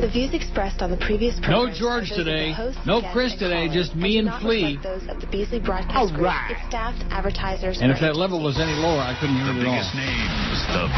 The views expressed on the previous program. No George today. No Chris today. Just me and Flea. Those of the Beasley Broadcast Group, its staff, advertisers, and if that level was any lower, I couldn't hear it at all. Biggest names. The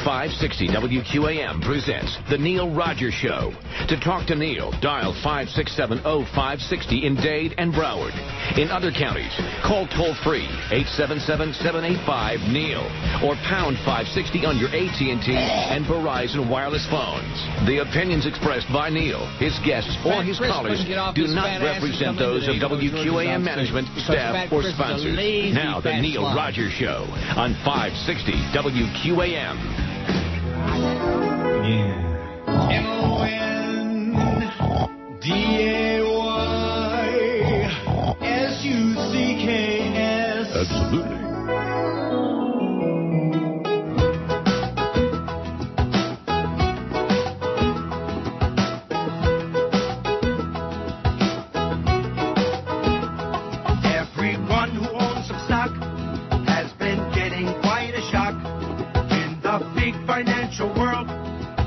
560 WQAM presents The Neil Rogers Show. To talk to Neil, dial 567-0560 in Dade and Broward. In other counties, call toll-free 877-785-NEIL or pound 560 on your AT&T and Verizon wireless phones. The opinions expressed by Neil, his guests, or his callers do not represent those of WQAM management, staff, or sponsors. Now, The Neil Rogers Show on 560 WQAM. N-O-N-D-A-Y-S-U-C-K-S. Absolutely. Everyone who owns some stock has been getting quite a shock. In the big financial world,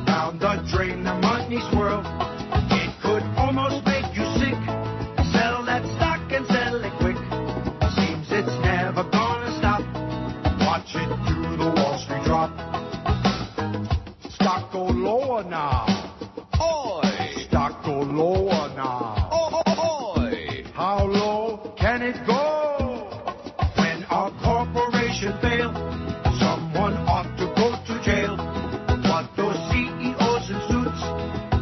down the drain the money swirl. It could almost make you sick. Sell that stock and sell it quick. Seems it's never gonna stop. Watch it do the Wall Street drop. Stock go lower now. Oi! Stock go lower now. Oi! How low can it go? When a corporation fails, someone ought to go to jail. But those CEOs in suits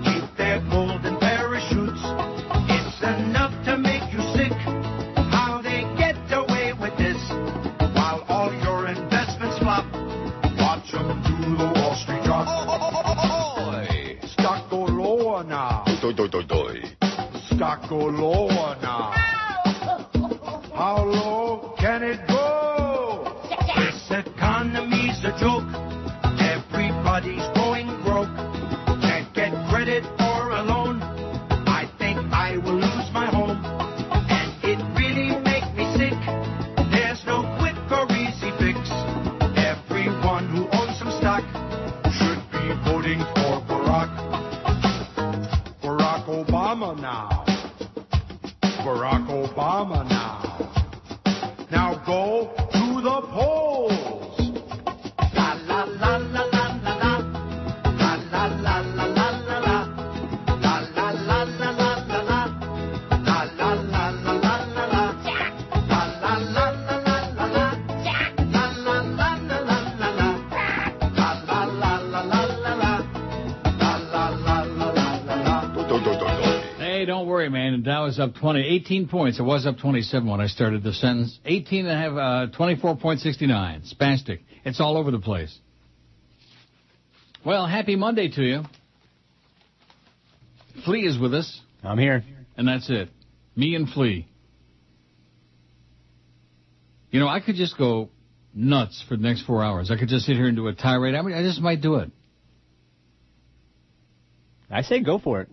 keep their golden parachutes. It's enough to make you sick. How they get away with this while all your investments flop. Watch them do the Wall Street drop. Stock go lower now. Stock go lower now. How low can it go? This economy's a joke. Everybody's going broke. Can't get credit or a loan. I think I will lose my home. And it really makes me sick. There's no quick or easy fix. Everyone who owns some stock should be voting for Barack Obama now. Barack Obama now. Now go to the polls. La la la la la la la. La la la la la la la. La la la la la la la. La la la la la la la. La la la la la la la. La la la la la la la. La la la la la la la. La la la la la la la. Hey, don't worry, man. The Dow is up 18 points. It was up 27 when I started the sentence. 18 and a half, 24.69. Spastic. It's all over the place. Well, happy Monday to you. Flea is with us. I'm here. And that's it. Me and Flea. You know, I could just go nuts for the next 4 hours. I could just sit here and do a tirade. I mean, I just might do it. I say go for it.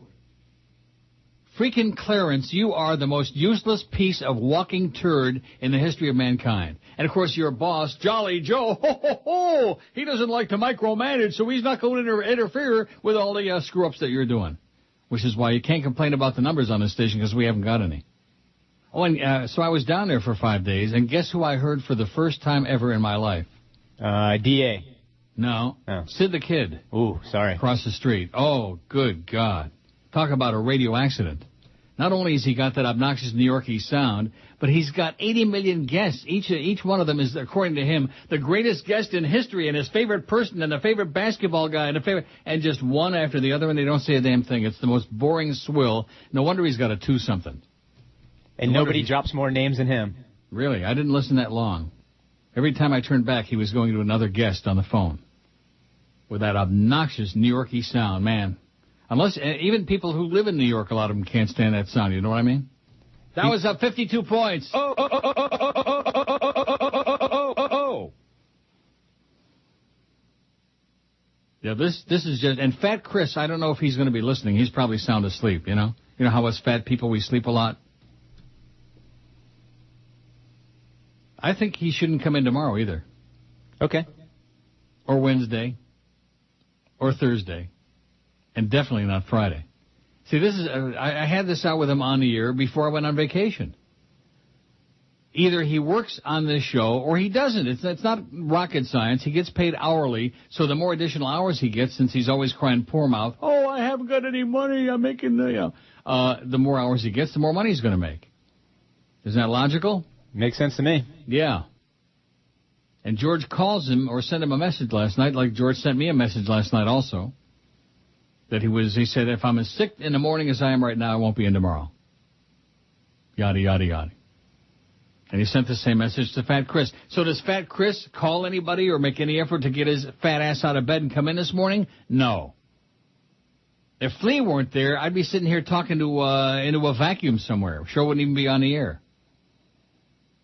Freaking Clarence, you are the most useless piece of walking turd in the history of mankind. And, of course, your boss, Jolly Joe, ho, ho, ho, he doesn't like to micromanage, so he's not going to interfere with all the screw-ups that you're doing, which is why you can't complain about the numbers on this station because we haven't got any. Oh, and so I was down there for 5 days, and guess who I heard for the first time ever in my life? D.A. No. Oh. Sid the Kid. Ooh, sorry. Across the street. Oh, good God. Talk about a radio accident. Not only has he got that obnoxious New Yorkie sound, but he's got 80 million guests. Each one of them is, according to him, the greatest guest in history and his favorite person and the favorite basketball guy and just one after the other, and they don't say a damn thing. It's the most boring swill. No wonder he's got a 2-something. And nobody drops more names than him. Really? I didn't listen that long. Every time I turned back, he was going to another guest on the phone. With that obnoxious New Yorkie sound, man. Unless, even people who live in New York, a lot of them can't stand that sound, you know what I mean? That was up 52 points. Oh. Yeah, this is just, and Fat Chris, I don't know if he's going to be listening. He's probably sound asleep, you know? You know how us fat people, we sleep a lot? I think he shouldn't come in tomorrow either. Okay. Or Wednesday. Or Thursday. And definitely not Friday. See, this is I had this out with him on the air before I went on vacation. Either he works on this show or he doesn't. It's not rocket science. He gets paid hourly, so the more additional hours he gets, since he's always crying poor mouth, oh, I haven't got any money, I'm making the more hours he gets, the more money he's going to make. Isn't that logical? Makes sense to me. Yeah. And George calls him or sent him a message last night, like George sent me a message last night also, that he said, if I'm as sick in the morning as I am right now, I won't be in tomorrow. Yada, yada, yada. And he sent the same message to Fat Chris. So does Fat Chris call anybody or make any effort to get his fat ass out of bed and come in this morning? No. If Flea weren't there, I'd be sitting here talking into a vacuum somewhere. Sure wouldn't even be on the air.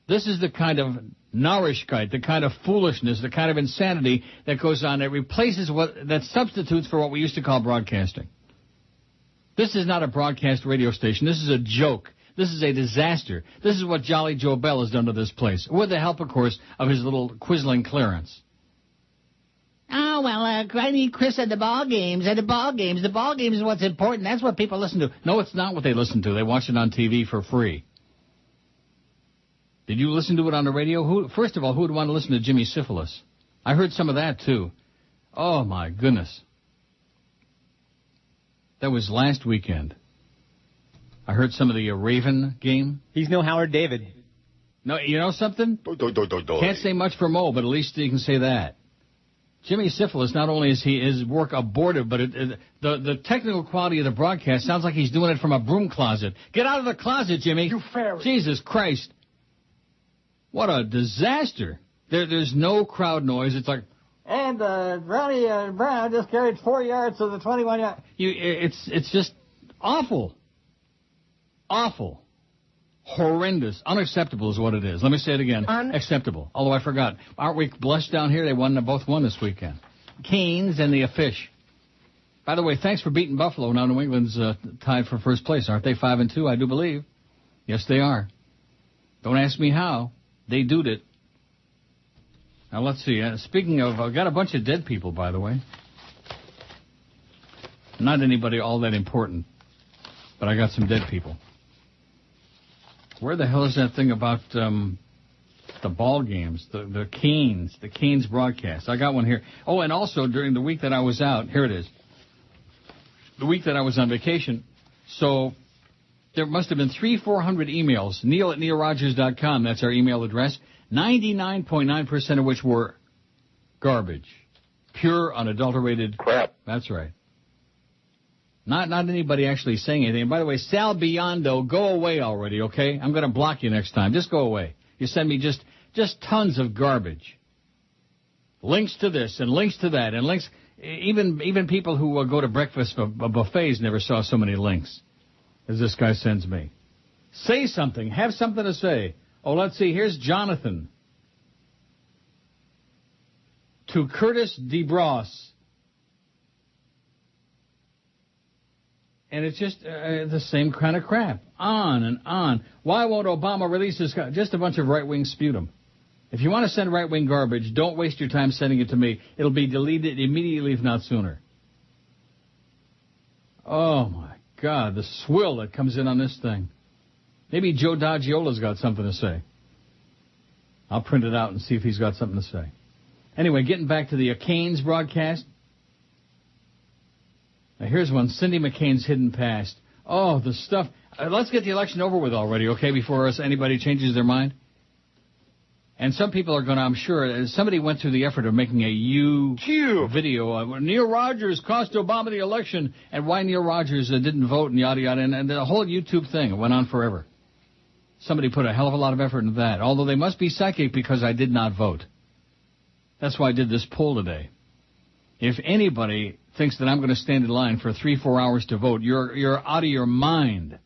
This is the kind of narishkeit, the kind of foolishness, the kind of insanity that goes on that replaces that substitutes for what we used to call broadcasting. This is not a broadcast radio station. This is a joke. This is a disaster. This is what Jolly Joe Bell has done to this place, with the help, of course, of his little quizzling Clarence. Oh, well, I need Chris at the ball games. At the ball games. The ball games is what's important. That's what people listen to. No, it's not what they listen to. They watch it on TV for free. Did you listen to it on the radio? First of all, who would want to listen to Jimmy Syphilis? I heard some of that, too. Oh, my goodness. That was last weekend. I heard some of the Raven game. He's no Howard David. No, you know something? Can't say much for Mo, but at least you can say that. Jimmy Syphilis, not only is his work abortive, but the technical quality of the broadcast sounds like he's doing it from a broom closet. Get out of the closet, Jimmy. You fairy. Jesus Christ. What a disaster. There's no crowd noise. It's like, and Ronnie Brown just carried 4 yards to the 21 yard. It's just awful. Awful. Horrendous. Unacceptable is what it is. Let me say it again. Unacceptable. Although I forgot. Aren't we blessed down here? They both won this weekend. Canes and the Fish. By the way, thanks for beating Buffalo. Now New England's tied for first place. Aren't they 5-2? I do believe. Yes, they are. Don't ask me how. They doed it. Now, let's see. Speaking of, I've got a bunch of dead people, by the way. Not anybody all that important. But I got some dead people. Where the hell is that thing about the ball games, the Canes broadcast? I got one here. Oh, and also during the week that I was out, here it is. The week that I was on vacation, so there must have been 300-400 emails. Neil at neilrogers.com, that's our email address. 99.9% of which were garbage. Pure, unadulterated crap. That's right. Not anybody actually saying anything. And by the way, Sal Biondo, go away already, okay? I'm going to block you next time. Just go away. You send me just tons of garbage. Links to this and links to that and links. Even people who go to breakfast buffets never saw so many links as this guy sends me. Say something. Have something to say. Oh, let's see. Here's Jonathan. To Curtis DeBross. And it's just the same kind of crap. On and on. Why won't Obama release this guy? Just a bunch of right-wing sputum. If you want to send right-wing garbage, don't waste your time sending it to me. It'll be deleted immediately, if not sooner. Oh, my God. The swill that comes in on this thing. Maybe Joe Daggiola's got something to say. I'll print it out and see if he's got something to say. Anyway, getting back to the Canes broadcast. Now, here's one, Cindy McCain's hidden past. Oh, the stuff. Let's get the election over with already, okay, before anybody changes their mind. And some people are going to, I'm sure, somebody went through the effort of making a YouTube video. Neil Rogers cost Obama the election, and why Neil Rogers didn't vote, and yada, yada. And the whole YouTube thing went on forever. Somebody put a hell of a lot of effort into that, although they must be psychic because I did not vote. That's why I did this poll today. If anybody thinks that I'm going to stand in line for 3-4 hours to vote, you're out of your mind.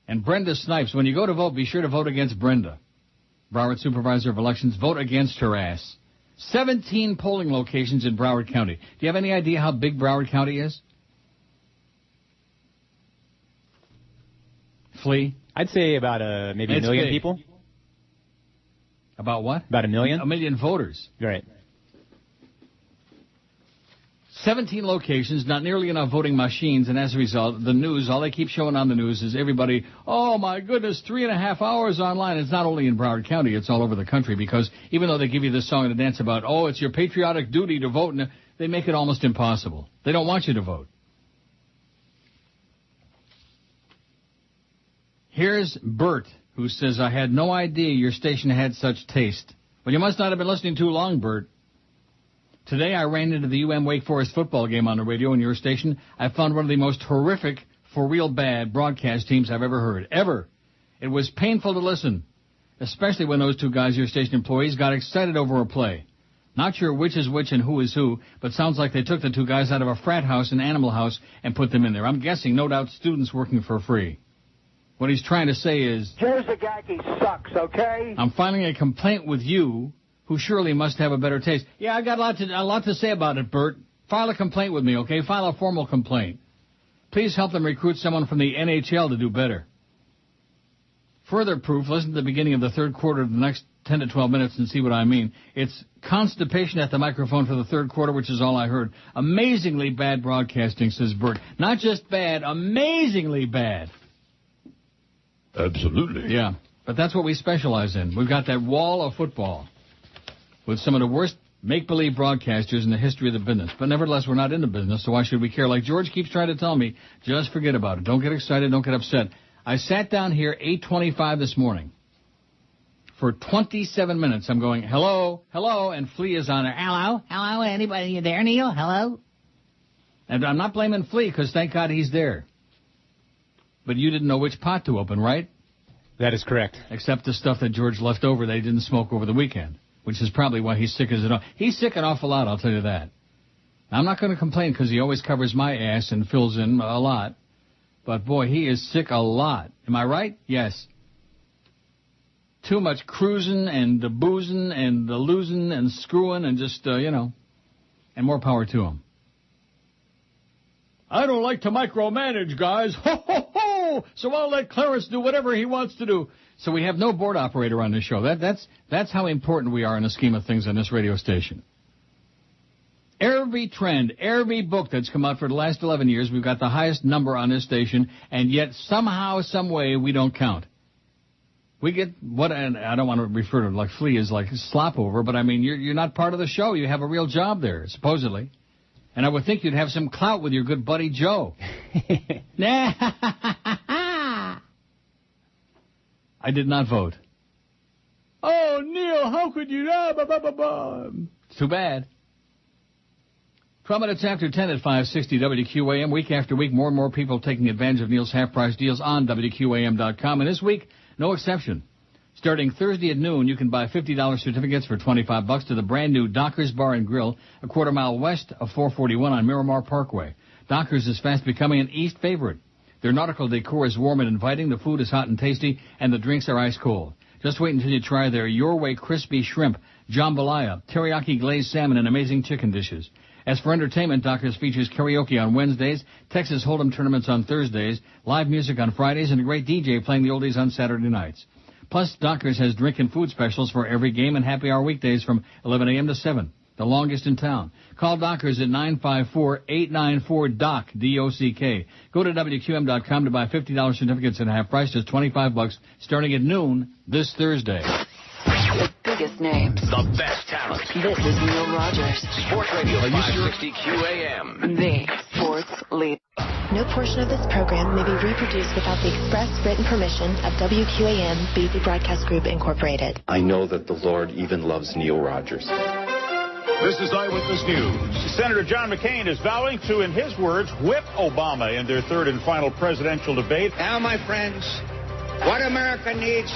And Brenda Snipes, when you go to vote, be sure to vote against Brenda. Broward Supervisor of Elections, vote against her ass. 17 polling locations in Broward County. Do you have any idea how big Broward County is? Flea? I'd say about maybe a million people. About what? About 1 million? 1 million voters. Right. 17 locations, not nearly enough voting machines, and as a result, the news, all they keep showing on the news is everybody, oh my goodness, 3.5 hours online. It's not only in Broward County, it's all over the country, because even though they give you this song and a dance about, oh, it's your patriotic duty to vote, they make it almost impossible. They don't want you to vote. Here's Bert, who says, I had no idea your station had such taste. Well, you must not have been listening too long, Bert. Today I ran into the Wake Forest football game on the radio in your station. I found one of the most horrific, for real bad broadcast teams I've ever heard. Ever. It was painful to listen, especially when those two guys, your station employees, got excited over a play. Not sure which is which and who is who, but sounds like they took the two guys out of a frat house and animal house and put them in there. I'm guessing, no doubt, students working for free. What he's trying to say is, Joe Zagacki sucks, okay? I'm filing a complaint with you, who surely must have a better taste. Yeah, I got a lot to say about it, Bert. File a complaint with me, okay? File a formal complaint. Please help them recruit someone from the NHL to do better. Further proof, listen to the beginning of the third quarter of the next 10 to 12 minutes and see what I mean. It's constipation at the microphone for the third quarter, which is all I heard. Amazingly bad broadcasting, says Bert. Not just bad, amazingly bad. Absolutely. Yeah, but that's what we specialize in. We've got that wall of football with some of the worst make-believe broadcasters in the history of the business. But nevertheless, we're not in the business, so why should we care? Like George keeps trying to tell me, just forget about it. Don't get excited. Don't get upset. I sat down here 8:25 this morning. For 27 minutes, I'm going, hello, hello, and Flea is on there. Hello, hello, anybody there, Neil? Hello? And I'm not blaming Flea, because thank God he's there. But you didn't know which pot to open, right? That is correct. Except the stuff that George left over that he didn't smoke over the weekend, which is probably why he's sick as it all. He's sick an awful lot, I'll tell you that. I'm not going to complain because he always covers my ass and fills in a lot. But, boy, he is sick a lot. Am I right? Yes. Too much cruising and the boozing and the losing and screwing and just, and more power to him. I don't like to micromanage, guys. Ho, ho, ho! So I'll let Clarence do whatever he wants to do. So we have no board operator on this show. That's how important we are in the scheme of things on this radio station. Every trend, every book that's come out for the last 11 years, we've got the highest number on this station, and yet somehow, some way, we don't count. We get what, and I don't want to refer to it like Flea as like slop over, but I mean, you're not part of the show. You have a real job there, supposedly. And I would think you'd have some clout with your good buddy Joe. I did not vote. Oh, Neil, how could you? It's too bad. 12 minutes after 10 at 560 WQAM. Week after week, more and more people taking advantage of Neil's half-price deals on WQAM.com. And this week, no exception. Starting Thursday at noon, you can buy $50 certificates for $25 to the brand-new Dockers Bar and Grill, a quarter mile west of 441 on Miramar Parkway. Dockers is fast becoming an East favorite. Their nautical decor is warm and inviting, the food is hot and tasty, and the drinks are ice cold. Just wait until you try their Your Way crispy shrimp, jambalaya, teriyaki glazed salmon, and amazing chicken dishes. As for entertainment, Dockers features karaoke on Wednesdays, Texas Hold'em tournaments on Thursdays, live music on Fridays, and a great DJ playing the oldies on Saturday nights. Plus, Dockers has drink and food specials for every game and happy hour weekdays from 11 a.m. to 7, the longest in town. Call Dockers at 954-894-DOC, D-O-C-K. Go to WQM.com to buy $50 certificates at half price, just $25, starting at noon this Thursday. The biggest names. The best talent. This is Neil Rogers. Sports Radio 560 QAM. The sports leader. No portion of this program may be reproduced without the express written permission of WQAM BZ Broadcast Group, Incorporated. I know that the Lord even loves Neil Rogers. This is Eyewitness News. Senator John McCain is vowing to, in his words, whip Obama in their third and final presidential debate. Now, my friends, what America needs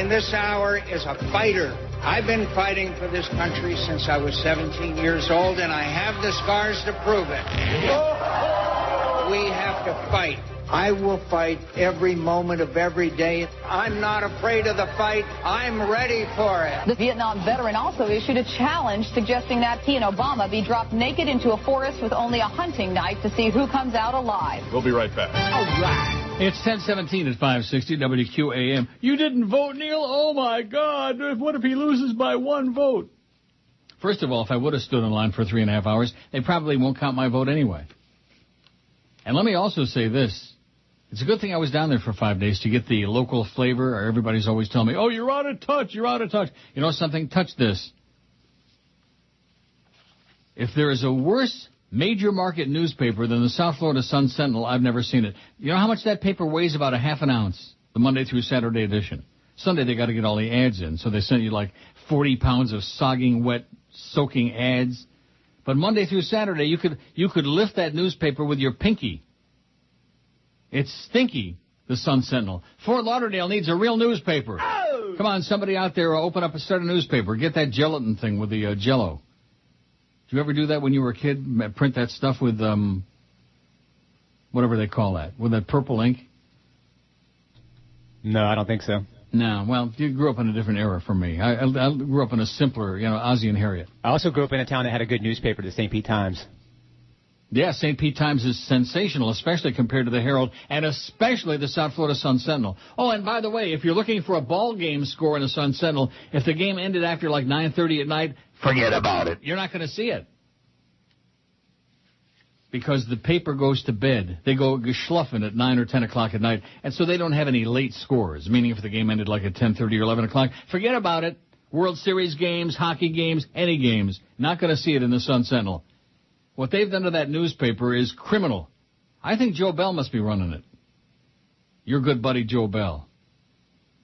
in this hour is a fighter. I've been fighting for this country since I was 17 years old, and I have the scars to prove it. We have to fight. I will fight every moment of every day. I'm not afraid of the fight. I'm ready for it. The Vietnam veteran also issued a challenge suggesting that he and Obama be dropped naked into a forest with only a hunting knife to see who comes out alive. We'll be right back. All right. It's 10:17 at 560 WQAM. You didn't vote, Neil? Oh, my God. What if he loses by one vote? First of all, if I would have stood in line for 3.5 hours, they probably won't count my vote anyway. And let me also say this. It's a good thing I was down there for 5 days to get the local flavor. Or everybody's always telling me, oh, you're out of touch, you're out of touch. You know something? Touch this. If there is a worse major market newspaper than the South Florida Sun Sentinel, I've never seen it. You know how much that paper weighs? About a half an ounce, the Monday through Saturday edition. Sunday, they got to get all the ads in, so they send you like 40 pounds of sogging, wet, soaking ads. But Monday through Saturday, you could lift that newspaper with your pinky. It's stinky, the Sun Sentinel. Fort Lauderdale needs a real newspaper. Oh! Come on, somebody out there, start a newspaper. Get that gelatin thing with the Jell-O. Did you ever do that when you were a kid? Print that stuff with, whatever they call that, with that purple ink? No, I don't think so. No, well, you grew up in a different era from me. I grew up in a simpler, Ozzie and Harriet. I also grew up in a town that had a good newspaper, the St. Pete Times. Yeah, St. Pete Times is sensational, especially compared to the Herald, and especially the South Florida Sun Sentinel. Oh, and by the way, if you're looking for a ball game score in the Sun Sentinel, if the game ended after like 9:30 at night, forget about it. You're not going to see it. Because the paper goes to bed. They go schluffing at 9 or 10 o'clock at night, and so they don't have any late scores, meaning if the game ended like at 10:30 or 11 o'clock, forget about it. World Series games, hockey games, any games, not going to see it in the Sun Sentinel. What they've done to that newspaper is criminal. I think Joe Bell must be running it. Your good buddy Joe Bell.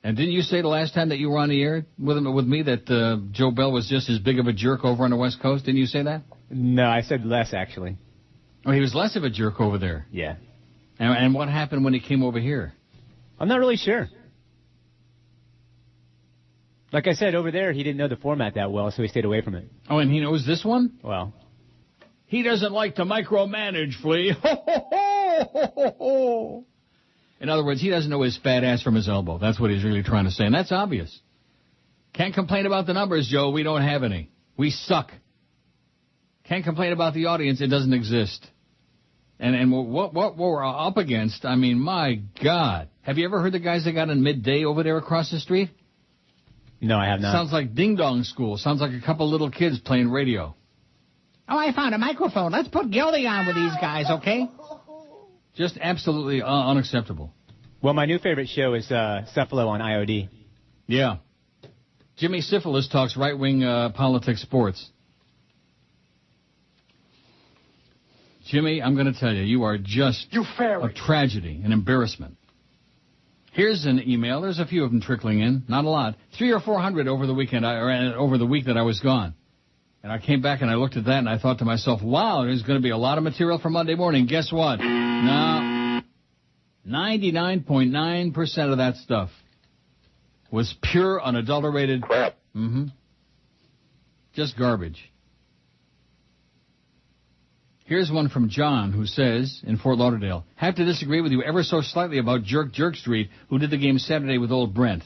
And didn't you say the last time that you were on the air with me that Joe Bell was just as big of a jerk over on the West Coast? Didn't you say that? No, I said less, actually. Oh, he was less of a jerk over there. Yeah. And what happened when he came over here? I'm not really sure. Like I said, over there, he didn't know the format that well, so he stayed away from it. Oh, and he knows this one? Well. He doesn't like to micromanage, Flea. Ho, ho, ho, ho, ho, ho. In other words, he doesn't know his fat ass from his elbow. That's what he's really trying to say, and that's obvious. Can't complain about the numbers, Joe. We don't have any. We suck. Can't complain about the audience. It doesn't exist. And what we're up against, I mean, my God. Have you ever heard the guys that got in midday over there across the street? No, I have not. Sounds like ding-dong school. Sounds like a couple little kids playing radio. Oh, I found a microphone. Let's put Gildy on with these guys, okay? Just absolutely unacceptable. Well, my new favorite show is Cephalo on IOD. Yeah. Jimmy Syphilis talks right-wing politics sports. Jimmy, I'm going to tell you, you are just a tragedy, an embarrassment. Here's an email. There's a few of them trickling in. Not a lot. 300 or 400 over the weekend, or over the week that I was gone. And I came back and I looked at that and I thought to myself, wow, there's going to be a lot of material for Monday morning. Guess what? No. 99.9% of that stuff was pure, unadulterated crap. Just garbage. Here's one from John who says, in Fort Lauderdale, have to disagree with you ever so slightly about Jerk Street, who did the game Saturday with old Brent.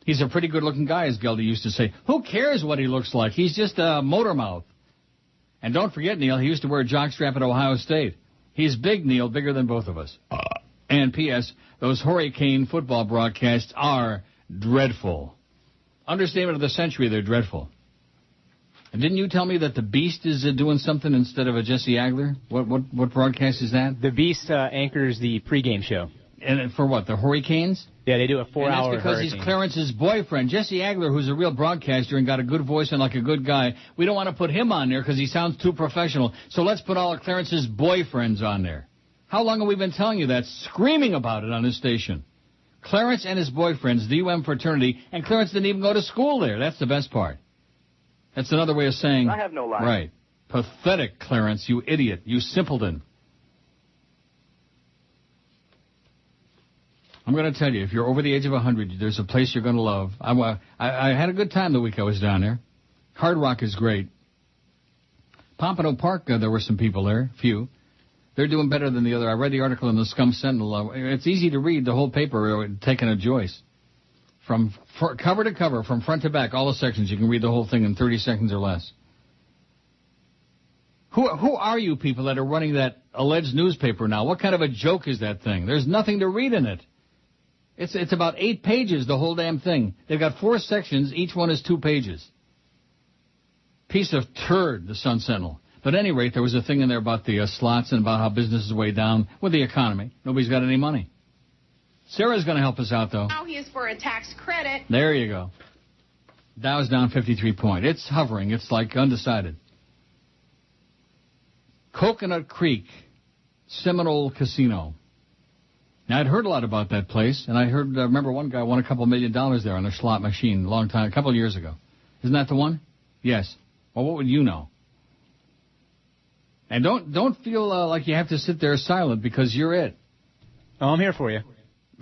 He's a pretty good-looking guy, as Geldy used to say. Who cares what he looks like? He's just a motor mouth. And don't forget, Neil, he used to wear a jockstrap at Ohio State. He's big, Neil, bigger than both of us. And P.S., those Hurricane football broadcasts are dreadful. Understatement of the century, they're dreadful. And didn't you tell me that the Beast is doing something instead of a Jesse Agler? What broadcast is that? The Beast anchors the pregame show. And for what, the Hurricanes? Yeah, they do a 4-hour And that's because Hurricane. he's Clarence's boyfriend. Jesse Agler, who's a real broadcaster and got a good voice and like a good guy, we don't want to put him on there because he sounds too professional. So let's put all of Clarence's boyfriends on there. How long have we been telling you that? Screaming about it on this station. Clarence and his boyfriends, the UM fraternity, and Clarence didn't even go to school there. That's the best part. That's another way of saying... I have no life. Right. Pathetic, Clarence, you idiot, you simpleton. I'm going to tell you, if you're over the age of 100, there's a place you're going to love. I had a good time the week I was down there. Hard Rock is great. Pompano Park, there were some people there, few. They're doing better than the other. I read the article in the Scum Sentinel. It's easy to read the whole paper, taking a Joyce. From cover to cover, from front to back, all the sections. You can read the whole thing in 30 seconds or less. Who are you people that are running that alleged newspaper now? What kind of a joke is that thing? There's nothing to read in it. It's about 8 pages, the whole damn thing. They've got 4 sections. Each one is 2 pages. Piece of turd, the Sun Sentinel. But at any rate, there was a thing in there about the slots and about how business is way down with the economy. Nobody's got any money. Sarah's going to help us out, though. Now he is for a tax credit. There you go. Dow's down 53 points. It's hovering. It's like undecided. Coconut Creek, Seminole Casino. Now, I'd heard a lot about that place, and I remember one guy won a couple $1 million there on a slot machine a couple of years ago. Isn't that the one? Yes. Well, what would you know? And don't feel like you have to sit there silent because you're it. Oh, I'm here for you.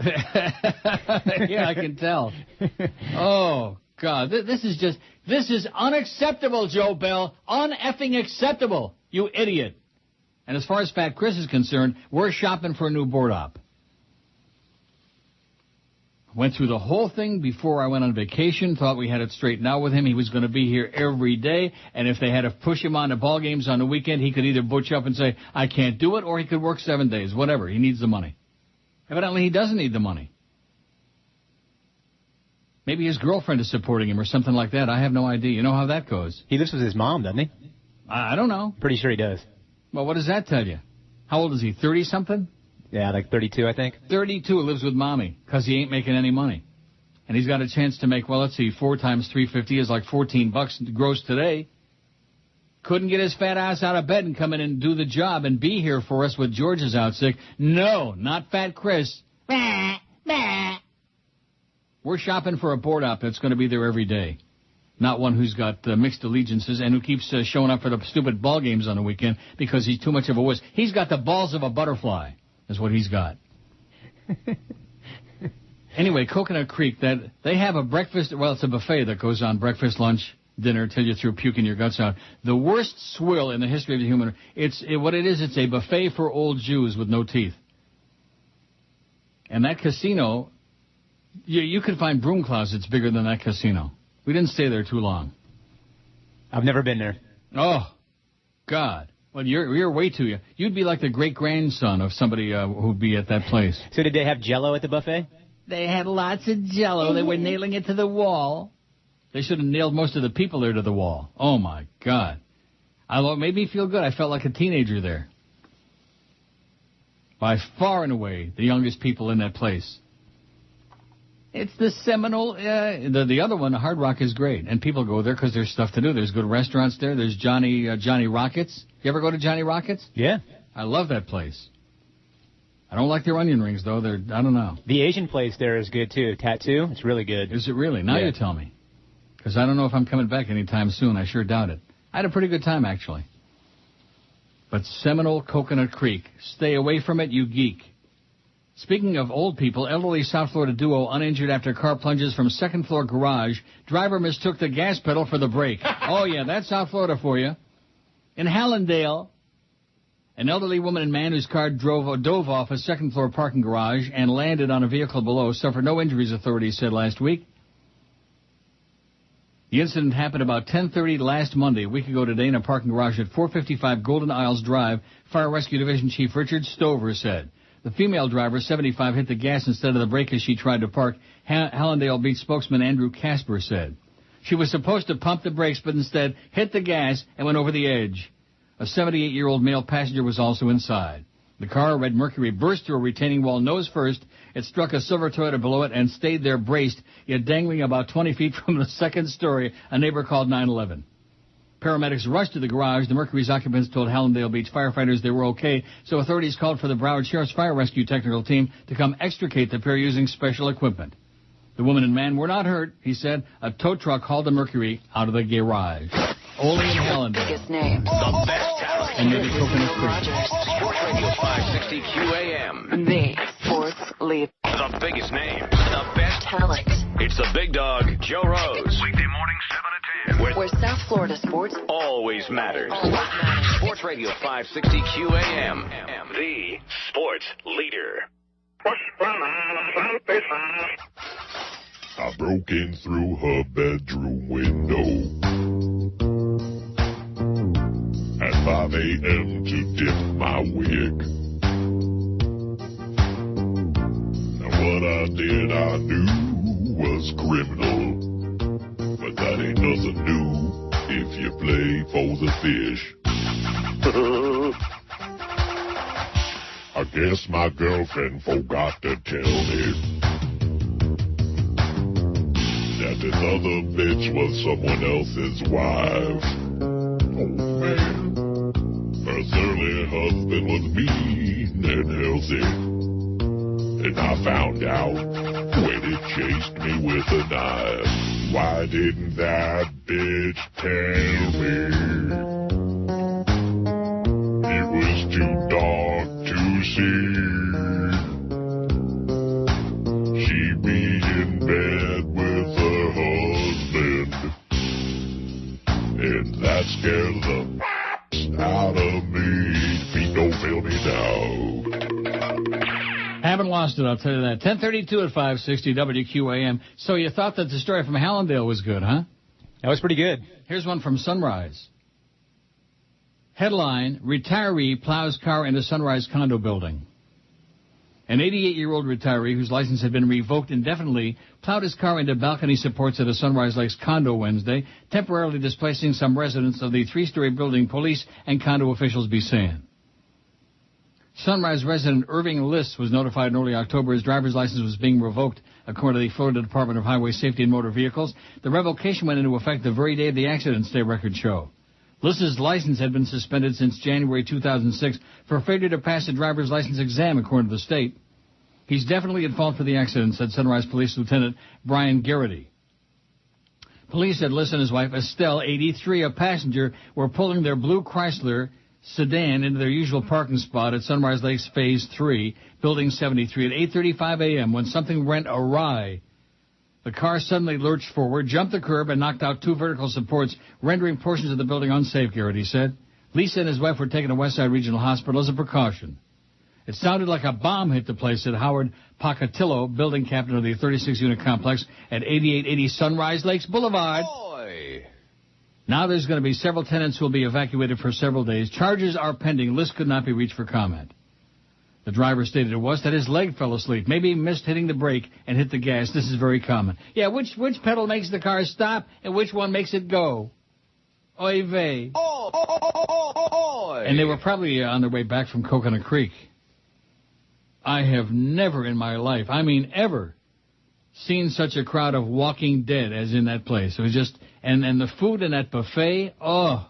Yeah, I can tell. Oh, God. This is unacceptable, Joe Bell. Un-effing acceptable, you idiot. And as far as Fat Chris is concerned, we're shopping for a new board op. Went through the whole thing before I went on vacation, thought we had it straightened out with him. He was going to be here every day, and if they had to push him on to ball games on the weekend, he could either butch up and say, I can't do it, or he could work 7 days, whatever. He needs the money. Evidently, he doesn't need the money. Maybe his girlfriend is supporting him or something like that. I have no idea. You know how that goes. He lives with his mom, doesn't he? I don't know. Pretty sure he does. Well, what does that tell you? How old is he, 30-something? Yeah, like 32, I think. 32 lives with mommy because he ain't making any money. And he's got a chance to make, well, let's see, 4 times 350 is like $14 gross today. Couldn't get his fat ass out of bed and come in and do the job and be here for us with George's out sick. No, not Fat Chris. Bah, bah. We're shopping for a board op that's going to be there every day. Not one who's got mixed allegiances and who keeps showing up for the stupid ball games on the weekend because he's too much of a wuss. He's got the balls of a butterfly. Is what he's got. Anyway, Coconut Creek, that they have a breakfast, well, it's a buffet that goes on breakfast, lunch, dinner, till you're through puking your guts out. The worst swill in the history of the human, it's a buffet for old Jews with no teeth. And that casino, you could find broom closets bigger than that casino. We didn't stay there too long. I've never been there. Oh, God. Well, you're way too young. You'd be like the great-grandson of somebody who'd be at that place. So did they have Jell-O at the buffet? They had lots of Jell-O. They were nailing it to the wall. They should have nailed most of the people there to the wall. Oh, my God. It made me feel good. I felt like a teenager there. By far and away, the youngest people in that place. It's the Seminole. The other one, the Hard Rock, is great. And people go there because there's stuff to do. There's good restaurants there. There's Johnny Rockets. You ever go to Johnny Rockets? Yeah. I love that place. I don't like their onion rings, though. I don't know. The Asian place there is good, too. Tattoo. It's really good. Is it really? Now you tell me. Because I don't know if I'm coming back anytime soon. I sure doubt it. I had a pretty good time, actually. But Seminole Coconut Creek. Stay away from it, you geek. Speaking of old people, elderly South Florida duo uninjured after car plunges from second-floor garage. Driver mistook the gas pedal for the brake. Oh, yeah, that's South Florida for you. In Hallandale, an elderly woman and man whose car dove off a second-floor parking garage and landed on a vehicle below suffered no injuries, authorities said last week. The incident happened about 10:30 last Monday, a week ago today, in a parking garage at 455 Golden Isles Drive, Fire Rescue Division Chief Richard Stover said. The female driver, 75, hit the gas instead of the brake as she tried to park, Hallandale Beach spokesman Andrew Casper said. She was supposed to pump the brakes, but instead hit the gas and went over the edge. A 78-year-old male passenger was also inside. The car, a red Mercury, burst through a retaining wall nose first. It struck a silver Toyota below it and stayed there braced, yet dangling about 20 feet from the second story. A neighbor called 911. Paramedics rushed to the garage. The Mercury's occupants told Hallandale Beach firefighters they were okay, so authorities called for the Broward Sheriff's Fire Rescue Technical Team to come extricate the pair using special equipment. The woman and man were not hurt, he said. A tow truck hauled the Mercury out of the garage. Only in Hallandale. Biggest names. The best talent. And maybe Coconut Creek. Sports Radio 560 QAM. The sports lead. The biggest names. The best talent. It's the big dog, Joe Rose. Weekday morning, 7 to 10. Where South Florida sports Always matters. always matters. Sports Radio 560 QAM. The sports leader. I broke in through her bedroom window and 5 a.m. to dip my wig. Now what I do was criminal, but that ain't nothing new if you play for the fish. I guess my girlfriend forgot to tell me that this other bitch was someone else's wife. Oh man, her surly husband was mean and healthy, and I found out when it chased me with a knife. Why didn't that bitch tell me? It was too dark to see. She be in bed with her husband, and that scares the out of me. Feet don't fail me now. Haven't lost it, I'll tell you that. 10:32 at 560 WQAM. So you thought that the story from Hallandale was good, huh? That was pretty good. Here's one from Sunrise. Headline, retiree plows car into Sunrise condo building. An 88-year-old retiree whose license had been revoked indefinitely plowed his car into balcony supports at a Sunrise Lakes condo Wednesday, temporarily displacing some residents of the three-story building, police and condo officials be saying. Sunrise resident Irving Liss was notified in early October his driver's license was being revoked, according to the Florida Department of Highway Safety and Motor Vehicles. The revocation went into effect the very day of the accident, state records show. Liss's license had been suspended since January 2006 for failure to pass a driver's license exam, according to the state. He's definitely at fault for the accident, said Sunrise Police Lieutenant Brian Garrity. Police said Liss and his wife, Estelle, 83, a passenger, were pulling their blue Chrysler sedan into their usual parking spot at Sunrise Lakes Phase 3, Building 73, at 8:35 a.m. when something went awry. The car suddenly lurched forward, jumped the curb, and knocked out two vertical supports, rendering portions of the building unsafe, Garrity said. Lisa and his wife were taken to Westside Regional Hospital as a precaution. It sounded like a bomb hit the place, said Howard Pocattillo, building captain of the 36-unit complex at 8880 Sunrise Lakes Boulevard. Boy. Now there's going to be several tenants who will be evacuated for several days. Charges are pending. List could not be reached for comment. The driver stated it was that his leg fell asleep. Maybe he missed hitting the brake and hit the gas. This is very common. Yeah, which pedal makes the car stop and which one makes it go? Oy vey. And they were probably on their way back from Coconut Creek. I have never in my life, I mean ever, seen such a crowd of walking dead as in that place. It was just, and the food in that buffet, oh,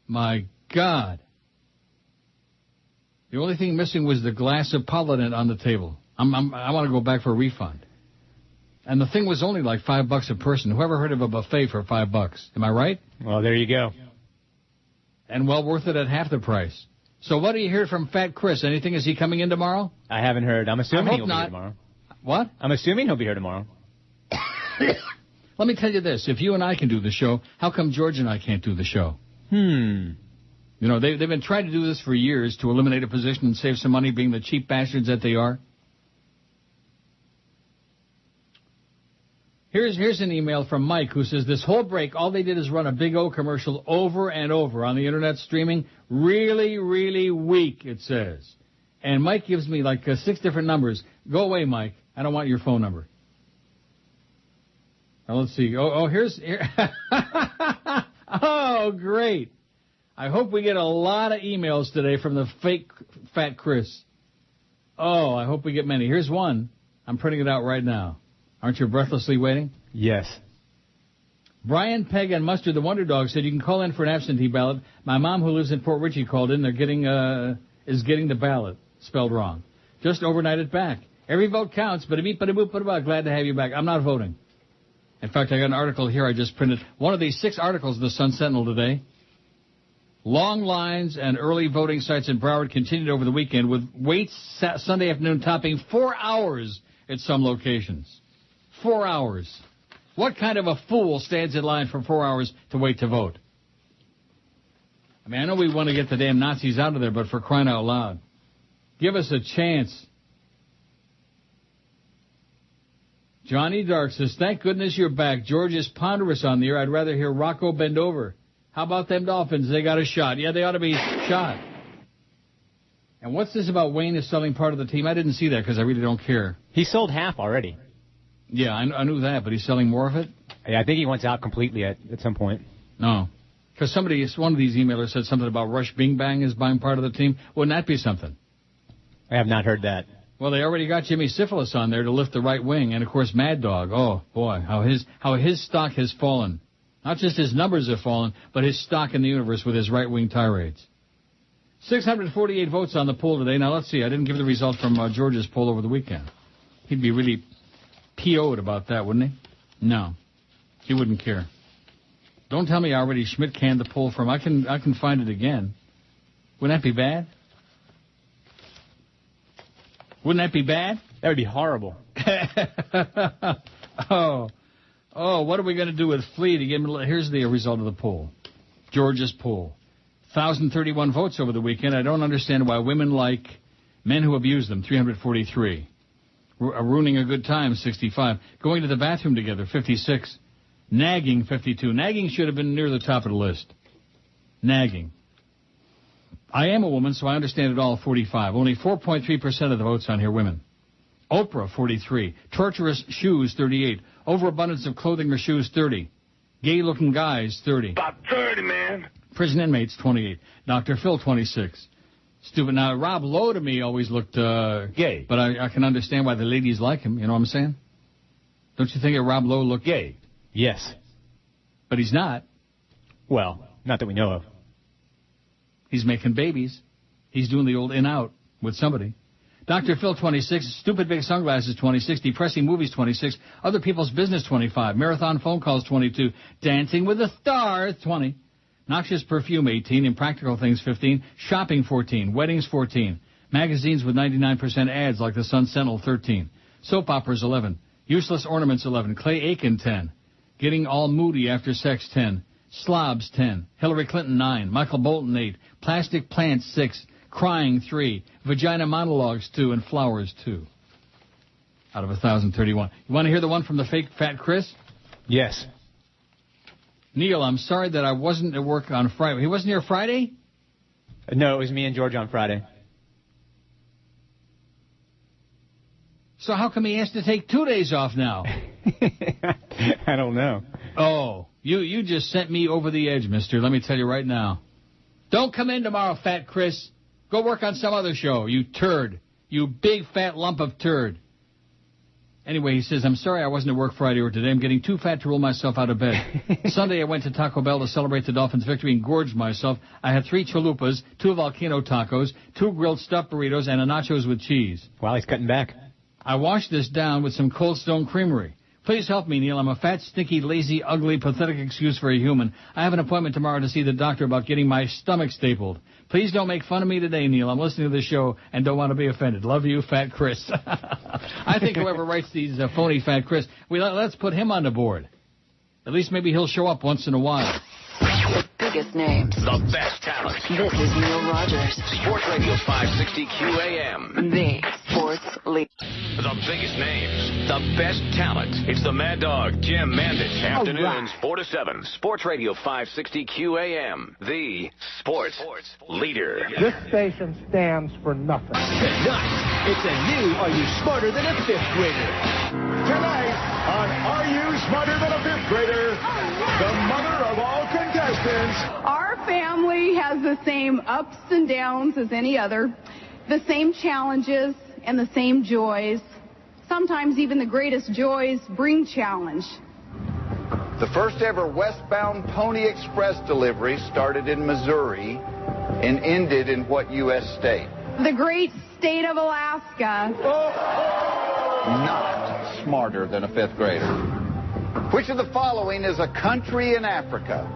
my God. The only thing missing was the glass of Polident on the table. I want to go back for a refund. And the thing was only like $5 a person. Whoever heard of a buffet for $5? Am I right? Well, there you go. And well worth it at half the price. So what do you hear from Fat Chris? Anything? Is he coming in tomorrow? I haven't heard. I'm assuming he'll be here tomorrow. What? I'm assuming he'll be here tomorrow. Let me tell you this. If you and I can do the show, how come George and I can't do the show? You know, they've been trying to do this for years to eliminate a position and save some money, being the cheap bastards that they are. Here's an email from Mike who says, this whole break, all they did is run a Big O commercial over and over on the internet streaming. Really, really weak, it says. And Mike gives me like 6 different numbers. Go away, Mike. I don't want your phone number. Now, let's see. Here. Oh, great. I hope we get a lot of emails today from the fake Fat Chris. Oh, I hope we get many. Here's one. I'm printing it out right now. Aren't you breathlessly waiting? Yes. Brian, Peg, and Mustard, the Wonder Dog, said you can call in for an absentee ballot. My mom, who lives in Port Richey, called in. They're getting the ballot spelled wrong. Just overnight it back. Every vote counts, but glad to have you back. I'm not voting. In fact, I got an article here I just printed. One of these 6 articles in the Sun Sentinel today. Long lines and early voting sites in Broward continued over the weekend, with waits Sunday afternoon topping 4 hours at some locations. 4 hours. What kind of a fool stands in line for 4 hours to wait to vote? I mean, I know we want to get the damn Nazis out of there, but for crying out loud. Give us a chance. Johnny Dark says, thank goodness you're back. George is ponderous on the air. I'd rather hear Rocco bend over. How about them Dolphins? They got a shot. Yeah, they ought to be shot. And what's this about Wayne is selling part of the team? I didn't see that because I really don't care. He sold half already. Yeah, I knew that, but he's selling more of it? Yeah, I think he wants out completely at some point. No. Because one of these emailers said something about Rush Limbaugh is buying part of the team. Wouldn't that be something? I have not heard that. Well, they already got Jimmy Syphilis on there to lift the right wing. And, of course, Mad Dog. Oh, boy, how his stock has fallen. Not just his numbers have fallen, but his stock in the universe with his right-wing tirades. 648 votes on the poll today. Now, let's see. I didn't give the result from George's poll over the weekend. He'd be really PO'd about that, wouldn't he? No. He wouldn't care. Don't tell me I already Schmidt canned the poll from. I can find it again. Wouldn't that be bad? Wouldn't that be bad? That would be horrible. Oh, what are we going to do with Flea to give him? Here's the result of the poll. George's poll. 1,031 votes over the weekend. I don't understand why women like men who abuse them, 343. Ruining a good time, 65. Going to the bathroom together, 56. Nagging, 52. Nagging should have been near the top of the list. Nagging. I am a woman, so I understand it all, 45. Only 4.3% of the votes on here, women. Oprah, 43. Torturous shoes, 38. Overabundance of clothing or shoes, 30. Gay-looking guys, 30. About 30, man. Prison inmates, 28. Dr. Phil, 26. Stupid. Now, Rob Lowe to me always looked gay. But I can understand why the ladies like him. You know what I'm saying? Don't you think that Rob Lowe looked gay? Yes. But he's not. Well, not that we know of. He's making babies. He's doing the old in-out with somebody. Dr. Phil, 26. Stupid big sunglasses, 26. Depressing movies, 26. Other people's business, 25. Marathon phone calls, 22. Dancing with the Stars, 20. Noxious perfume, 18. Impractical things, 15. Shopping, 14. Weddings, 14. Magazines with 99% ads like the Sun Sentinel, 13. Soap operas, 11. Useless ornaments, 11. Clay Aiken, 10. Getting all moody after sex, 10. Slobs, 10. Hillary Clinton, 9. Michael Bolton, 8. Plastic plants, 6. Crying, 3. Vagina monologues, 2. And flowers, 2. Out of 1,031. You want to hear the one from the fake Fat Chris? Yes. Neil, I'm sorry that I wasn't at work on Friday. He wasn't here Friday? No, it was me and George on Friday. So how come he has to take 2 days off now? I don't know. Oh, you just sent me over the edge, mister. Let me tell you right now. Don't come in tomorrow, Fat Chris. Go work on some other show, you turd. You big fat lump of turd. Anyway, he says, I'm sorry I wasn't at work Friday or today. I'm getting too fat to roll myself out of bed. Sunday, I went to Taco Bell to celebrate the Dolphins' victory and gorged myself. I had 3 chalupas, 2 volcano tacos, 2 grilled stuffed burritos, and a nachos with cheese. Wow, he's cutting back. I washed this down with some Cold Stone Creamery. Please help me, Neil. I'm a fat, stinky, lazy, ugly, pathetic excuse for a human. I have an appointment tomorrow to see the doctor about getting my stomach stapled. Please don't make fun of me today, Neil. I'm listening to the show and don't want to be offended. Love you, Fat Chris. I think whoever writes these phony Fat Chris, let's put him on the board. At least maybe he'll show up once in a while. The biggest names. The best talent. This is Neil Rogers. Sports Radio 560 QAM. The sports leader. The biggest names. The best talent. It's the Mad Dog, Jim Mandich. Afternoons, 4 to 7. Sports Radio 560 QAM. The sports leader. This station stands for nothing. Tonight, it's a new Are You Smarter Than a Fifth Grader? Tonight on Are You Smarter Than a Fifth Grader? The mother of all contestants. Our family has the same ups and downs as any other, the same challenges and the same joys. Sometimes even the greatest joys bring challenge. The first ever westbound Pony Express delivery started in Missouri and ended in what U.S. state? The great state of Alaska. Not smarter than a fifth grader. Which of the following is a country in Africa?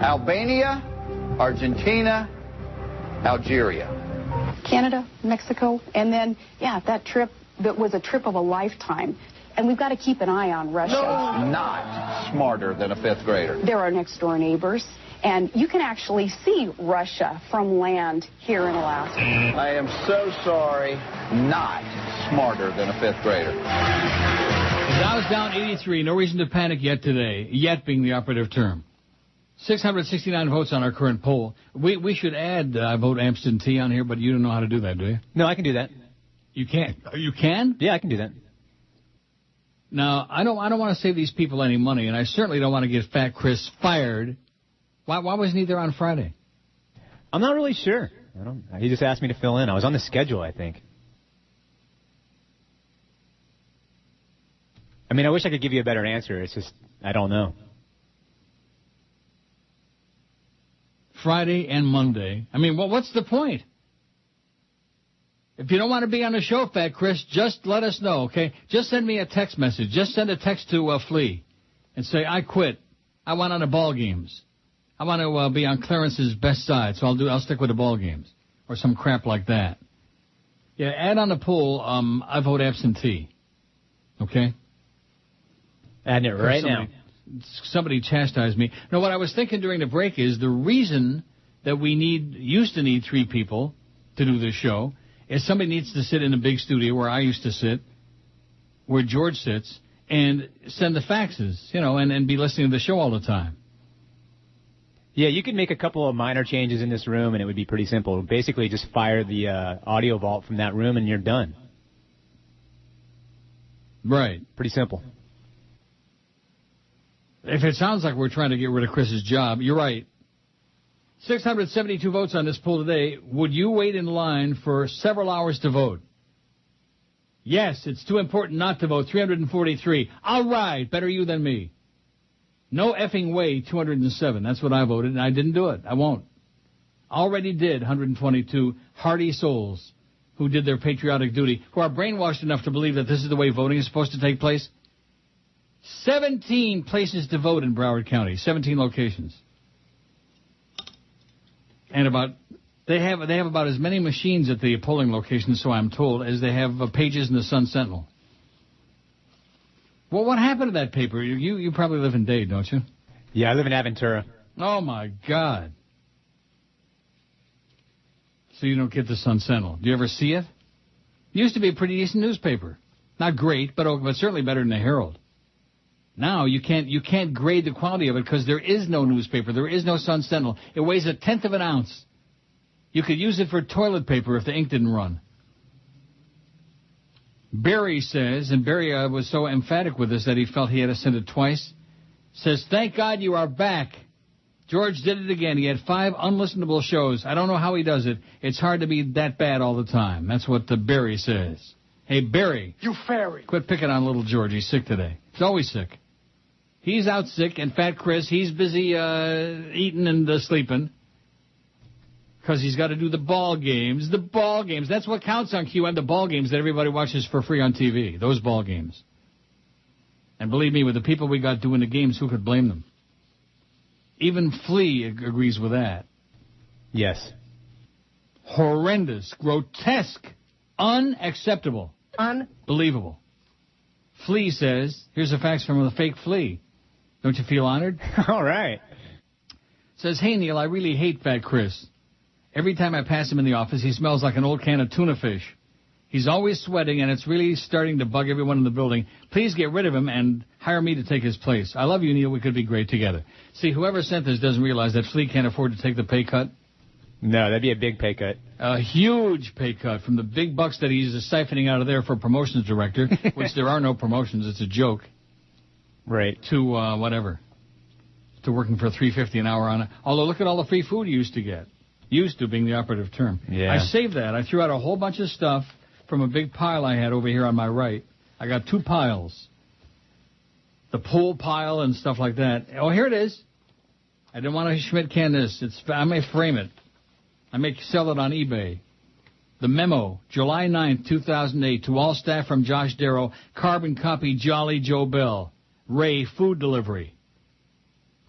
Albania, Argentina, Algeria. Canada, Mexico, and then, that trip that was a trip of a lifetime. And we've got to keep an eye on Russia. No. Not smarter than a fifth grader. They're our next door neighbors, and you can actually see Russia from land here in Alaska. I am so sorry. Not smarter than a fifth grader. The Dow's down 83. No reason to panic yet today. Yet being the operative term. 669 votes on our current poll. We should add I vote absentee on here, but you don't know how to do that, do you? No, I can do that. You can't. You can? Yeah, I can do that. Now, I don't want to save these people any money, and I certainly don't want to get Fat Chris fired. Why wasn't he there on Friday? I'm not really sure. He just asked me to fill in. I was on the schedule, I think. I mean, I wish I could give you a better answer. It's just, I don't know. Friday and Monday. I mean, what's the point? If you don't want to be on the show, Fat Chris, just let us know, okay? Just send me a text message. Just send a text to Flea and say, I quit. I want on the ball games. I want to be on Clarence's best side, so I'll stick with the ball games or some crap like that. Yeah, add on the poll, I vote absentee. Okay? Adding it right now. Somebody chastised me. No, what I was thinking during the break is the reason that we used to need 3 people to do this show is somebody needs to sit in a big studio where I used to sit, where George sits, and send the faxes, and be listening to the show all the time. Yeah, you could make a couple of minor changes in this room, and it would be pretty simple. Basically, just fire the audio vault from that room, and you're done. Right. Pretty simple. If it sounds like we're trying to get rid of Chris's job, you're right. 672 votes on this poll today. Would you wait in line for several hours to vote? Yes, it's too important not to vote. 343. All right, better you than me. No effing way, 207. That's what I voted, and I didn't do it. I won't. Already did 122 hardy souls who did their patriotic duty, who are brainwashed enough to believe that this is the way voting is supposed to take place. 17 places to vote in Broward County, 17 locations. And they have about as many machines at the polling locations, so I'm told, as they have pages in the Sun Sentinel. Well, what happened to that paper? You probably live in Dade, don't you? Yeah, I live in Aventura. Oh, my God. So you don't get the Sun Sentinel. Do you ever see it? It used to be a pretty decent newspaper. Not great, but certainly better than the Herald. Now you can't grade the quality of it because there is no newspaper. There is no Sun Sentinel. It weighs 1/10 of an ounce. You could use it for toilet paper if the ink didn't run. Barry says, and Barry was so emphatic with this that he felt he had to send it twice, says, thank God you are back. George did it again. He had 5 unlistenable shows. I don't know how he does it. It's hard to be that bad all the time. That's what Barry says. Hey, Barry. You fairy. Quit picking on little George. He's sick today. He's always sick. He's out sick, and Fat Chris, he's busy eating and sleeping because he's got to do the ball games. The ball games. That's what counts on QM, the ball games that everybody watches for free on TV, those ball games. And believe me, with the people we got doing the games, who could blame them? Even Flea agrees with that. Yes. Horrendous, grotesque, unacceptable, unbelievable. Flea says, here's a fax from the fake Flea. Don't you feel honored? All right. Says, hey, Neil, I really hate Fat Chris. Every time I pass him in the office, he smells like an old can of tuna fish. He's always sweating, and it's really starting to bug everyone in the building. Please get rid of him and hire me to take his place. I love you, Neil. We could be great together. See, whoever sent this doesn't realize that Flea can't afford to take the pay cut. No, that'd be a big pay cut. A huge pay cut from the big bucks that he's siphoning out of there for promotions director, which there are no promotions. It's a joke. Right. To whatever. To working for $3.50 an hour on it. Although look at all the free food you used to get. Used to being the operative term. Yeah. I saved that. I threw out a whole bunch of stuff from a big pile I had over here on my right. I got 2 piles. The pool pile and stuff like that. Oh, here it is. I didn't want to Schmidt can this. I may frame it. I may sell it on eBay. The memo, July 9th, 2008, to all staff from Josh Darrow, carbon copy Jolly Joe Bell, Ray Food Delivery.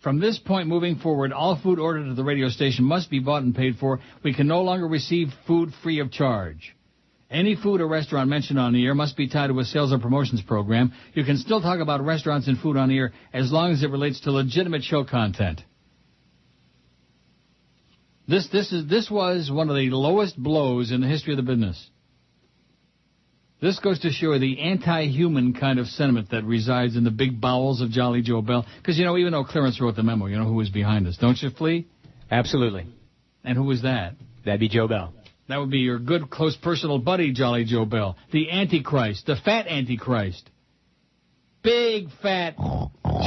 From this point moving forward, all food ordered at the radio station must be bought and paid for. We can no longer receive food free of charge. Any food or restaurant mentioned on the air must be tied to a sales or promotions program. You can still talk about restaurants and food on the air as long as it relates to legitimate show content. This was one of the lowest blows in the history of the business. This goes to show the anti-human kind of sentiment that resides in the big bowels of Jolly Joe Bell. Because, even though Clarence wrote the memo, you know who was behind this, don't you, Flea? Absolutely. And who was that? That'd be Joe Bell. That would be your good, close personal buddy, Jolly Joe Bell. The Antichrist, the fat Antichrist. Big, fat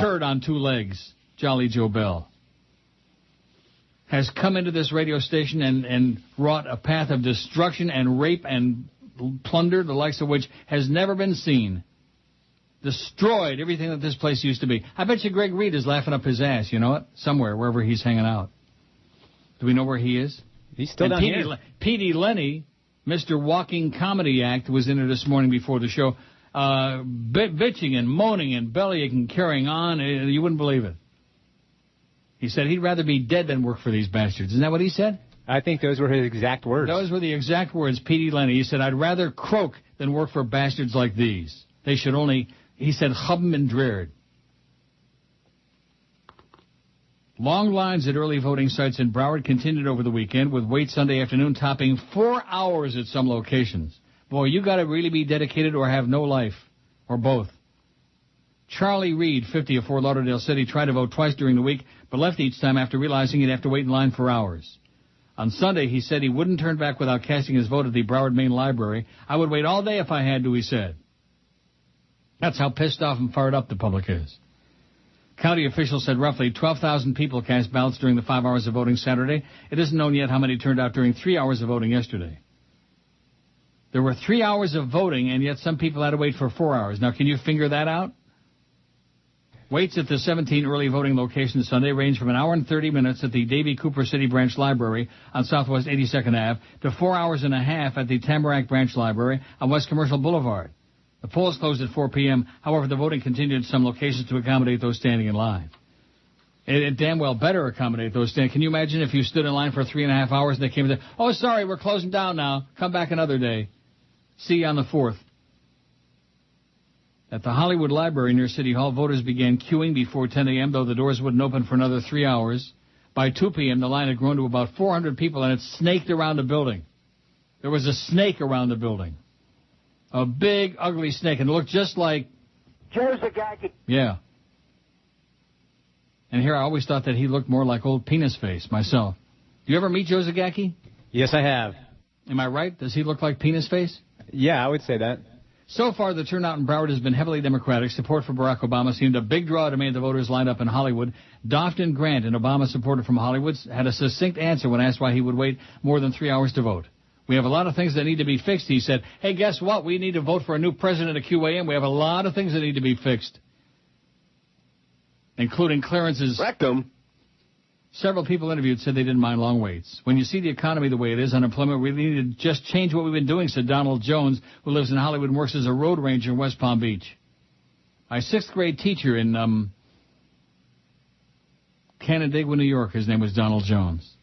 turd on two legs, Jolly Joe Bell. Has come into this radio station and wrought a path of destruction and rape and plunder, the likes of which has never been seen. Destroyed everything that this place used to be. I bet you Greg Reed is laughing up his ass, you know it? Somewhere, wherever he's hanging out. Do we know where he is? He's still down here. P.D. Lenny, Mr. Walking Comedy Act, was in there this morning before the show, bitching and moaning and bellyaching and carrying on. You wouldn't believe it. He said he'd rather be dead than work for these bastards. Isn't that what he said? I think those were his exact words. Those were the exact words, P.D. Lenny. He said, I'd rather croak than work for bastards like these. They should only, he said, hub 'em and dreared. Long lines at early voting sites in Broward continued over the weekend, with wait Sunday afternoon topping 4 hours at some locations. Boy, you got to really be dedicated or have no life, or both. Charlie Reed, 50, of Fort Lauderdale, said he tried to vote twice during the week, but left each time after realizing he'd have to wait in line for hours. On Sunday, he said he wouldn't turn back without casting his vote at the Broward Main Library. I would wait all day if I had to, he said. That's how pissed off and fired up the public is. County officials said roughly 12,000 people cast ballots during the 5 hours of voting Saturday. It isn't known yet how many turned out during 3 hours of voting yesterday. There were 3 hours of voting, and yet some people had to wait for 4 hours. Now, can you figure that out? Waits at the 17 early voting locations Sunday range from an hour and 30 minutes at the Davie Cooper City Branch Library on Southwest 82nd Ave to 4 hours and a half at the Tamarack Branch Library on West Commercial Boulevard. The polls closed at 4 p.m. However, the voting continued at some locations to accommodate those standing in line. It damn well better accommodate those standing. Can you imagine if you stood in line for 3.5 hours and they came and said, oh, sorry, we're closing down now. Come back another day. See you on the 4th. At the Hollywood Library near City Hall, voters began queuing before 10 a.m., though the doors wouldn't open for another 3 hours. By 2 p.m., the line had grown to about 400 people, and it snaked around the building. There was a snake around the building. A big, ugly snake, and it looked just like... Joe Zagacki. Yeah. And here I always thought that he looked more like old Penis Face, myself. Do you ever meet Joe Zagacki? Yes, I have. Am I right? Does he look like Penis Face? Yeah, I would say that. So far, the turnout in Broward has been heavily Democratic. Support for Barack Obama seemed a big draw to many of the voters lined up in Hollywood. Dofton Grant, an Obama supporter from Hollywood, had a succinct answer when asked why he would wait more than 3 hours to vote. We have a lot of things that need to be fixed, he said. Hey, guess what? We need to vote for a new president of QAM. We have a lot of things that need to be fixed, including Clarence's rectum. Several people interviewed said they didn't mind long waits. When you see the economy the way it is, unemployment, we need to just change what we've been doing, said Donald Jones, who lives in Hollywood and works as a road ranger in West Palm Beach. My 6th grade teacher in Canandaigua, New York, his name was Donald Jones.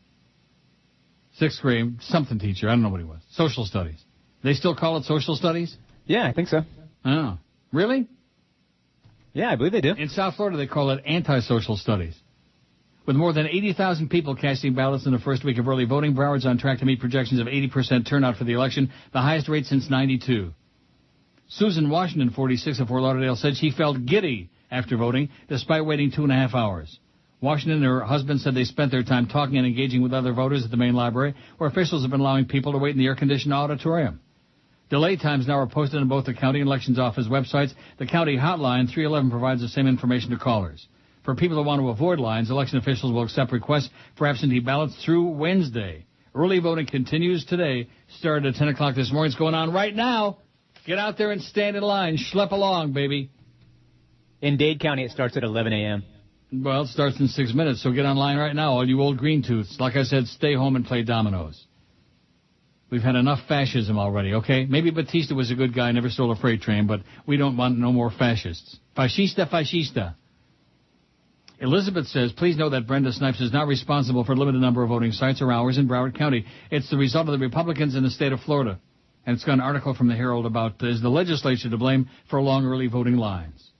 6th grade, something teacher, I don't know what he was. Social studies. They still call it social studies? Yeah, I think so. Oh, really? Yeah, I believe they do. In South Florida, they call it antisocial studies. With more than 80,000 people casting ballots in the first week of early voting, Broward's on track to meet projections of 80% turnout for the election, the highest rate since '92. Susan Washington, 46, of Fort Lauderdale, said she felt giddy after voting, despite waiting 2.5 hours. Washington and her husband said they spent their time talking and engaging with other voters at the main library, where officials have been allowing people to wait in the air-conditioned auditorium. Delay times now are posted on both the county and elections office websites. The county hotline, 311, provides the same information to callers. For people who want to avoid lines, election officials will accept requests for absentee ballots through Wednesday. Early voting continues today. Started at 10 o'clock this morning. It's going on right now. Get out there and stand in line. Schlep along, baby. In Dade County, it starts at 11 a.m. Well, it starts in 6 minutes, so get online right now, all you old green tooths. Like I said, stay home and play dominoes. We've had enough fascism already, okay? Maybe Batista was a good guy, never stole a freight train, but we don't want no more fascists. Fascista, fascista. Elizabeth says, please know that Brenda Snipes is not responsible for a limited number of voting sites or hours in Broward County. It's the result of the Republicans in the state of Florida. And it's got an article from the Herald about, is the legislature to blame for long early voting lines?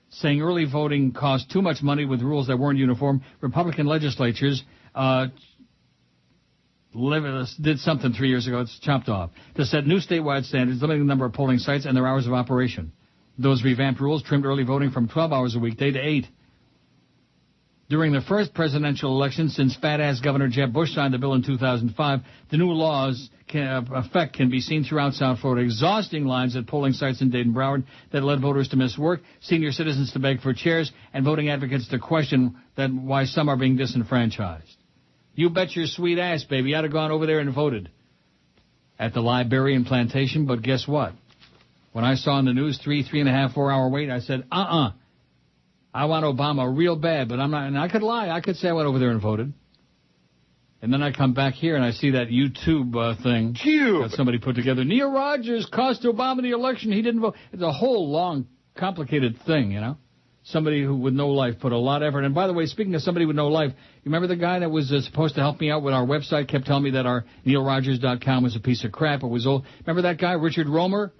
Saying early voting cost too much money with rules that weren't uniform, Republican legislatures did something 3 years ago. It's chopped off. To set new statewide standards, limiting the number of polling sites and their hours of operation. Those revamped rules trimmed early voting from 12 hours a weekday to 8. During the first presidential election since fat-ass Governor Jeb Bush signed the bill in 2005, the new laws' effect can be seen throughout South Florida. Exhausting lines at polling sites in Dade and Broward that led voters to miss work, senior citizens to beg for chairs, and voting advocates to question why some are being disenfranchised. You bet your sweet ass, baby. I'd have gone over there and voted at the library and plantation, but guess what? When I saw in the news 3.5, 4 hour wait, I said, I want Obama real bad, but I'm not, and I could lie. I could say I went over there and voted. And then I come back here and I see that YouTube thing that somebody put together. Neil Rogers cost Obama the election. He didn't vote. It's a whole long, complicated thing, you know. Somebody who with no life put a lot of effort. And by the way, speaking of somebody with no life, you remember the guy that was supposed to help me out with our website, kept telling me that our NeilRogers.com was a piece of crap. It was old. Remember that guy, Richard Romer?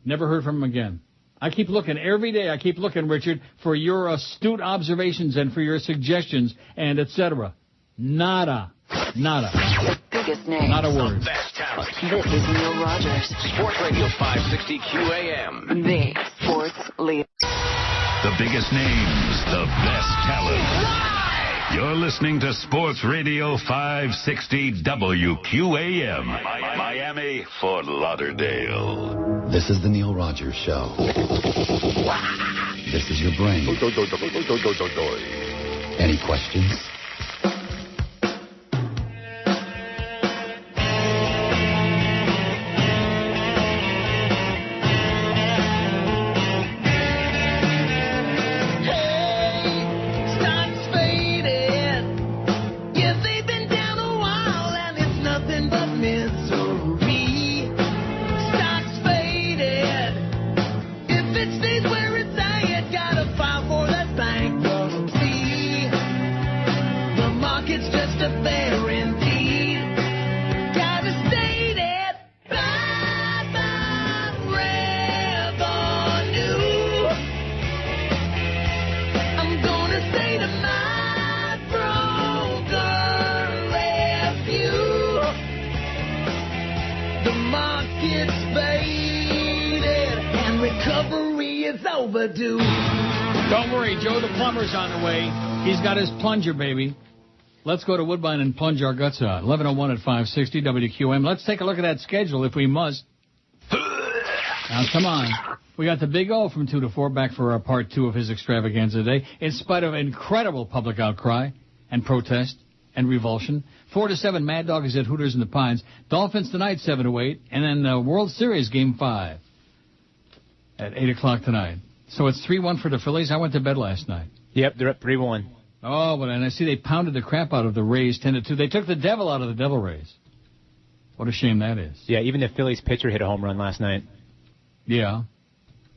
Never heard from him again. I keep looking every day. I keep looking, Richard, for your astute observations and for your suggestions and etc. Nada. The biggest name. Not a word. The best talent. This is Neil Rogers. Sports Radio 560 QAM. The sports leader. The biggest names, the best talent. You're listening to Sports Radio 560 WQAM. Miami, Fort Lauderdale. This is the Neil Rogers Show. This is your brain. Any questions? Don't worry, Joe the plumber's on the way. He's got his plunger, baby. Let's go to Woodbine and plunge our guts out. 11:01 at 560 WQM. Let's take a look at that schedule if we must. Now, come on. We got the Big O from 2 to 4 back for our part 2 of his extravaganza today. In spite of incredible public outcry and protest and revulsion. 4 to 7, Mad Dog is at Hooters in the Pines. Dolphins tonight, 7 to 8. And then the World Series Game 5 at 8 o'clock tonight. So it's 3-1 for the Phillies. I went to bed last night. Yep, they're up 3-1. Oh, but and I see they pounded the crap out of the Rays 10-2. They took the devil out of the Devil Rays. What a shame that is. Yeah, even the Phillies pitcher hit a home run last night. Yeah.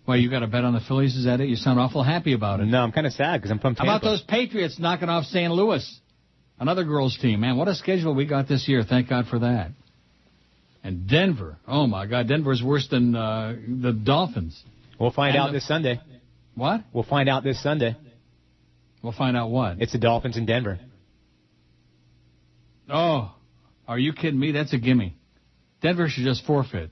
Well, you got a bet on the Phillies? Is that it? You sound awful happy about it. No, I'm kind of sad because I'm from Tampa. How about those Patriots knocking off St. Louis? Another girls' team. Man, what a schedule we got this year. Thank God for that. And Denver. Oh, my God. Denver's worse than the Dolphins. We'll find out this Sunday. What? We'll find out this Sunday. We'll find out what? It's the Dolphins in Denver. Oh, are you kidding me? That's a gimme. Denver should just forfeit.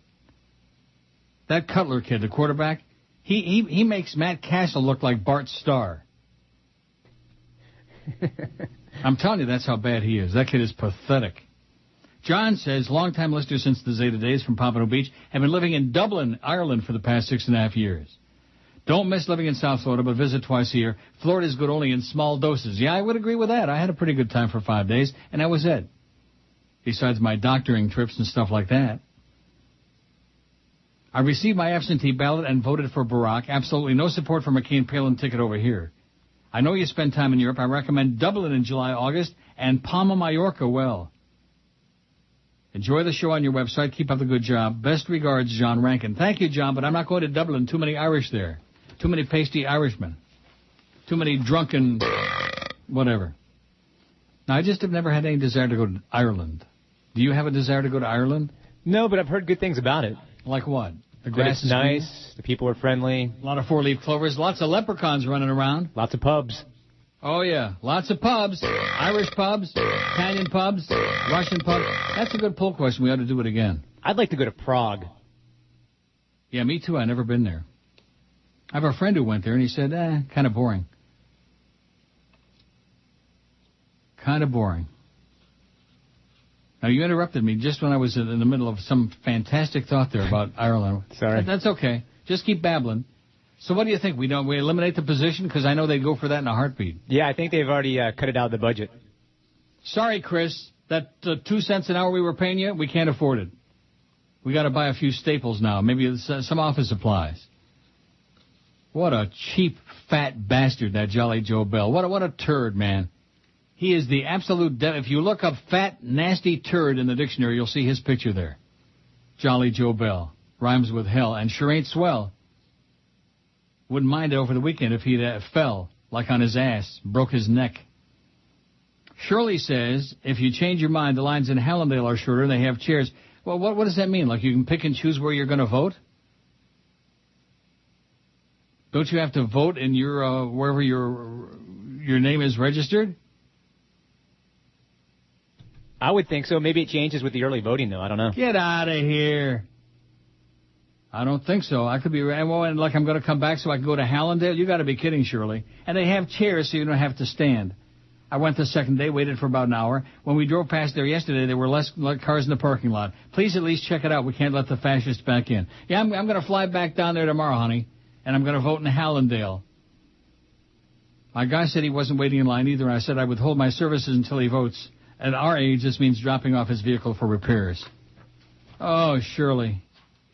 That Cutler kid, the quarterback, he makes Matt Castle look like Bart Starr. I'm telling you, that's how bad he is. That kid is pathetic. John says, longtime listener since the Zeta days from Pompano Beach, have been living in Dublin, Ireland for the past 6.5 years. Don't miss living in South Florida, but visit twice a year. Florida is good only in small doses. Yeah, I would agree with that. I had a pretty good time for 5 days, and that was it. Besides my doctoring trips and stuff like that. I received my absentee ballot and voted for Barack. Absolutely no support for McCain-Palin ticket over here. I know you spend time in Europe. I recommend Dublin in July, August, and Palma, Mallorca well. Enjoy the show on your website. Keep up the good job. Best regards, John Rankin. Thank you, John, but I'm not going to Dublin. Too many Irish there. Too many pasty Irishmen. Too many drunken whatever. Now, I just have never had any desire to go to Ireland. Do you have a desire to go to Ireland? No, but I've heard good things about it. Like what? The grass is nice. The people are friendly. A lot of four-leaf clovers. Lots of leprechauns running around. Lots of pubs. Oh, yeah. Lots of pubs. Irish pubs, Italian pubs, Russian pubs. That's a good poll question. We ought to do it again. I'd like to go to Prague. Yeah, me too. I've never been there. I have a friend who went there, and he said, kind of boring. Kind of boring. Now, you interrupted me just when I was in the middle of some fantastic thought there about Ireland. Sorry. That's okay. Just keep babbling. So what do you think? We eliminate the position? Because I know they'd go for that in a heartbeat. Yeah, I think they've already cut it out of the budget. Sorry, Chris. That 2 cents an hour we were paying you, we can't afford it. We got to buy a few staples now. Maybe some office supplies. What a cheap, fat bastard, that Jolly Joe Bell. What a turd, man. He is the absolute if you look up fat, nasty turd in the dictionary, you'll see his picture there. Jolly Joe Bell. Rhymes with hell, and sure ain't swell. Wouldn't mind it over the weekend if he fell, like on his ass, broke his neck. Shirley says, if you change your mind, the lines in Hallandale are shorter and they have chairs. Well, what does that mean? Like you can pick and choose where you're going to vote? Don't you have to vote in your wherever your name is registered? I would think so. Maybe it changes with the early voting, though. I don't know. Get out of here. I don't think so. I could be right. Well, and like I'm going to come back so I can go to Hallandale? You got to be kidding, Shirley. And they have chairs so you don't have to stand. I went the second day, waited for about an hour. When we drove past there yesterday, there were less cars in the parking lot. Please at least check it out. We can't let the fascists back in. Yeah, I'm going to fly back down there tomorrow, honey, and I'm going to vote in Hallandale. My guy said he wasn't waiting in line either, and I said I would hold my services until he votes. At our age, this means dropping off his vehicle for repairs. Oh, Shirley.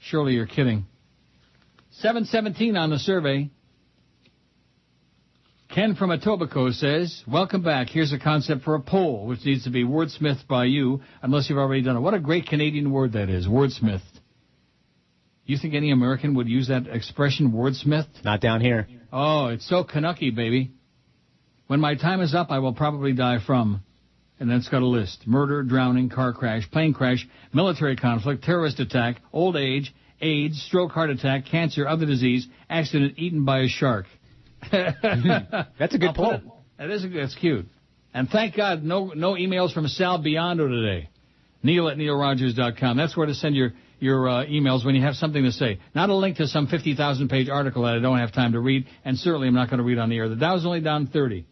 Surely you're kidding. 717 on the survey. Ken from Etobicoke says, welcome back. Here's a concept for a poll, which needs to be wordsmithed by you, unless you've already done it. What a great Canadian word that is, wordsmithed. You think any American would use that expression, wordsmithed? Not down here. Oh, it's so Canucky, baby. When my time is up, I will probably die from... And then it's got a list. Murder, drowning, car crash, plane crash, military conflict, terrorist attack, old age, AIDS, stroke, heart attack, cancer, other disease, accident, eaten by a shark. That's a good poll. That's cute. And thank God, no emails from Sal Biondo today. Neil@neilrogers.com. That's where to send your emails when you have something to say. Not a link to some 50,000-page article that I don't have time to read, and certainly I'm not going to read on the air. The Dow's only down 30. Isn't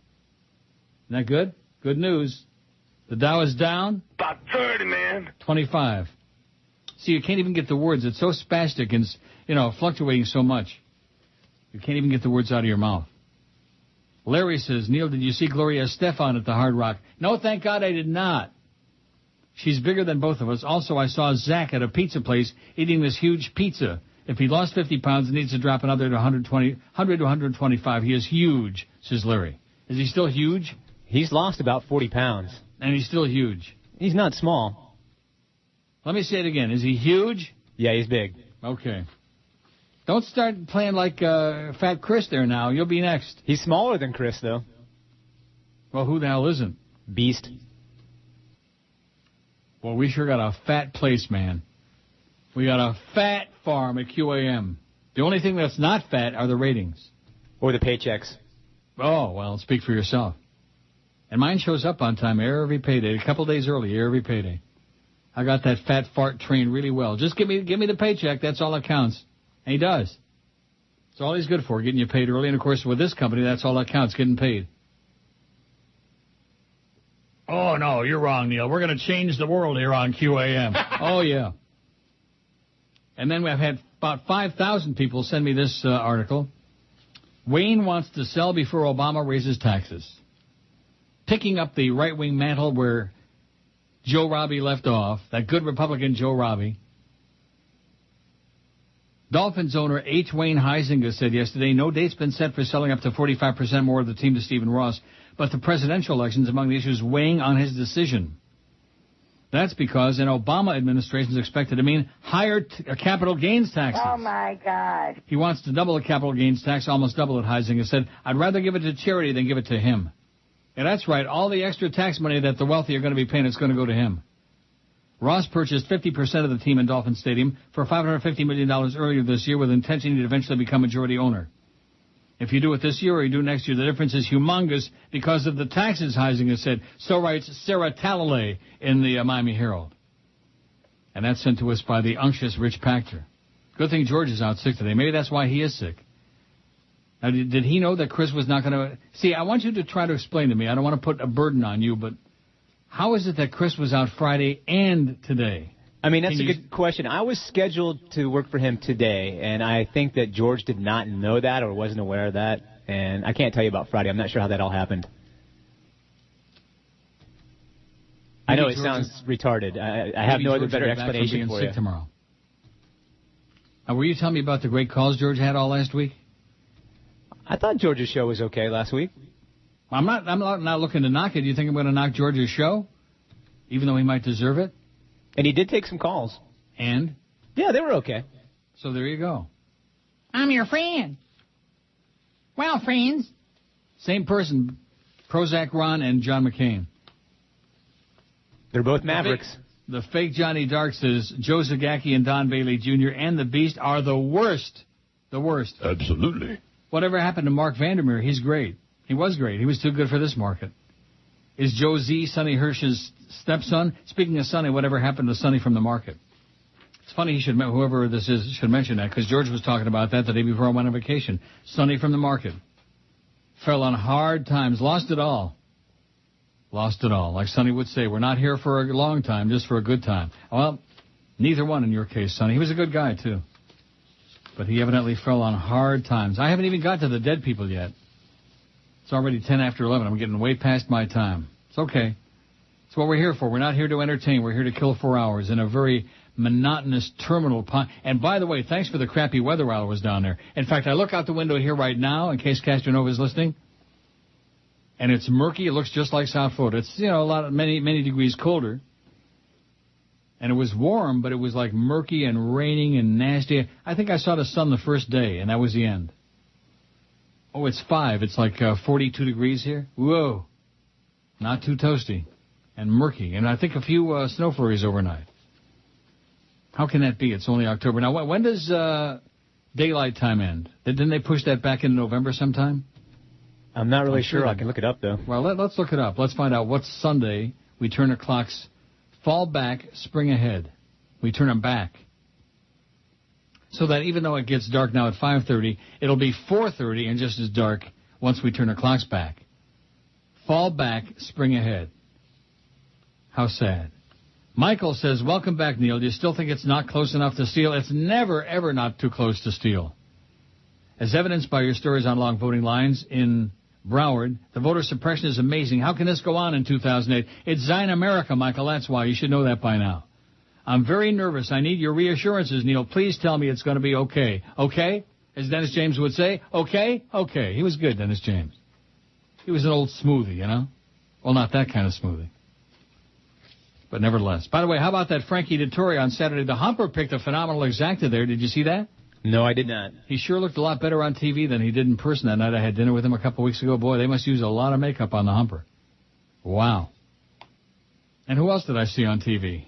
that good? Good news. The Dow is down? About 30, man. 25. See, you can't even get the words. It's so spastic and, fluctuating so much. You can't even get the words out of your mouth. Larry says, Neil, did you see Gloria Estefan at the Hard Rock? No, thank God I did not. She's bigger than both of us. Also, I saw Zach at a pizza place eating this huge pizza. If he lost 50 pounds, he needs to drop another to 100 to 125. He is huge, says Larry. Is he still huge? He's lost about 40 pounds. And he's still huge. He's not small. Let me say it again. Is he huge? Yeah, he's big. Okay. Don't start playing like Fat Chris there now. You'll be next. He's smaller than Chris, though. Well, who the hell isn't? Beast. Well, we sure got a fat place, man. We got a fat farm at QAM. The only thing that's not fat are the ratings. Or the paychecks. Oh, well, speak for yourself. And mine shows up on time every payday, a couple days early every payday. I got that fat fart trained really well. Just give me the paycheck. That's all that counts. And he does. It's all he's good for, getting you paid early. And, of course, with this company, that's all that counts, getting paid. Oh, no, you're wrong, Neil. We're going to change the world here on QAM. Oh, yeah. And then we've had about 5,000 people send me this article. Wayne wants to sell before Obama raises taxes. Picking up the right-wing mantle where Joe Robbie left off, that good Republican Joe Robbie. Dolphins owner H. Wayne Huizenga said yesterday, no date's been set for selling up to 45% more of the team to Stephen Ross, but the presidential election's among the issues weighing on his decision. That's because an Obama administration is expected to mean higher capital gains taxes. Oh, my God. He wants to double the capital gains tax, almost double it, Huizenga said. I'd rather give it to charity than give it to him. Yeah, that's right. All the extra tax money that the wealthy are going to be paying, it's going to go to him. Ross purchased 50% of the team in Dolphin Stadium for $550 million earlier this year with intention to eventually become majority owner. If you do it this year or you do it next year, the difference is humongous because of the taxes, Heisinger said. So writes Sarah Talalay in the Miami Herald. And that's sent to us by the unctuous Rich Pachter. Good thing George is out sick today. Maybe that's why he is sick. Now, did he know that Chris was not going to... See, I want you to try to explain to me. I don't want to put a burden on you, but how is it that Chris was out Friday and today? I mean, that's a good question. I was scheduled to work for him today, and I think that George did not know that or wasn't aware of that. And I can't tell you about Friday. I'm not sure how that all happened. I know it sounds retarded. I have no other better explanation for you. Tomorrow. Were you telling me about the great calls George had all last week? I thought George's show was okay last week. I'm not looking to knock it. Do you think I'm going to knock George's show, even though he might deserve it? And he did take some calls. And? Yeah, they were okay. So there you go. I'm your friend. Well, friends. Same person, Prozac Ron and John McCain. They're both Mavericks. The fake Johnny Dark says Joe Zagacki and Don Bailey Jr. and the Beast are the worst. The worst. Absolutely. Whatever happened to Mark Vandermeer? He's great. He was great. He was too good for this market. Is Joe Z Sonny Hirsch's stepson? Speaking of Sonny, whatever happened to Sonny from the market? It's funny whoever this is should mention that, because George was talking about that the day before I went on vacation. Sonny from the market. Fell on hard times. Lost it all. Lost it all. Like Sonny would say, we're not here for a long time, just for a good time. Well, neither one in your case, Sonny. He was a good guy, too. But he evidently fell on hard times. I haven't even got to the dead people yet. It's already 10 after 11. I'm getting way past my time. It's okay. It's what we're here for. We're not here to entertain. We're here to kill 4 hours in a very monotonous terminal pond. And by the way, thanks for the crappy weather while I was down there. In fact, I look out the window here right now, in case Castronova is listening, and it's murky. It looks just like South Florida. It's, many degrees colder. And it was warm, but it was like murky and raining and nasty. I think I saw the sun the first day, and that was the end. Oh, it's 5. It's like 42 degrees here. Whoa. Not too toasty. And murky. And I think a few snow flurries overnight. How can that be? It's only October. Now, when does daylight time end? Didn't they push that back into November sometime? I'm not really sure. I can look it up, though. Well, let's look it up. Let's find out what Sunday we turn the clocks fall back, spring ahead. We turn them back. So that even though it gets dark now at 5:30, it'll be 4:30 and just as dark once we turn the clocks back. Fall back, spring ahead. How sad. Michael says, welcome back, Neil. Do you still think it's not close enough to steal? It's never, ever not too close to steal. As evidenced by your stories on long voting lines in Broward, the voter suppression is amazing. How can this go on in 2008? It's Zion America, Michael. That's why. You should know that by now. I'm very nervous. I need your reassurances, Neil. Please tell me it's going to be okay. Okay? As Dennis James would say, okay? Okay. He was good, Dennis James. He was an old smoothie, you know? Well, not that kind of smoothie. But nevertheless. By the way, how about that Frankie Dettori on Saturday? The Humper picked a phenomenal exacta there. Did you see that? No, I did not. He sure looked a lot better on TV than he did in person that night. I had dinner with him a couple weeks ago. Boy, they must use a lot of makeup on the Humper. Wow. And who else did I see on TV?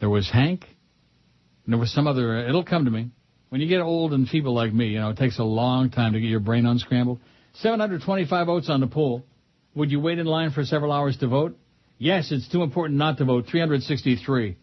There was Hank. And there was some other. It'll come to me. When you get old and feeble like me, it takes a long time to get your brain unscrambled. 725 votes on the poll. Would you wait in line for several hours to vote? Yes, it's too important not to vote. 363.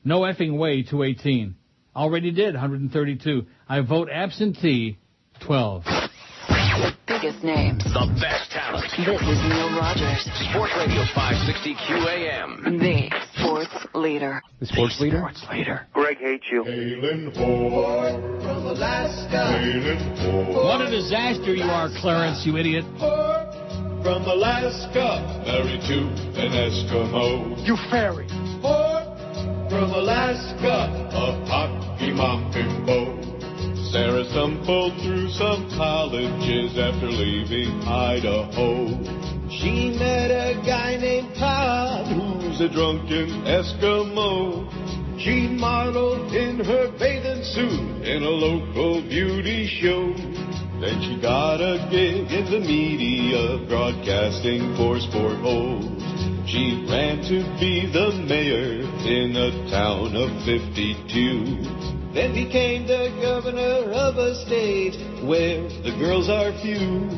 No effing way, 218. Already did, 132. I vote absentee, 12. The biggest names. The best talent. This is Neil Rogers. Sports Radio 560 QAM. The sports leader. The sports leader? Sports leader. Greg hates you. Hailing Ford from Alaska. Hailing Ford. What a disaster you are, Clarence, you idiot. From Alaska, married to an Eskimo. You fairy. Ford from Alaska, a hockey mopping boat. Sarah stumbled through some colleges after leaving Idaho. She met a guy named Todd, who's a drunken Eskimo. She modeled in her bathing suit in a local beauty show. Then she got a gig in the media, broadcasting for sport holes. She ran to be the mayor in a town of 52. then became the governor of a state where the girls are few.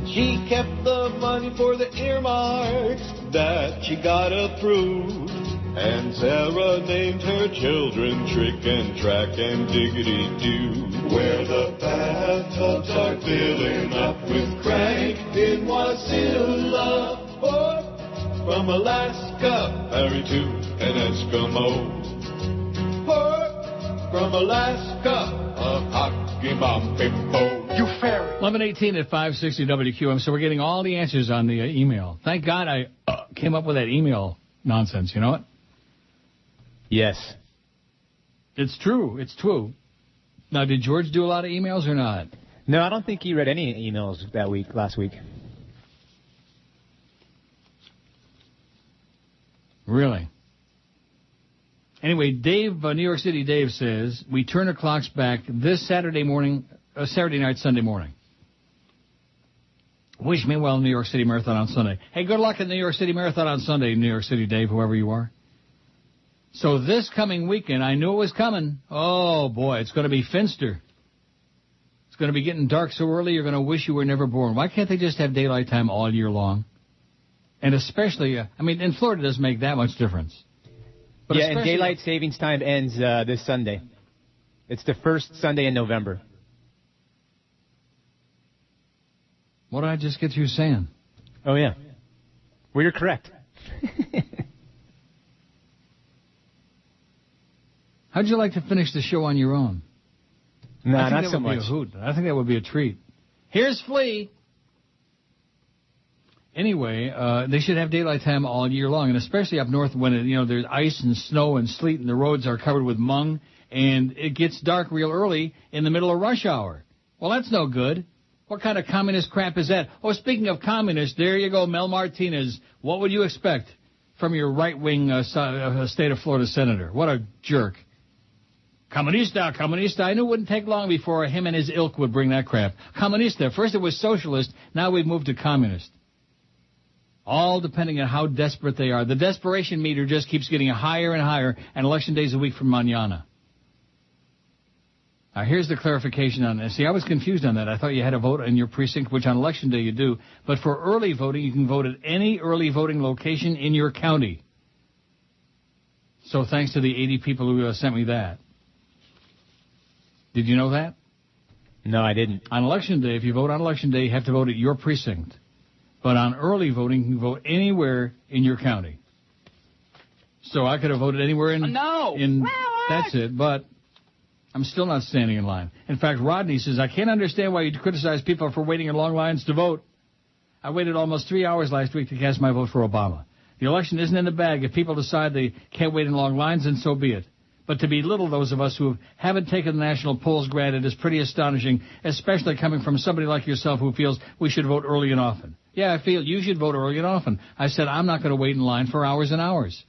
She kept the money for the earmarks that she got approved. And Sarah named her children Trick and Track and Diggity Doo. Where the bathtubs are filling up with crank in Wasilla. Or from Alaska, married to an Eskimo. Or from Alaska, a hockey mom bimbo. You fairy. 11:18 at 560 WQM. So we're getting all the answers on the email. Thank God I came up with that email nonsense. You know what? Yes. It's true. It's true. Now, did George do a lot of emails or not? No, I don't think he read any emails last week. Really? Anyway, Dave, New York City Dave says, we turn the clocks back this Saturday night, Sunday morning. Wish me well, New York City Marathon on Sunday. Hey, good luck at the New York City Marathon on Sunday, New York City Dave, whoever you are. So this coming weekend, I knew it was coming. Oh, boy, it's going to be finster. It's going to be getting dark so early, you're going to wish you were never born. Why can't they just have daylight time all year long? And especially, in Florida it doesn't make that much difference. But yeah, and daylight savings time ends this Sunday. It's the first Sunday in November. What did I just get you saying? Oh, yeah. Well, you're correct. How'd you like to finish the show on your own? No, not so much. I think that would be a treat. Here's Flea. Anyway, they should have daylight time all year long, and especially up north when there's ice and snow and sleet and the roads are covered with mung, and it gets dark real early in the middle of rush hour. Well, that's no good. What kind of communist crap is that? Oh, speaking of communists, there you go, Mel Martinez. What would you expect from your right-wing state of Florida senator? What a jerk. Comunista, comunista. I knew it wouldn't take long before him and his ilk would bring that crap. Comunista. First it was socialist, now we've moved to communist. All depending on how desperate they are. The desperation meter just keeps getting higher and higher, and election day's a week from mañana. Now, here's the clarification on this. See, I was confused on that. I thought you had to vote in your precinct, which on election day you do. But for early voting, you can vote at any early voting location in your county. So thanks to the 80 people who sent me that. Did you know that? No, I didn't. On election day, if you vote on election day, you have to vote at your precinct. But on early voting, you can vote anywhere in your county. So I could have voted anywhere in... No! That's it, but I'm still not standing in line. In fact, Rodney says, I can't understand why you criticize people for waiting in long lines to vote. I waited almost 3 hours last week to cast my vote for Obama. The election isn't in the bag. If people decide they can't wait in long lines, then so be it. But to belittle those of us who haven't taken the national polls granted is pretty astonishing, especially coming from somebody like yourself who feels we should vote early and often. Yeah, I feel you should vote early and often. I said I'm not going to wait in line for hours and hours.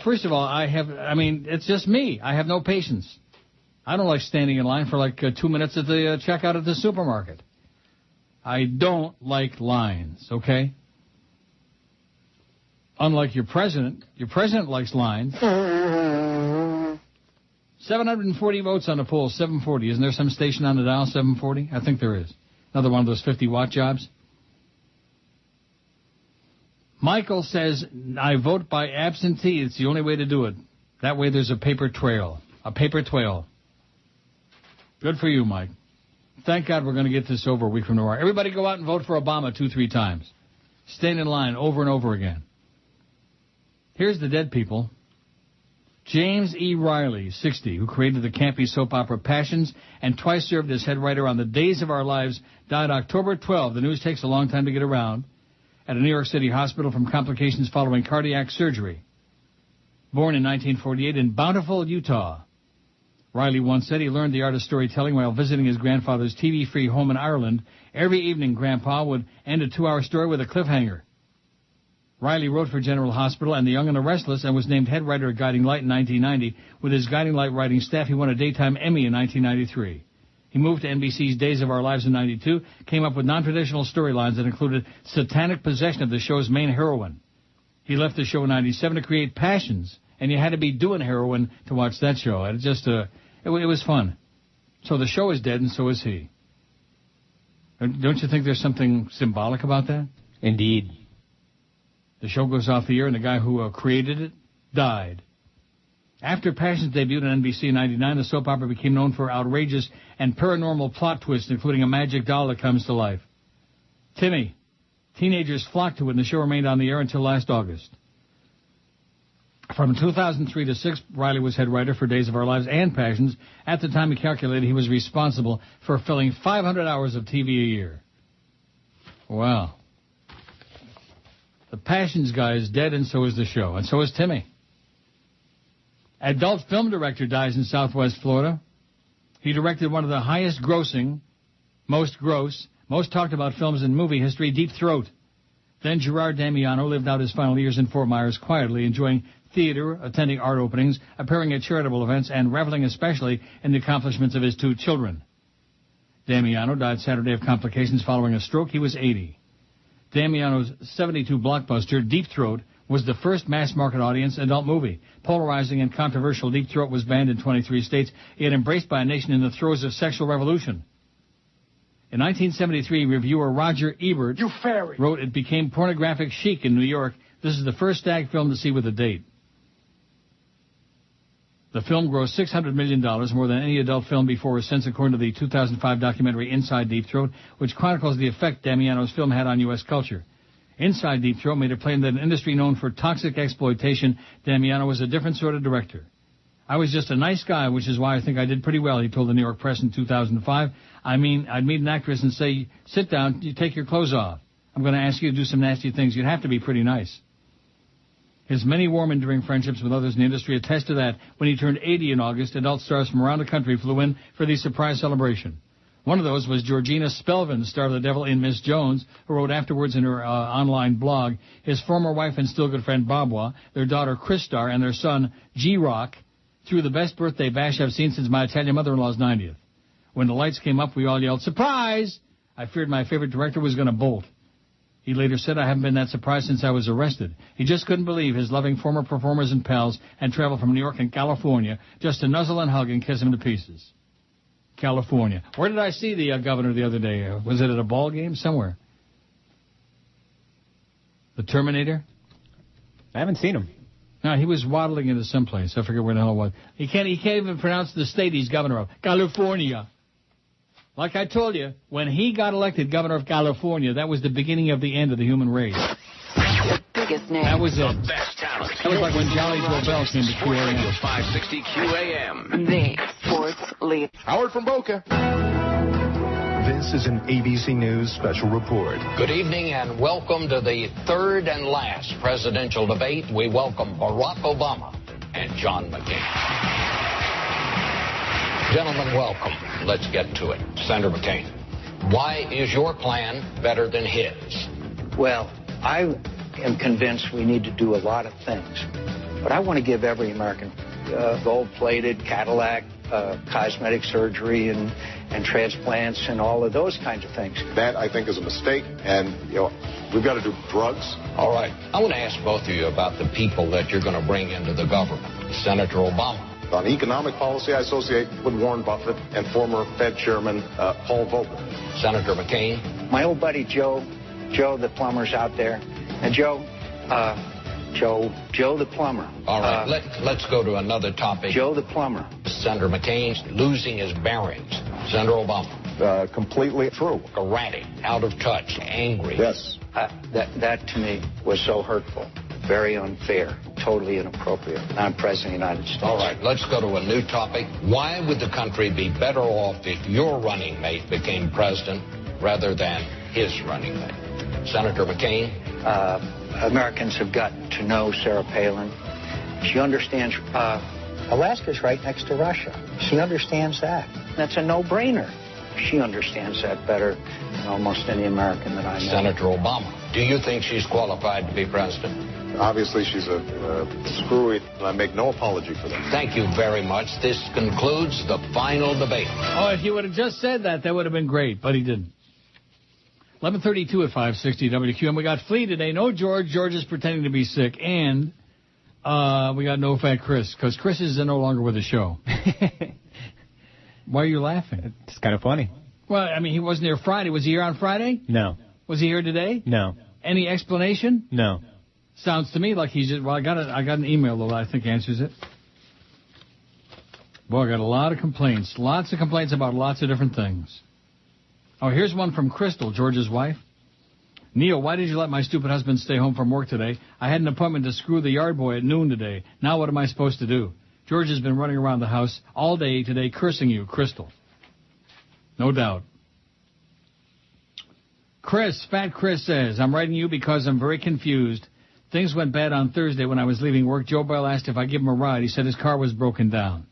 First of all, it's just me. I have no patience. I don't like standing in line for like 2 minutes at the checkout at the supermarket. I don't like lines, okay? Unlike your president likes lines. 740 votes on the poll, 740. Isn't there some station on the dial, 740? I think there is. Another one of those 50-watt jobs. Michael says, I vote by absentee. It's the only way to do it. That way there's a paper trail. A paper trail. Good for you, Mike. Thank God we're going to get this over a week from tomorrow. Everybody go out and vote for Obama 2-3 times. Stand in line over and over again. Here's the dead people. James E. Riley, 60, who created the campy soap opera Passions and twice served as head writer on The Days of Our Lives, died October 12. The news takes a long time to get around. At a New York City hospital from complications following cardiac surgery. Born in 1948 in Bountiful, Utah. Riley once said he learned the art of storytelling while visiting his grandfather's TV-free home in Ireland. Every evening, Grandpa would end a 2-hour story with a cliffhanger. Riley wrote for General Hospital and The Young and the Restless and was named head writer at Guiding Light in 1990. With his Guiding Light writing staff, he won a Daytime Emmy in 1993. He moved to NBC's Days of Our Lives in 92, came up with non-traditional storylines that included satanic possession of the show's main heroine. He left the show in 97 to create Passions And you had to be doing heroin to watch that show. It just, it was fun. So the show is dead, and so is he. Don't you think there's something symbolic about that? Indeed. The show goes off the air, and the guy who created it died. After Passions debuted on NBC in 1999, the soap opera became known for outrageous and paranormal plot twists, including a magic doll that comes to life. Timmy. Teenagers flocked to it, and the show remained on the air until last August. From 2003 to 6, Riley was head writer for Days of Our Lives and Passions. At the time, he calculated he was responsible for filling 500 hours of TV a year. Wow. The Passions guy is dead, and so is the show, and so is Timmy. Adult film director dies in Southwest Florida. He directed one of the highest grossing, most talked about films in movie history, Deep Throat. Then Gerard Damiano lived out his final years in Fort Myers quietly, enjoying theater, attending art openings, appearing at charitable events, and reveling especially in the accomplishments of his 2 children. Damiano died Saturday of complications following a stroke. He was 80. Damiano's 72 blockbuster, Deep Throat, was the first mass-market audience adult movie. Polarizing and controversial, Deep Throat was banned in 23 states, yet embraced by a nation in the throes of sexual revolution. In 1973, reviewer Roger Ebert wrote it became pornographic chic in New York. This is the first stag film to see with a date. The film grossed $600 million, more than any adult film before or since, according to the 2005 documentary Inside Deep Throat, which chronicles the effect Damiano's film had on U.S. culture. Inside Deep Throat made it plain that an industry known for toxic exploitation, Damiano was a different sort of director. I was just a nice guy, which is why I think I did pretty well, he told the New York Press in 2005. I mean, I'd meet an actress and say, sit down, you take your clothes off. I'm going to ask you to do some nasty things. You'd have to be pretty nice. His many warm, enduring friendships with others in the industry attest to that. When he turned 80 in August, adult stars from around the country flew in for the surprise celebration. One of those was Georgina Spelvin, star of The Devil in Miss Jones, who wrote afterwards in her online blog, his former wife and still good friend Babwa, their daughter Christar, and their son G-Rock threw the best birthday bash I've seen since my Italian mother-in-law's 90th. When the lights came up, we all yelled, "Surprise!" I feared my favorite director was going to bolt. He later said, I haven't been that surprised since I was arrested. He just couldn't believe his loving former performers and pals had traveled from New York and California just to nuzzle and hug and kiss him to pieces. California. Where did I see the governor the other day? Was it at a ball game? Somewhere. The Terminator? I haven't seen him. No, he was waddling into someplace. I forget where the hell it was. He can't even pronounce the state he's governor of. California. Like I told you, when he got elected governor of California, that was the beginning of the end of the human race. The biggest name. That was it. The best talent. That was like when Jolly Joe Bell came to QAM. 560 QAM. The sports lead. Howard from Boca. This is an ABC News special report. Good evening and welcome to the third and last presidential debate. We welcome Barack Obama and John McCain. Gentlemen, welcome. Let's get to it. Senator McCain, why is your plan better than his? Well, I am convinced we need to do a lot of things, but I want to give every American gold-plated Cadillac, cosmetic surgery, and transplants, and all of those kinds of things. That, I think, is a mistake, and we've got to do drugs. All right. I want to ask both of you about the people that you're going to bring into the government. Senator Obama. On economic policy, I associate with Warren Buffett and former Fed Chairman Paul Volcker. Senator McCain. My old buddy Joe the plumber's out there. And Joe the plumber. All right, let's go to another topic. Joe the plumber. Senator McCain's losing his bearings. Senator Obama. Completely true. Erratic, out of touch, angry. Yes. That to me was so hurtful. Very unfair, totally inappropriate. I'm President of the United States. All right, let's go to a new topic. Why would the country be better off if your running mate became president rather than his running mate? Senator McCain? Americans have got to know Sarah Palin. She understands Alaska's right next to Russia. She understands that. That's a no-brainer. She understands that better than almost any American that I know. Senator Obama, do you think she's qualified to be president? Obviously, she's a screwy, and I make no apology for that. Thank you very much. This concludes the final debate. Oh, if you would have just said that would have been great, but he didn't. 11:32 at 560 WQAM. We got Flea today. No George. George is pretending to be sick. And We got no fat Chris, because Chris is no longer with the show. Why are you laughing? It's kind of funny. Well, I mean, he wasn't here Friday. Was he here on Friday? No. Was he here today? No. Any explanation? No. Sounds to me like he's just... Well, I got an email, though, that I think answers it. Boy, I got a lot of complaints. Lots of complaints about lots of different things. Oh, here's one from Crystal, George's wife. Neil, why did you let my stupid husband stay home from work today? I had an appointment to screw the yard boy at noon today. Now what am I supposed to do? George has been running around the house all day today cursing you, Crystal. No doubt. Fat Chris says, I'm writing you because I'm very confused. Things went bad on Thursday when I was leaving work. Joe Bell asked if I give him a ride. He said his car was broken down.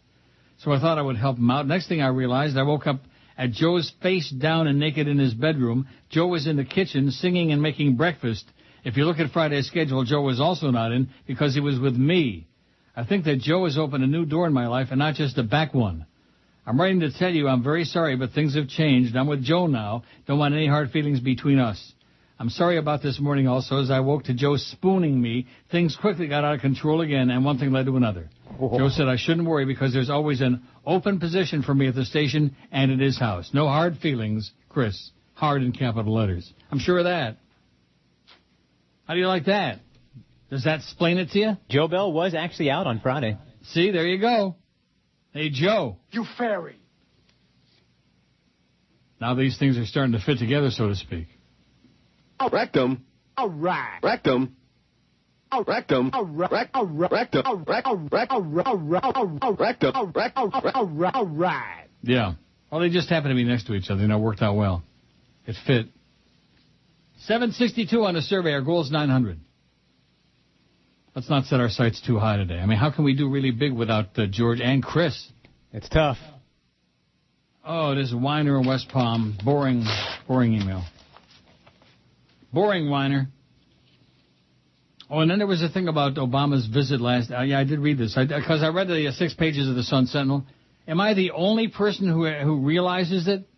So I thought I would help him out. Next thing I realized, I woke up at Joe's face down and naked in his bedroom. Joe was in the kitchen singing and making breakfast. If you look at Friday's schedule, Joe was also not in because he was with me. I think that Joe has opened a new door in my life and not just a back one. I'm writing to tell you I'm very sorry, but things have changed. I'm with Joe now. Don't want any hard feelings between us. I'm sorry about this morning also. As I woke to Joe spooning me, things quickly got out of control again, and one thing led to another. Joe said I shouldn't worry because there's always an open position for me at the station and at his house. No hard feelings, Chris. Hard in capital letters. I'm sure of that. How do you like that? Does that explain it to you? Joe Bell was actually out on Friday. See, there you go. Hey, Joe. You fairy. Now these things are starting to fit together, so to speak. Rectum. All right. Rectum. Rectum. Rectum. All right. Yeah. Well, they just happen to be next to each other. You know, it worked out well. It fit. 762 on the survey. Our goal is 900. Let's not set our sights too high today. I mean, how can we do really big without George and Chris? It's tough. Oh, this Weiner in West Palm. Boring email. Boring, Weiner. Oh, and then there was a thing about Obama's visit last... yeah, I did read this. Because I read the 6 pages of the Sun Sentinel. Am I the only person who realizes it?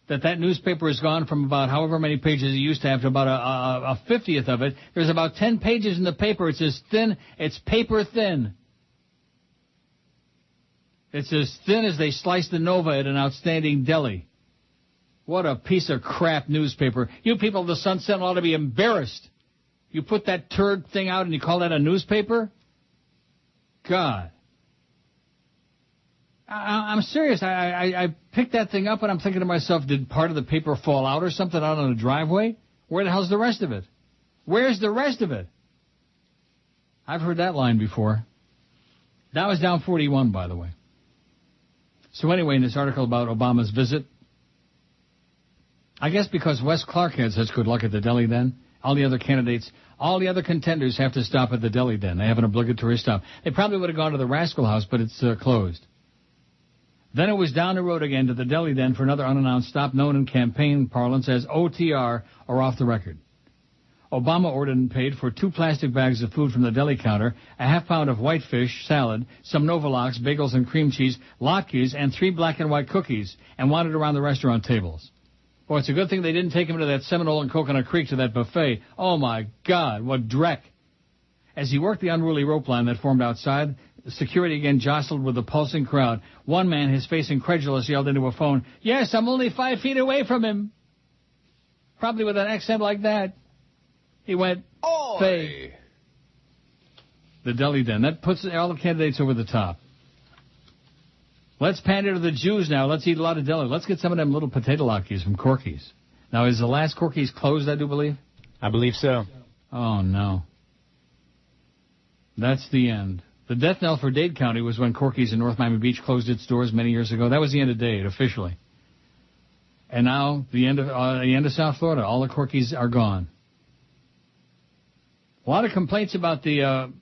That newspaper has gone from about however many pages it used to have to about a 50th of it. There's about 10 pages in the paper. It's as thin. It's paper thin. It's as thin as they sliced the Nova at an outstanding deli. What a piece of crap newspaper. You people of the Sun Sentinel ought to be embarrassed. You put that turd thing out and you call that a newspaper? God. I'm serious. I picked that thing up and I'm thinking to myself, did part of the paper fall out or something out on the driveway? Where the hell's the rest of it? Where's the rest of it? I've heard that line before. That was down 41, by the way. So anyway, in this article about Obama's visit, I guess because Wes Clark had such good luck at the deli then, all the other contenders have to stop at the deli then. They have an obligatory stop. They probably would have gone to the Rascal House, but it's closed. Then it was down the road again to the deli then for another unannounced stop known in campaign parlance as OTR, or off the record. Obama ordered and paid for 2 plastic bags of food from the deli counter, a half-pound of whitefish salad, some Novalox, bagels and cream cheese, latkes, and 3 black and white cookies, and wandered around the restaurant tables. Boy, it's a good thing they didn't take him to that Seminole and Coconut Creek to that buffet. Oh, my God, what dreck. As he worked the unruly rope line that formed outside, security again jostled with the pulsing crowd. One man, his face incredulous, yelled into a phone, "Yes, I'm only 5 feet away from him." Probably with an accent like that. He went, "Fay." The deli den. That puts all the candidates over the top. Let's pander to the Jews now. Let's eat a lot of deli. Let's get some of them little potato latkes from Corky's. Now, is the last Corky's closed, I do believe? I believe so. Oh, no. That's the end. The death knell for Dade County was when Corky's in North Miami Beach closed its doors many years ago. That was the end of Dade, officially. And now, the end of South Florida. All the Corky's are gone. A lot of complaints about the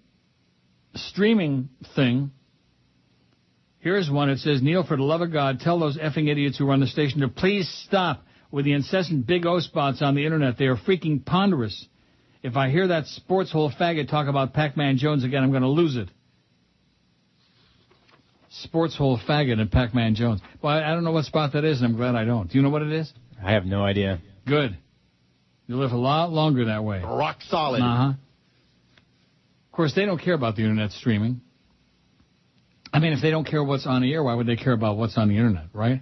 streaming thing. Here's one. It says, Neil, for the love of God, tell those effing idiots who run the station to please stop with the incessant big O spots on the Internet. They are freaking ponderous. If I hear that sports hole faggot talk about Pac-Man Jones again, I'm going to lose it. Sports hole faggot and Pac-Man Jones. Well, I don't know what spot that is, and I'm glad I don't. Do you know what it is? I have no idea. Good. You'll live a lot longer that way. Rock solid. Uh-huh. course, they don't care about the Internet streaming. I mean, if they don't care what's on the air, why would they care about what's on the Internet, right?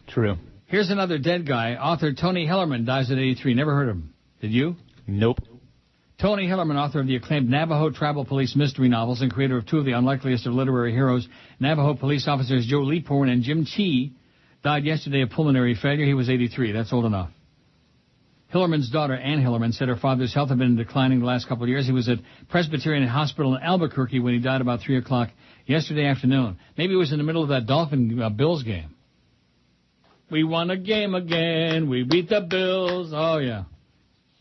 True. Here's another dead guy. Author Tony Hillerman dies at 83. Never heard of him. Did you? Nope. Tony Hillerman, author of the acclaimed Navajo Tribal Police mystery novels and creator of two of the unlikeliest of literary heroes, Navajo police officers Joe Leaphorn and Jim Chee, died yesterday of pulmonary failure. He was 83. That's old enough. Hillerman's daughter, Ann Hillerman, said her father's health had been declining the last couple of years. He was at Presbyterian Hospital in Albuquerque when he died about 3 o'clock yesterday afternoon. Maybe it was in the middle of that Dolphin-Bills game. We won a game again. We beat the Bills. Oh, yeah.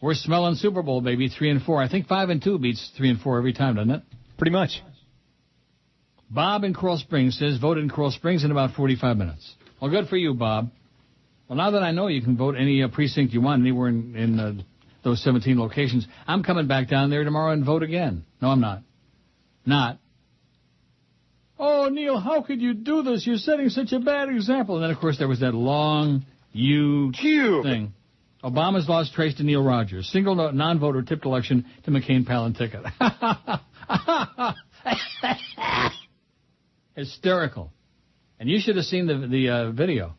We're smelling Super Bowl, baby, 3-4. I think 5-2 beats 3-4 every time, doesn't it? Pretty much. Bob in Coral Springs says, voted in Coral Springs in about 45 minutes. Well, good for you, Bob. Well, now that I know you can vote any precinct you want anywhere in those 17 locations, I'm coming back down there tomorrow and vote again. No, I'm not. Not. Oh, Neil, how could you do this? You're setting such a bad example. And then, of course, there was that long thing. Obama's lost trace to Neil Rogers. Single non-voter tipped election to McCain-Palin ticket. Hysterical. And you should have seen the video.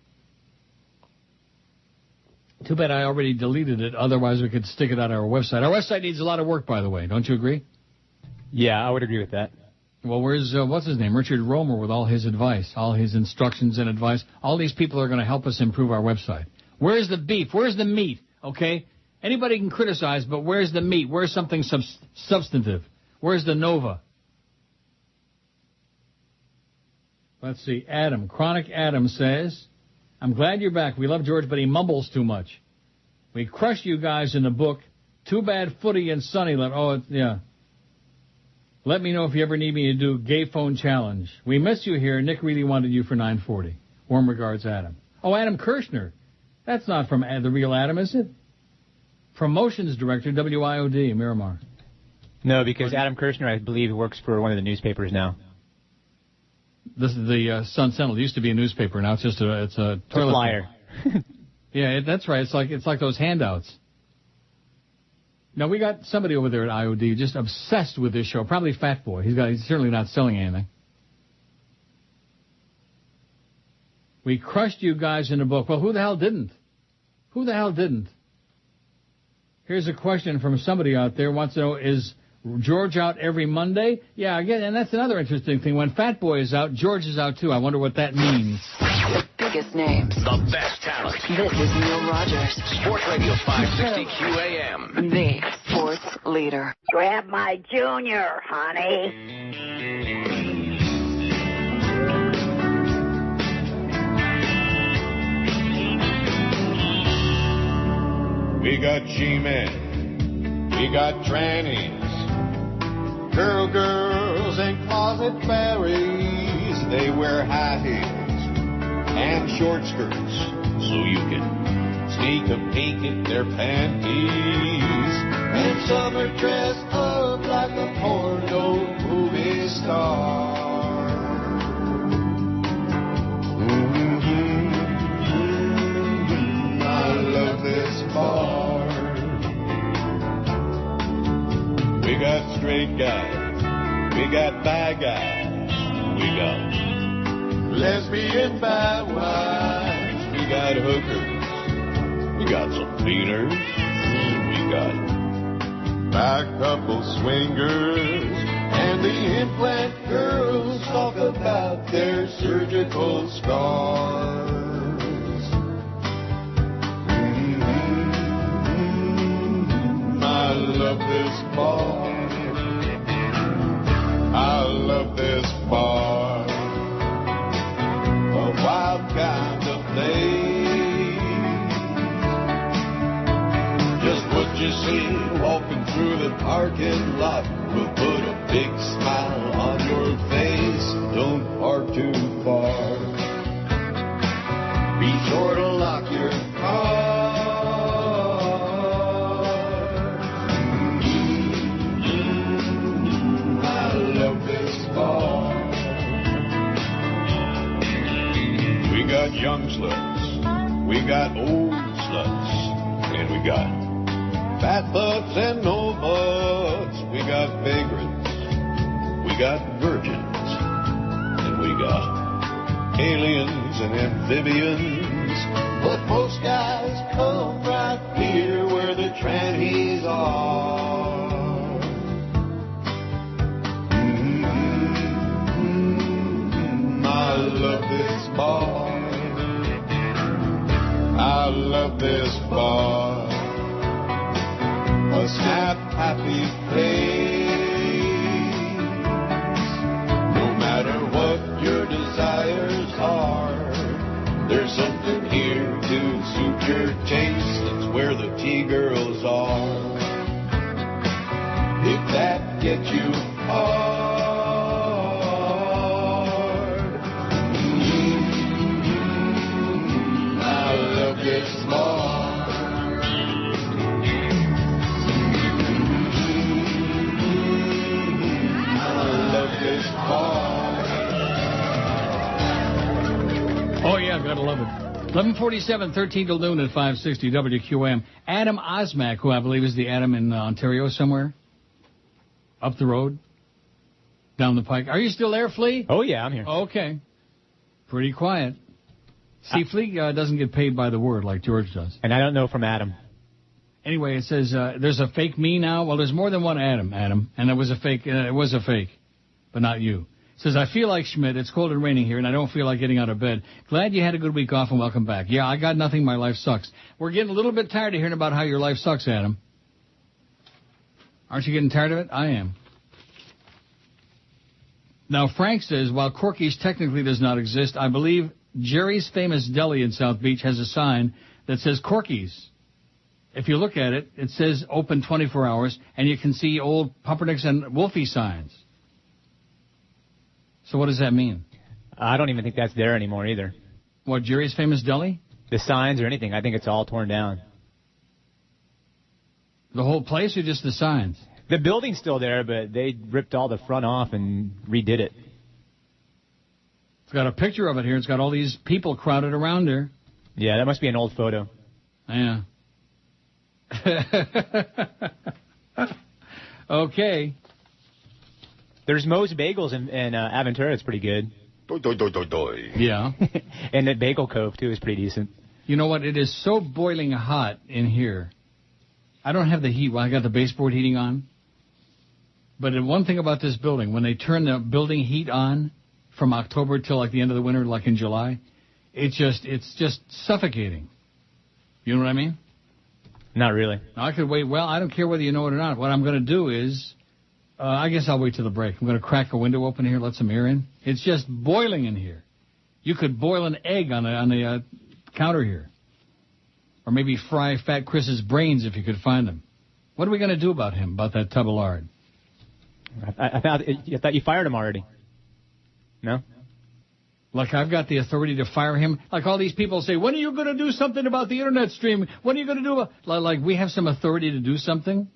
Too bad I already deleted it. Otherwise, we could stick it on our website. Our website needs a lot of work, by the way. Don't you agree? Yeah, I would agree with that. Well, where's, what's his name? Richard Romer with all his advice, all his instructions and advice. All these people are going to help us improve our website. Where's the beef? Where's the meat? Okay? Anybody can criticize, but where's the meat? Where's something substantive? Where's the Nova? Let's see. Adam. Chronic Adam says, I'm glad you're back. We love George, but he mumbles too much. We crushed you guys in the book. Too bad Footy and Sonny left. Oh, yeah. Let me know if you ever need me to do Gay Phone Challenge. We miss you here. Nick really wanted you for 9:40. Warm regards, Adam. Oh, Adam Kirshner. That's not from the real Adam, is it? Promotions Director, WIOD, Miramar. No, because Adam Kirshner, I believe, works for one of the newspapers now. This is the Sun Sentinel. It used to be a newspaper. Now it's just a toilet flyer. Yeah, that's right. It's like those handouts. Now, we got somebody over there at IOD just obsessed with this show. Probably Fat Boy. He's certainly not selling anything. We crushed you guys in the book. Well, who the hell didn't? Who the hell didn't? Here's a question from somebody out there. Wants to know, is George out every Monday? Yeah, again, and that's another interesting thing. When Fat Boy is out, George is out too. I wonder what that means. The biggest names. The best talent. This is Neil Rogers. Sports Radio 560 QAM. The sports leader. Grab my junior, honey. We got G-men, we got trannies, girls and closet fairies. They wear high heels and short skirts so you can sneak a peek at their panties. And some are dressed up like a porno movie star. I love this bar. We got straight guys, we got bad guys, we got lesbian bad wives, we got hookers, we got some beaters, we got back couple swingers, and the implant girls talk about their surgical scars. I love this bar. I love this bar. A wild kind of place. Just what you see walking through the parking lot will put a big smile on your face. Don't park too far. Be sure to lock your car. We got young sluts, we got old sluts, and we got fat butts and no butts. We got vagrants, got virgins, and we got aliens and amphibians. But most guys come right here where the trannies are. I love this bar. I love this bar. A snap happy place. No matter what your desires are, there's something here to suit your taste. It's where the T-girls are. If that gets you hard, I love this bar. Oh, yeah, gotta love it. 11:47, 13 till noon at 560 WQAM. Adam Osmak, who I believe is the Adam in Ontario somewhere, up the road, down the pike. Are you still there, Flea? Oh, yeah, I'm here. Okay. Pretty quiet. See, Flea doesn't get paid by the word like George does. And I don't know from Adam. Anyway, it says there's a fake me now. Well, there's more than one Adam, and it was a fake, but not you. It says, I feel like Schmidt. It's cold and raining here, and I don't feel like getting out of bed. Glad you had a good week off, and welcome back. Yeah, I got nothing. My life sucks. We're getting a little bit tired of hearing about how your life sucks, Adam. Aren't you getting tired of it? I am. Now, Frank says, while Corky's technically does not exist, I believe Jerry's Famous Deli in South Beach has a sign that says Corky's. If you look at it, it says open 24 hours, and you can see old Pumpernicks and Wolfie signs. So what does that mean? I don't even think that's there anymore either. What, Jerry's Famous Deli? The signs or anything. I think it's all torn down. The whole place or just the signs? The building's still there, but they ripped all the front off and redid it. It's got a picture of it here. It's got all these people crowded around there. Yeah, that must be an old photo. Yeah. Okay. There's Moe's Bagels in Aventura. It's pretty good. Yeah. And the Bagel Cove, too, is pretty decent. You know what? It is so boiling hot in here. I don't have the heat. Well, I got the baseboard heating on. But one thing about this building, when they turn the building heat on from October till like the end of the winter, like in July, it's just suffocating. You know what I mean? Not really. Now, I could wait. Well, I don't care whether you know it or not. What I'm going to do is, I guess I'll wait till the break. I'm going to crack a window open here, let some air in. It's just boiling in here. You could boil an egg on the counter here. Or maybe fry Fat Chris's brains if you could find them. What are we going to do about him, about that tub of lard? I thought you fired him already. No? Like I've got the authority to fire him? Like all these people say, when are you going to do something about the internet stream? When are you going to do like we have some authority to do something?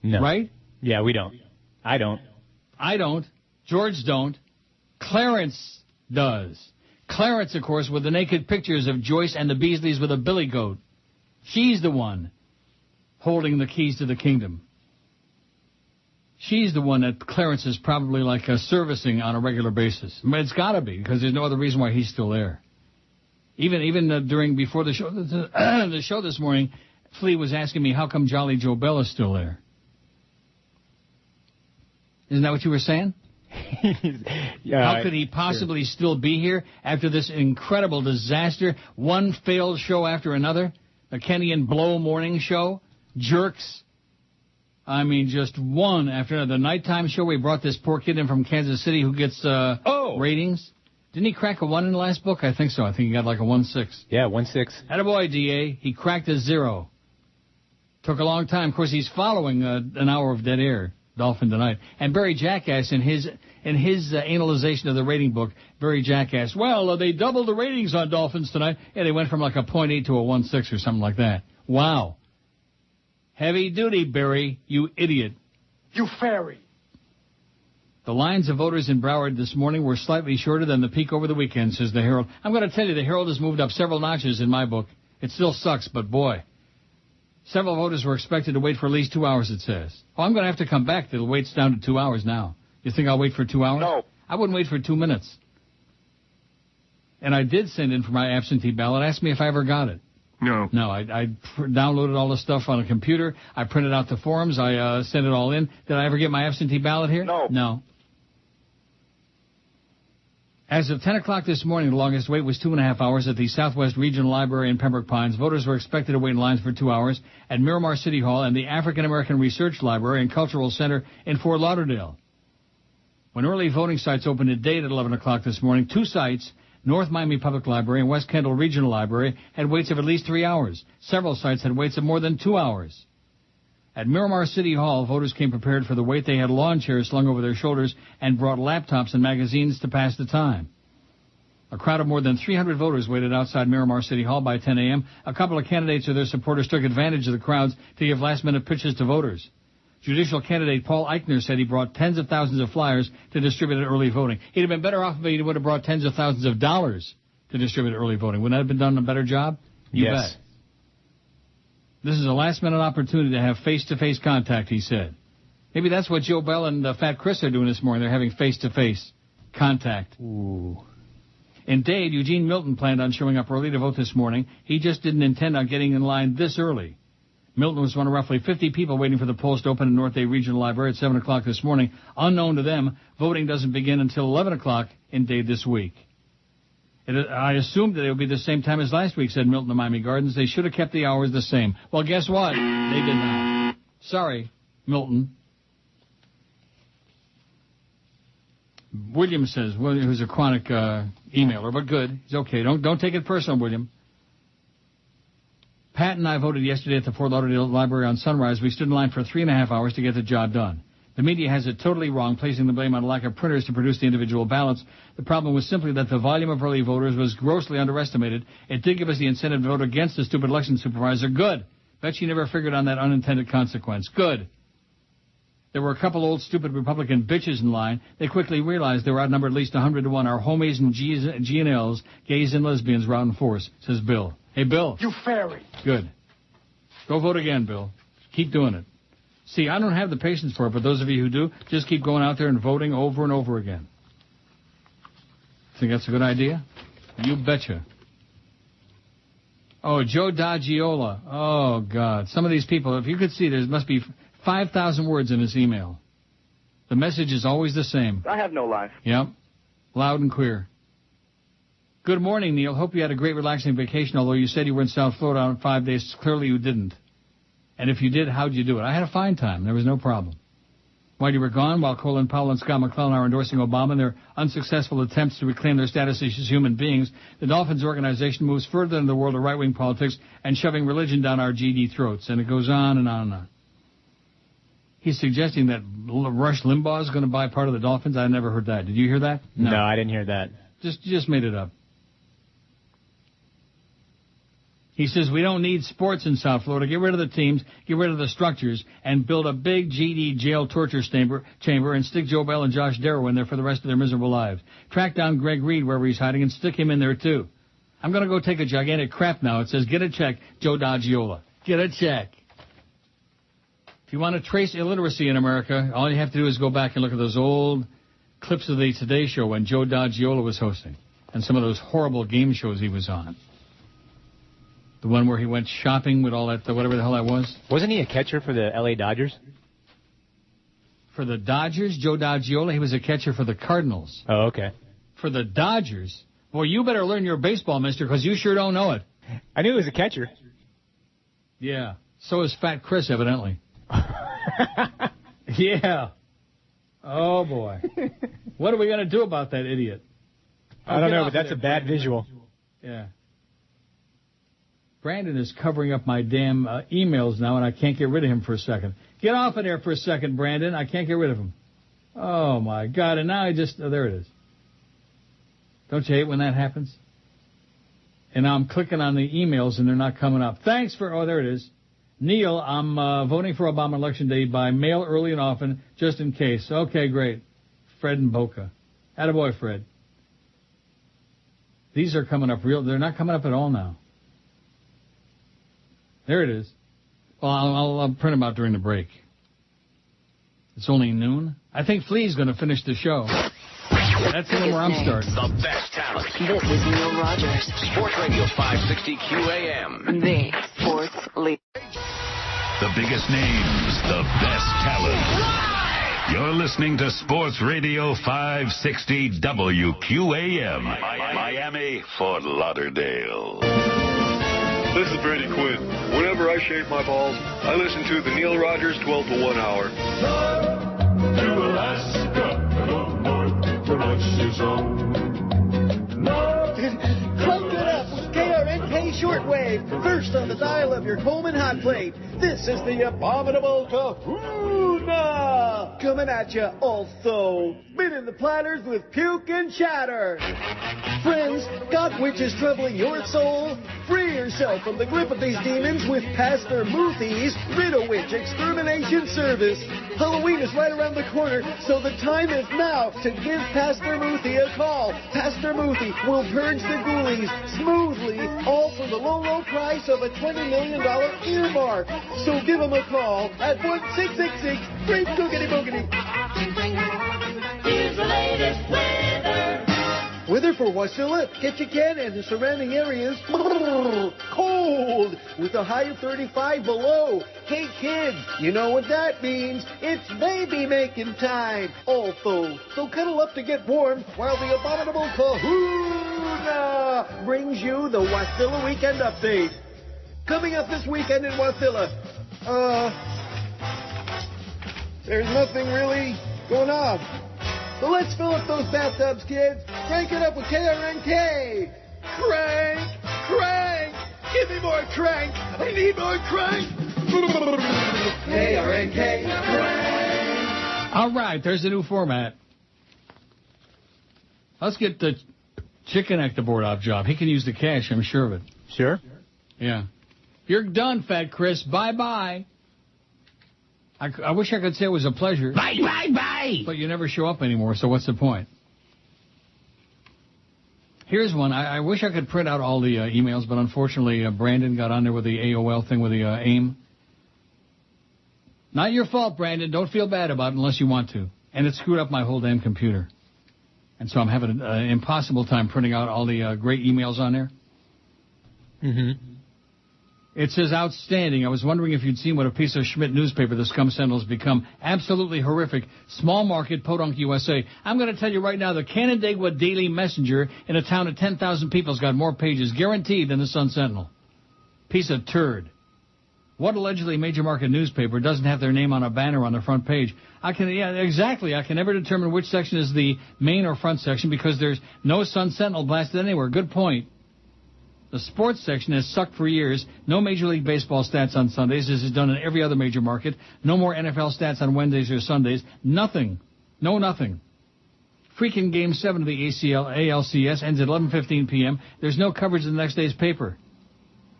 No. Right? Yeah, we don't. I don't. George don't. Clarence does. Clarence, of course, with the naked pictures of Joyce and the Beasleys with a billy goat. She's the one holding the keys to the kingdom. She's the one that Clarence is probably like servicing on a regular basis. But it's got to be, because there's no other reason why he's still there. Even before the show, the show this morning, Flea was asking me how come Jolly Joe Bell is still there. Isn't that what you were saying? How could he possibly still be here after this incredible disaster? One failed show after another. The Kenny and Blow morning show. Jerks. I mean, just one after another. The nighttime show, we brought this poor kid in from Kansas City who gets ratings. Didn't he crack a 1 in the last book? I think so. I think he got like a 1.6. Yeah, 1.6. Attaboy, D.A. He cracked a 0. Took a long time. Of course, he's following an hour of dead air. Dolphin Tonight. And Barry Jackass, in his analyzation of the rating book, Barry Jackass, they doubled the ratings on Dolphins Tonight. Yeah, they went from like a 0.8 to a 1.6 or something like that. Wow. Heavy duty, Barry, you idiot. You fairy. The lines of voters in Broward this morning were slightly shorter than the peak over the weekend, says the Herald. I'm going to tell you, the Herald has moved up several notches in my book. It still sucks, but boy. Several voters were expected to wait for at least 2 hours, it says. Oh, I'm going to have to come back. The wait's down to 2 hours now. You think I'll wait for 2 hours? No. I wouldn't wait for 2 minutes. And I did send in for my absentee ballot. Ask me if I ever got it. No. No, I downloaded all the stuff on a computer. I printed out the forms. I sent it all in. Did I ever get my absentee ballot here? No. No. As of 10 o'clock this morning, the longest wait was 2.5 hours at the Southwest Regional Library in Pembroke Pines. Voters were expected to wait in lines for 2 hours at Miramar City Hall and the African American Research Library and Cultural Center in Fort Lauderdale. When early voting sites opened at date at 11 o'clock this morning, 2 sites, North Miami Public Library and West Kendall Regional Library, had waits of at least 3 hours. Several sites had waits of more than 2 hours. At Miramar City Hall, voters came prepared for the wait. They had lawn chairs slung over their shoulders and brought laptops and magazines to pass the time. A crowd of more than 300 voters waited outside Miramar City Hall by 10 a.m. A couple of candidates or their supporters took advantage of the crowds to give last-minute pitches to voters. Judicial candidate Paul Eichner said he brought tens of thousands of flyers to distribute at early voting. He'd have been better off if he would have brought tens of thousands of dollars to distribute at early voting. Wouldn't that have been done a better job? You yes. bet. This is a last-minute opportunity to have face-to-face contact, he said. Maybe that's what Joe Bell and Fat Chris are doing this morning. They're having face-to-face contact. Ooh. In Dade, Eugene Milton planned on showing up early to vote this morning. He just didn't intend on getting in line this early. Milton was one of roughly 50 people waiting for the polls to open in North Dade Regional Library at 7 o'clock this morning. Unknown to them, voting doesn't begin until 11 o'clock in Dade this week. I assumed that it would be the same time as last week, said Milton of Miami Gardens. They should have kept the hours the same. Well, guess what? They did not. Sorry, Milton. William says, who's a chronic emailer, but good. He's okay. Don't take it personal, William. Pat and I voted yesterday at the Fort Lauderdale Library on Sunrise. We stood in line for 3.5 hours to get the job done. The media has it totally wrong, placing the blame on a lack of printers to produce the individual ballots. The problem was simply that the volume of early voters was grossly underestimated. It did give us the incentive to vote against the stupid election supervisor. Good. Bet she never figured on that unintended consequence. Good. There were a couple old stupid Republican bitches in line. They quickly realized they were outnumbered at least 100 to 1. Our homies and G&Ls, gays and lesbians, were out in force, says Bill. Hey, Bill. You fairy. Good. Go vote again, Bill. Keep doing it. See, I don't have the patience for it, but those of you who do, just keep going out there and voting over and over again. Think that's a good idea? You betcha. Oh, Joe D'Agiola. Oh, God. Some of these people, if you could see, there must be 5,000 words in his email. The message is always the same. I have no life. Yep. Loud and clear. Good morning, Neil. Hope you had a great relaxing vacation, although you said you were in South Florida on 5 days. Clearly you didn't. And if you did, how'd you do it? I had a fine time. There was no problem. While you were gone, while Colin Powell and Scott McClellan are endorsing Obama in their unsuccessful attempts to reclaim their status as human beings, the Dolphins organization moves further in the world of right-wing politics and shoving religion down our GD throats. And it goes on and on and on. He's suggesting that Rush Limbaugh is going to buy part of the Dolphins. I never heard that. Did you hear that? No, I didn't hear that. You just made it up. He says, we don't need sports in South Florida. Get rid of the teams, get rid of the structures, and build a big GD jail torture chamber and stick Joe Bell and Josh Darrow in there for the rest of their miserable lives. Track down Greg Reed wherever he's hiding and stick him in there, too. I'm going to go take a gigantic crap now. It says, get a check, Joe D'Agiola. Get a check. If you want to trace illiteracy in America, all you have to do is go back and look at those old clips of the Today Show when Joe D'Agiola was hosting and some of those horrible game shows he was on. The one where he went shopping with all that, whatever the hell that was. Wasn't he a catcher for the L.A. Dodgers? For the Dodgers, Joe D'Agiola, he was a catcher for the Cardinals. Oh, okay. For the Dodgers? Boy, you better learn your baseball, mister, because you sure don't know it. I knew he was a catcher. Yeah. So is Fat Chris, evidently. Yeah. Oh, boy. What are we going to do about that idiot? I don't know, but that's a bad visual. Yeah. Brandon is covering up my damn emails now, and I can't get rid of him for a second. Get off of there for a second, Brandon. I can't get rid of him. Oh, my God. And now there it is. Don't you hate when that happens? And now I'm clicking on the emails, and they're not coming up. Thanks for, there it is. Neil, I'm voting for Obama Election Day by mail early and often, just in case. Okay, great. Fred and Boca. Attaboy, Fred. These are coming up they're not coming up at all now. There it is. Well, I'll print them out during the break. It's only noon. I think Flea's going to finish the show. That's the one where I'm starting. The best talent. This is Neil Rogers. Sports Radio 560 QAM. The sports leader. The biggest names, the best talent. You're listening to Sports Radio 560 WQAM. Miami, Fort Lauderdale. This is Brady Quinn. Whenever I shave my balls, I listen to the Neil Rogers 12 to 1 hour. To Alaska, north to Rush's own. Crank it up with KRNK Shortwave. First on the dial of your Coleman hot plate. This is the abominable kahuna. Coming at you also. Spinning the platters with puke and chatter. Friends, got witches troubling your soul? Free yourself from the grip of these demons with Pastor Moothy's Rid-A-Witch Extermination Service. Halloween is right around the corner, so the time is now to give Pastor Moothy a call. Pastor Moothy will purge the ghoulies smoothly, all for the low, low price of a $20 million earmark. So give him a call at 1-666-3-Boogity-Boogity. Here's the latest weather. Weather for Wasilla, Ketchikan, and the surrounding areas, cold, with a high of 35 below. Hey kids, you know what that means. It's baby making time. Also, so cuddle up to get warm while the abominable kahuna brings you the Wasilla Weekend Update. Coming up this weekend in Wasilla, there's nothing really going on. So let's fill up those bathtubs, kids. Crank it up with KRNK. Crank, crank. Give me more crank. I need more crank. KRNK, crank. All right, there's the new format. Let's get the Chicken Act aboard off job. He can use the cash, I'm sure of it. Sure? Yeah. You're done, Fat Chris. Bye-bye. I wish I could say it was a pleasure. Bye, bye, bye. But you never show up anymore, so what's the point? Here's one. I wish I could print out all the emails, but unfortunately Brandon got on there with the AOL thing with the AIM. Not your fault, Brandon. Don't feel bad about it unless you want to. And it screwed up my whole damn computer. And so I'm having an impossible time printing out all the great emails on there. Mm-hmm. It says, outstanding. I was wondering if you'd seen what a piece of Schmidt newspaper the Scum Sentinel has become. Absolutely horrific. Small market, Podunk, USA. I'm going to tell you right now, the Canandaigua Daily Messenger in a town of 10,000 people has got more pages, guaranteed, than the Sun Sentinel. Piece of turd. What allegedly major market newspaper doesn't have their name on a banner on the front page? Yeah, exactly. I can never determine which section is the main or front section because there's no Sun Sentinel blasted anywhere. Good point. The sports section has sucked for years. No Major League Baseball stats on Sundays. This is done in every other major market. No more NFL stats on Wednesdays or Sundays. Nothing. No nothing. Freaking Game 7 of the ALCS ends at 11:15 p.m. There's no coverage in the next day's paper.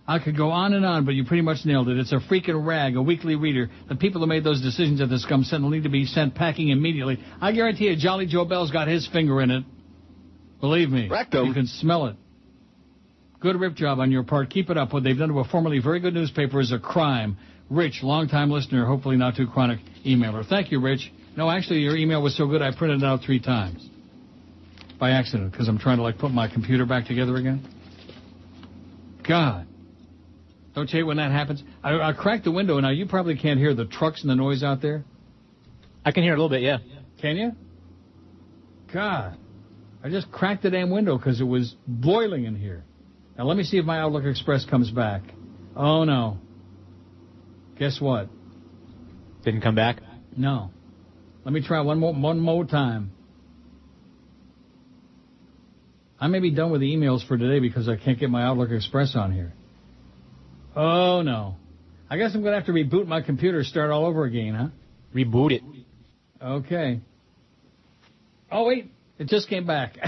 I could go on and on, but you pretty much nailed it. It's a freaking rag, a weekly reader. The people who made those decisions at the Scum Sentinel need to be sent packing immediately. I guarantee you Jolly Joe Bell's got his finger in it. Believe me. Rectum. You can smell it. Good rip job on your part. Keep it up. What they've done to a formerly very good newspaper is a crime. Rich, long-time listener, hopefully not too chronic emailer. Thank you, Rich. No, actually, your email was so good I printed it out 3 times. By accident, because I'm trying to, put my computer back together again. God. Don't you hate when that happens? I cracked the window. Now, you probably can't hear the trucks and the noise out there. I can hear it a little bit, yeah. Can you? God. I just cracked the damn window because it was boiling in here. Now, let me see if my Outlook Express comes back. Oh, no. Guess what? Didn't come back? No. Let me try one more time. I may be done with the emails for today because I can't get my Outlook Express on here. Oh, no. I guess I'm going to have to reboot my computer, start all over again, huh? Reboot it. Okay. Oh, wait. It just came back.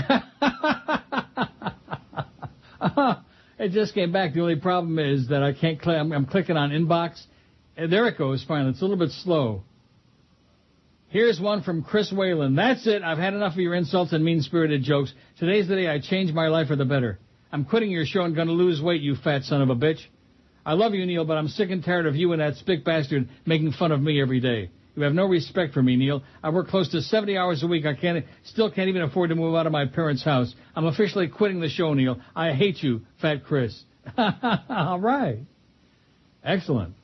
It just came back. The only problem is that I can't click. I'm clicking on inbox. And there it goes. Finally. It's a little bit slow. Here's one from Chris Whalen. That's it. I've had enough of your insults and mean-spirited jokes. Today's the day I changed my life for the better. I'm quitting your show and going to lose weight, you fat son of a bitch. I love you, Neil, but I'm sick and tired of you and that spick bastard making fun of me every day. You have no respect for me, Neil. I work close to 70 hours a week. I still can't even afford to move out of my parents' house. I'm officially quitting the show, Neil. I hate you, Fat Chris. All right. Excellent.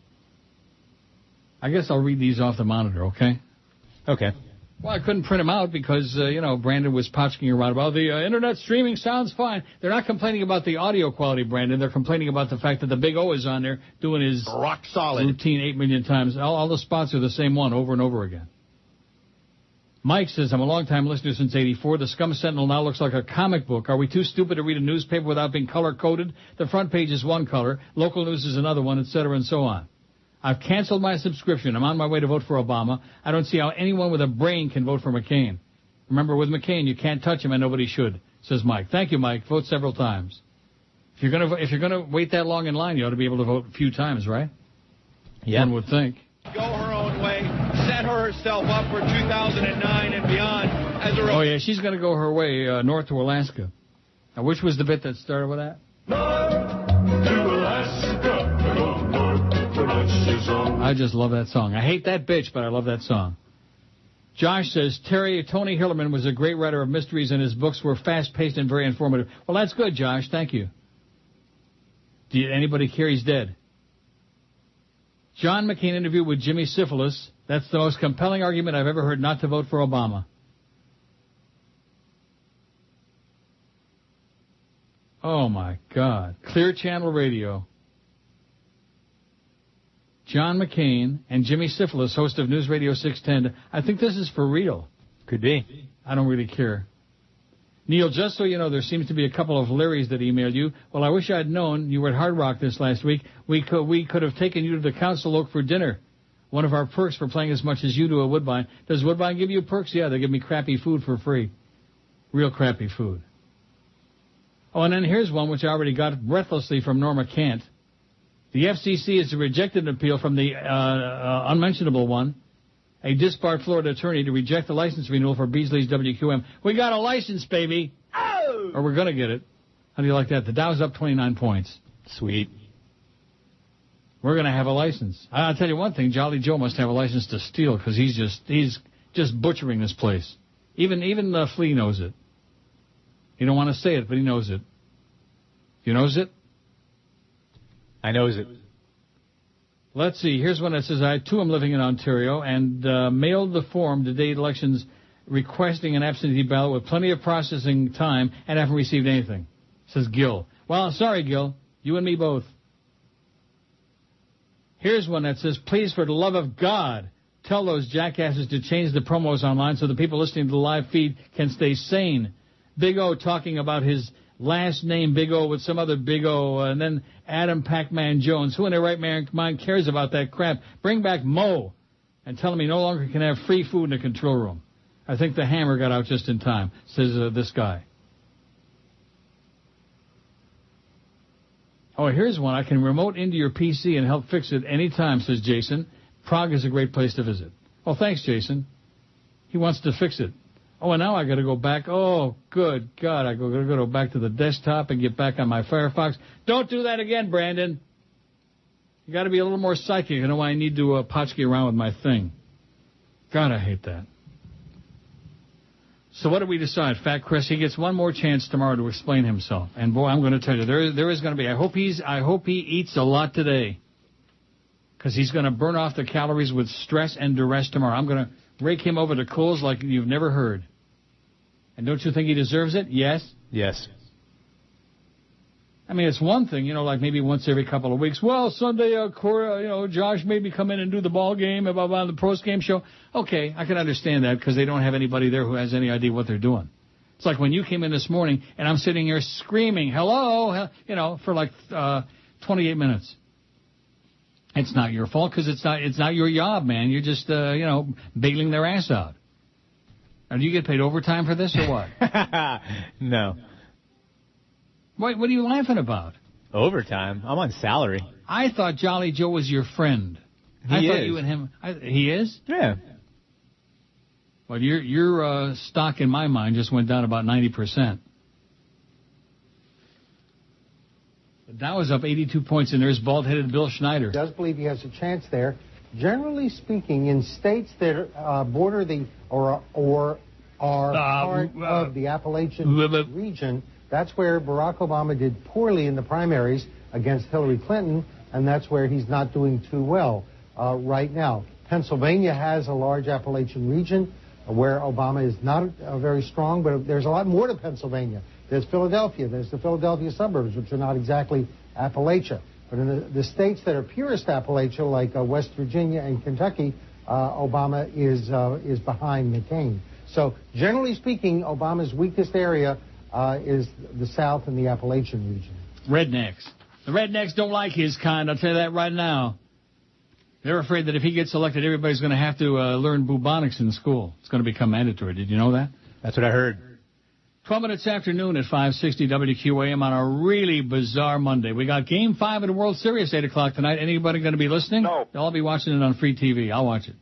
I guess I'll read these off the monitor, okay? Okay. Well, I couldn't print them out because, Brandon was potchking around about the internet streaming sounds fine. They're not complaining about the audio quality, Brandon. They're complaining about the fact that the Big O is on there doing his rock solid routine 8 million times. All the spots are the same one over and over again. Mike says, I'm a long-time listener since 84. The Sun Sentinel now looks like a comic book. Are we too stupid to read a newspaper without being color-coded? The front page is one color, local news is another one, etc., and so on. I've canceled my subscription. I'm on my way to vote for Obama. I don't see how anyone with a brain can vote for McCain. Remember, with McCain, you can't touch him, and nobody should, says Mike. Thank you, Mike. Vote several times. If you're gonna wait that long in line, you ought to be able to vote a few times, right? Yeah. One would think. Go her own way, set herself up for 2009 and beyond. Oh, yeah, she's going to go her way north to Alaska. Now, which was the bit that started with that? I just love that song. I hate that bitch, but I love that song. Josh says, Tony Hillerman was a great writer of mysteries, and his books were fast-paced and very informative. Well, that's good, Josh. Thank you. Did anybody care he's dead? John McCain interview with Jimmy Syphilis. That's the most compelling argument I've ever heard not to vote for Obama. Oh, my God. Clear Channel Radio. John McCain and Jimmy Syphilis, host of News Radio 610. I think this is for real. Could be. I don't really care. Neil, just so you know, there seems to be a couple of Larrys that emailed you. Well, I wish I'd known you were at Hard Rock this last week. We could have taken you to the Council Oak for dinner. One of our perks for playing as much as you do at Woodbine. Does Woodbine give you perks? Yeah, they give me crappy food for free. Real crappy food. Oh, and then here's one which I already got breathlessly from Norma Kant. The FCC has rejected an appeal from the unmentionable one, a disbarred Florida attorney, to reject the license renewal for Beasley's WQM. We got a license, baby. Oh! Or we're going to get it. How do you like that? The Dow's up 29 points. Sweet. We're going to have a license. I'll tell you one thing. Jolly Joe must have a license to steal because he's just butchering this place. Even Flea knows it. He don't want to say it, but he knows it. You knows it? I knows it. Let's see. Here's one that says, I, too, am living in Ontario and mailed the form the day elections requesting an absentee ballot with plenty of processing time and haven't received anything, says Gil. Well, sorry, Gil. You and me both. Here's one that says, please, for the love of God, tell those jackasses to change the promos online so the people listening to the live feed can stay sane. Big O talking about his last name Big O with some other Big O, and then Adam Pac-Man Jones. Who in their right mind cares about that crap? Bring back Mo and tell him he no longer can have free food in the control room. I think the hammer got out just in time, says this guy. Oh, here's one. I can remote into your PC and help fix it anytime, says Jason. Prague is a great place to visit. Well, thanks, Jason. He wants to fix it. Oh, and now I got to go back. Oh, good God. I got to go back to the desktop and get back on my Firefox. Don't do that again, Brandon. You got to be a little more psychic. You know why I need to potchkey around with my thing. God, I hate that. So what did we decide? Fat Chris, he gets one more chance tomorrow to explain himself. And boy, I'm going to tell you, there is going to be. I hope he eats a lot today, because he's going to burn off the calories with stress and duress tomorrow. I'm going to rake him over the coals like you've never heard. And don't you think he deserves it? Yes? Yes. I mean, it's one thing, like maybe once every couple of weeks. Well, Sunday, Josh maybe come in and do the ball game on the post game show. Okay, I can understand that because they don't have anybody there who has any idea what they're doing. It's like when you came in this morning and I'm sitting here screaming, hello, for like 28 minutes. It's not your fault because it's not your job, man. You're just, bailing their ass out. Now, do you get paid overtime for this or what? No. What are you laughing about? Overtime? I'm on salary. I thought Jolly Joe was your friend. He thought is. You and him. He is? Yeah. Well, your stock in my mind just went down about 90%. The Dow is up 82 points, and there's bald-headed Bill Schneider. Does believe he has a chance there. Generally speaking, in states that border the or are part of the Appalachian region, that's where Barack Obama did poorly in the primaries against Hillary Clinton, and that's where he's not doing too well right now. Pennsylvania has a large Appalachian region where Obama is not very strong, but there's a lot more to Pennsylvania. There's Philadelphia. There's the Philadelphia suburbs, which are not exactly Appalachia. But in the states that are purest Appalachia, like West Virginia and Kentucky, Obama is behind McCain. So generally speaking, Obama's weakest area is the South and the Appalachian region. Rednecks. The rednecks don't like his kind, I'll tell you that right now. They're afraid that if he gets elected, everybody's going to have to learn bubonics in school. It's going to become mandatory. Did you know that? That's what I heard. 12 minutes after noon at 560 WQAM on a really bizarre Monday. We got Game 5 of the World Series 8 o'clock tonight. Anybody going to be listening? No. I'll be watching it on free TV. I'll watch it.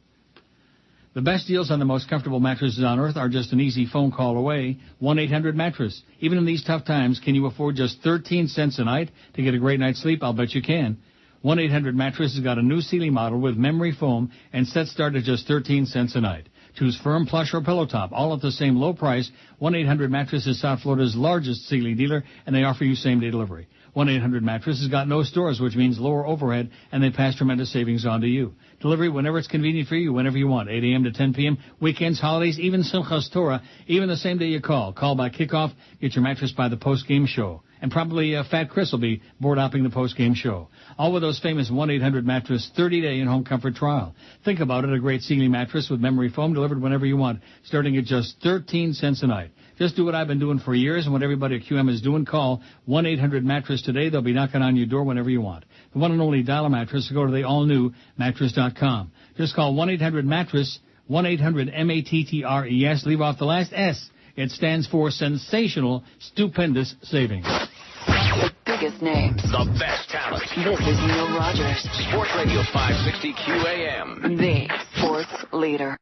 The best deals on the most comfortable mattresses on earth are just an easy phone call away. 1-800-MATTRESS. Even in these tough times, can you afford just 13 cents a night to get a great night's sleep? I'll bet you can. 1-800-MATTRESS has got a new Sealy model with memory foam, and sets start at just 13 cents a night. Choose firm, plush, or pillow top, all at the same low price. 1-800-MATTRESS is South Florida's largest Sealy dealer, and they offer you same-day delivery. 1-800-MATTRESS has got no stores, which means lower overhead, and they pass tremendous savings on to you. Delivery whenever it's convenient for you, whenever you want, 8 a.m. to 10 p.m., weekends, holidays, even Simchas Torah, even the same day you call. Call by kickoff, get your mattress by the post-game show. And probably Fat Chris will be board-hopping the post-game show. All with those famous 1-800-MATTRESS 30-day in-home comfort trial. Think about it, a great Sealy mattress with memory foam delivered whenever you want, starting at just 13 cents a night. Just do what I've been doing for years and what everybody at QM is doing. Call 1-800-MATTRESS today. They'll be knocking on your door whenever you want. The one and only Dial a Mattress, go to the all-new mattress.com. Just call 1-800-MATTRESS, 1-800-MATTRES. Leave off the last S. It stands for sensational, stupendous savings. The biggest names. The best talent. This is Neil Rogers. Sports Radio 560 QAM. The sports leader.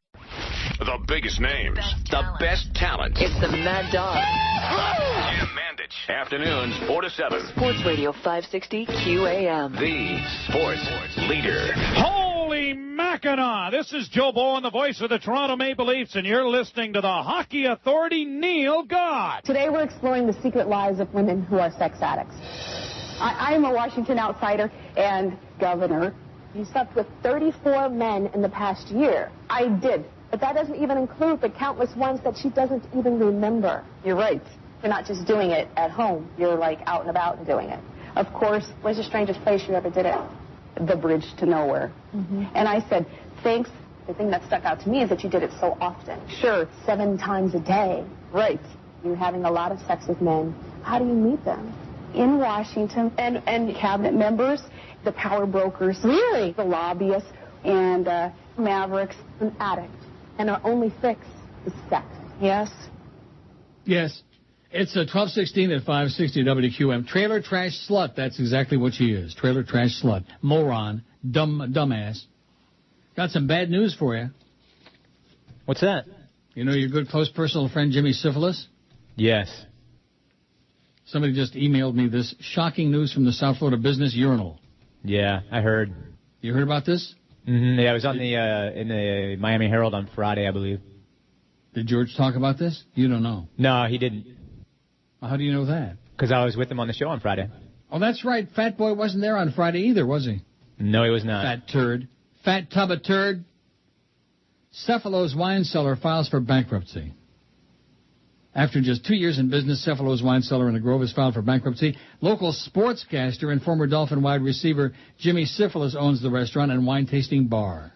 The biggest names. The best talent. It's the Mad Dog. Jim Mandich. Afternoons 4 to 7. Sports Radio 560 QAM. The sports leader. Holy Mackinac! This is Joe Bowen, the voice of the Toronto Maple Leafs, and you're listening to the Hockey Authority, Neil Gott. Today we're exploring the secret lives of women who are sex addicts. I'm a Washington outsider and governor. You slept with 34 men in the past year. I did. But that doesn't even include the countless ones that she doesn't even remember. You're right. You're not just doing it at home. You're like out and about and doing it. Of course, where's the strangest place you ever did it? The bridge to nowhere. Mm-hmm. And I said, thanks. The thing that stuck out to me is that you did it so often. Sure, 7 times a day. Right. You're having a lot of sex with men. How do you meet them? In Washington. And cabinet members, the power brokers. Really? The lobbyists and mavericks. An addict. And our only fix is sex. Yes? Yes. It's 12:16 at 560 WQM. Trailer trash slut. That's exactly what she is. Trailer trash slut. Moron. Dumbass. Got some bad news for you. What's that? You know your good close personal friend Jimmy Syphilis? Yes. Somebody just emailed me this shocking news from the South Florida Business Urinal. Yeah, I heard. You heard about this? Mm-hmm. Yeah, I was on in the Miami Herald on Friday, I believe. Did George talk about this? You don't know. No, he didn't. How do you know that? Because I was with him on the show on Friday. Oh, that's right. Fat Boy wasn't there on Friday either, was he? No, he was not. Fat turd. Fat tub of turd. Cephalo's wine cellar files for bankruptcy. After just 2 years in business, Cephalo's wine cellar in the Grove has filed for bankruptcy. Local sportscaster and former Dolphin wide receiver Jimmy Syphilis owns the restaurant and wine tasting bar.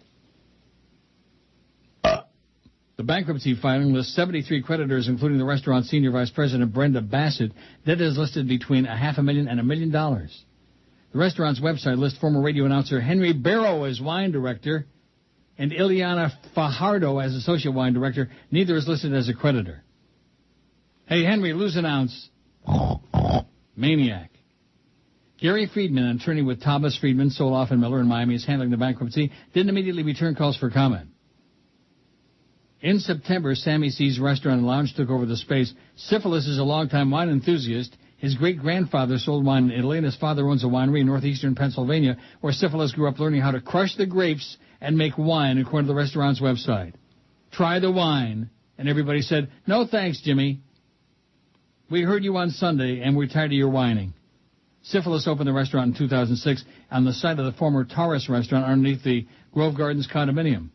The bankruptcy filing lists 73 creditors, including the restaurant's senior vice president Brenda Bassett. Debt is listed between $500,000 and $1 million. The restaurant's website lists former radio announcer Henry Barrow as wine director and Ileana Fajardo as associate wine director. Neither is listed as a creditor. Hey, Henry, lose an ounce. Maniac. Gary Friedman, an attorney with Thomas Friedman, Soloff and Miller in Miami, is handling the bankruptcy. Didn't immediately return calls for comment. In September, Sammy C's Restaurant and Lounge took over the space. Syphilis is a longtime wine enthusiast. His great-grandfather sold wine in Italy, and his father owns a winery in northeastern Pennsylvania where Syphilis grew up learning how to crush the grapes and make wine, according to the restaurant's website. Try the wine. And everybody said, no thanks, Jimmy. We heard you on Sunday, and we're tired of your whining. Syphilis opened the restaurant in 2006 on the site of the former Taurus restaurant underneath the Grove Gardens condominium.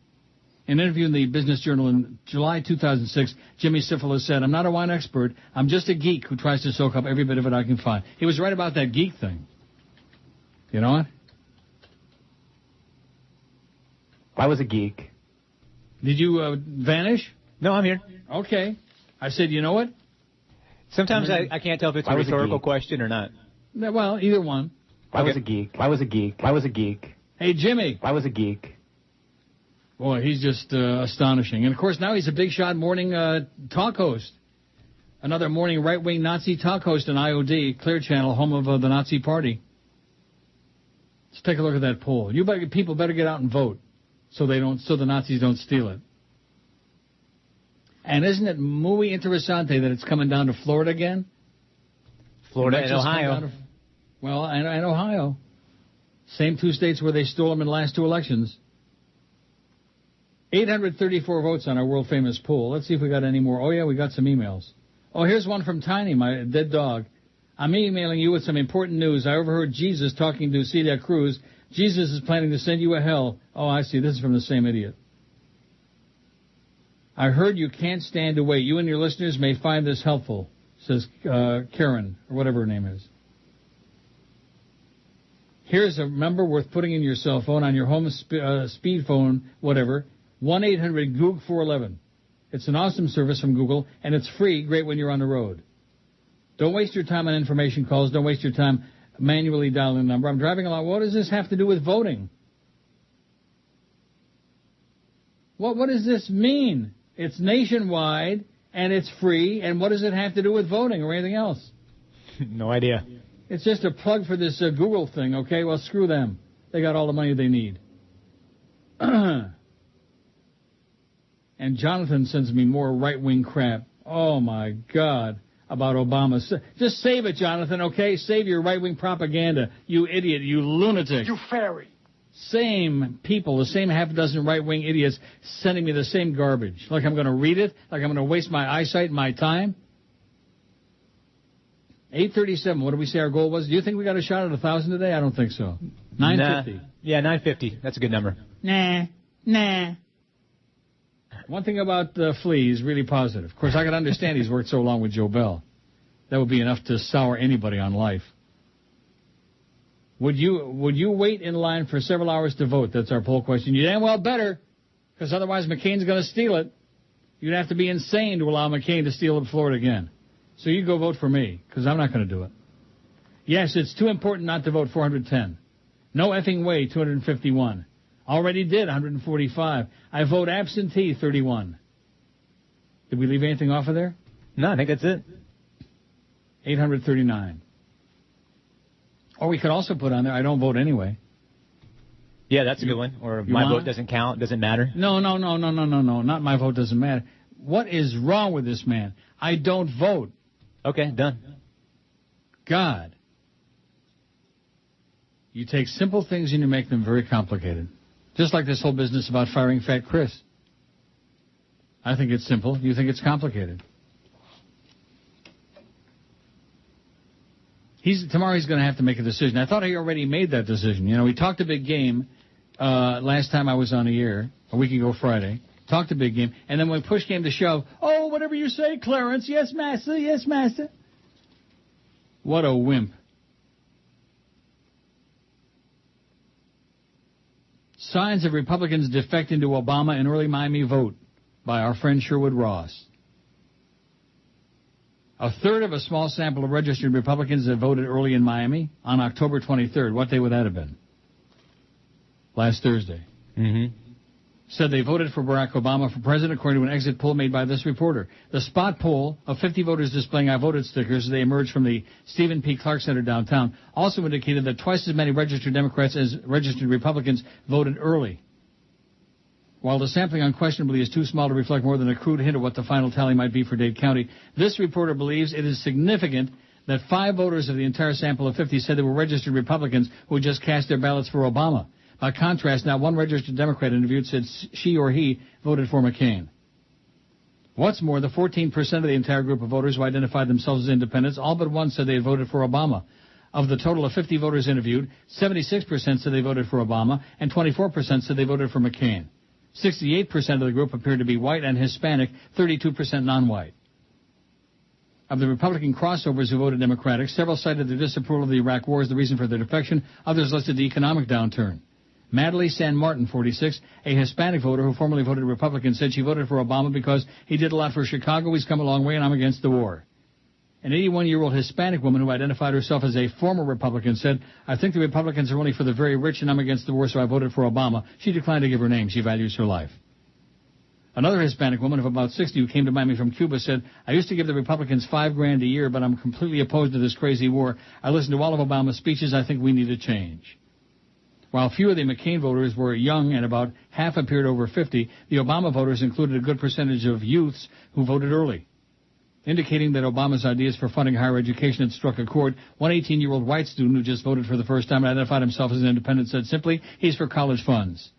In an interview in the Business Journal in July 2006, Jimmy Syphilis said, I'm not a wine expert. I'm just a geek who tries to soak up every bit of it I can find. He was right about that geek thing. You know what? I was a geek. Did you vanish? No, I'm here. Okay. I said, you know what? Sometimes I can't tell if it's a rhetorical question or not. Well, either one. I was a geek. I was a geek. I was a geek. Hey, Jimmy. I was a geek. Boy, he's just astonishing. And, of course, now he's a big shot morning talk host. Another morning right-wing Nazi talk host on IOD, Clear Channel, home of the Nazi Party. Let's take a look at that poll. People better get out and vote so the Nazis don't steal it. And isn't it muy interesante that it's coming down to Florida again? Florida and Ohio. And Ohio. Same two states where they stole them in the last two elections. 834 votes on our world-famous poll. Let's see if we got any more. Oh, yeah, we got some emails. Oh, here's one from Tiny, my dead dog. I'm emailing you with some important news. I overheard Jesus talking to Celia Cruz. Jesus is planning to send you a hell. Oh, I see. This is from the same idiot. I heard you can't stand to wait. You and your listeners may find this helpful, says Karen, or whatever her name is. Here's a number worth putting in your cell phone, on your home speed phone, whatever, 1-800-GOOG-411. It's an awesome service from Google, and it's free, great when you're on the road. Don't waste your time on information calls. Don't waste your time manually dialing the number. I'm driving along. What does this have to do with voting? What does this mean? It's nationwide, and it's free, and what does it have to do with voting or anything else? No idea. It's just a plug for this Google thing, okay? Well, screw them. They got all the money they need. And Jonathan sends me more right-wing crap. Oh, my God, about Obama. Just save it, Jonathan, okay? Save your right-wing propaganda, you idiot, you lunatic. You fairy. Same people, the same half a dozen right-wing idiots sending me the same garbage. Like I'm going to read it? Like I'm going to waste my eyesight and my time? 837, what did we say our goal was? Do you think we got a shot at 1,000 today? I don't think so. 950. Nah. Yeah, 950. That's a good number. Nah. One thing about Flea, he's really positive. Of course, I can understand he's worked so long with Joe Bell. That would be enough to sour anybody on life. Would you wait in line for several hours to vote? That's our poll question. You damn well better, because otherwise McCain's going to steal it. You'd have to be insane to allow McCain to steal it in Florida again. So you go vote for me, because I'm not going to do it. Yes, it's too important not to vote, 410. No effing way, 251. Already did, 145. I vote absentee, 31. Did we leave anything off of there? No, I think that's it. 839. Or we could also put on there, I don't vote anyway. Yeah, that's a good one. Or my vote doesn't count, doesn't matter. No. Not my vote doesn't matter. What is wrong with this man? I don't vote. Okay, done. God. You take simple things and you make them very complicated. Just like this whole business about firing Fat Chris. I think it's simple. You think it's complicated. Tomorrow he's going to have to make a decision. I thought he already made that decision. You know, he talked a big game last time I was on the air, a week ago Friday. Talked a big game. And then when push came to shove, oh, whatever you say, Clarence. Yes, master. Yes, master. What a wimp. Signs of Republicans defecting to Obama in early Miami vote by our friend Sherwood Ross. A third of a small sample of registered Republicans that voted early in Miami on October 23rd. What day would that have been? Last Thursday. Mm-hmm. Said they voted for Barack Obama for president, according to an exit poll made by this reporter. The spot poll of 50 voters displaying I voted stickers as they emerged from the Stephen P. Clark Center downtown also indicated that twice as many registered Democrats as registered Republicans voted early. While the sampling unquestionably is too small to reflect more than a crude hint of what the final tally might be for Dade County, this reporter believes it is significant that 5 voters of the entire sample of 50 said they were registered Republicans who had just cast their ballots for Obama. By contrast, not one registered Democrat interviewed said she or he voted for McCain. What's more, the 14% of the entire group of voters who identified themselves as independents, all but one said they had voted for Obama. Of the total of 50 voters interviewed, 76% said they voted for Obama, and 24% said they voted for McCain. 68% of the group appeared to be white and Hispanic, 32% non-white. Of the Republican crossovers who voted Democratic, several cited their disapproval of the Iraq War as the reason for their defection. Others listed the economic downturn. Madeline San Martin, 46, a Hispanic voter who formerly voted Republican, said she voted for Obama because he did a lot for Chicago, he's come a long way, and I'm against the war. An 81-year-old Hispanic woman who identified herself as a former Republican said, I think the Republicans are only for the very rich and I'm against the war, so I voted for Obama. She declined to give her name. She values her life. Another Hispanic woman of about 60 who came to Miami from Cuba said, I used to give the Republicans $5,000 a year, but I'm completely opposed to this crazy war. I listened to all of Obama's speeches. I think we need a change. While few of the McCain voters were young and about half appeared over 50, the Obama voters included a good percentage of youths who voted early. Indicating that Obama's ideas for funding higher education had struck a chord, one 18-year-old white student who just voted for the first time and identified himself as an independent said simply, he's for college funds.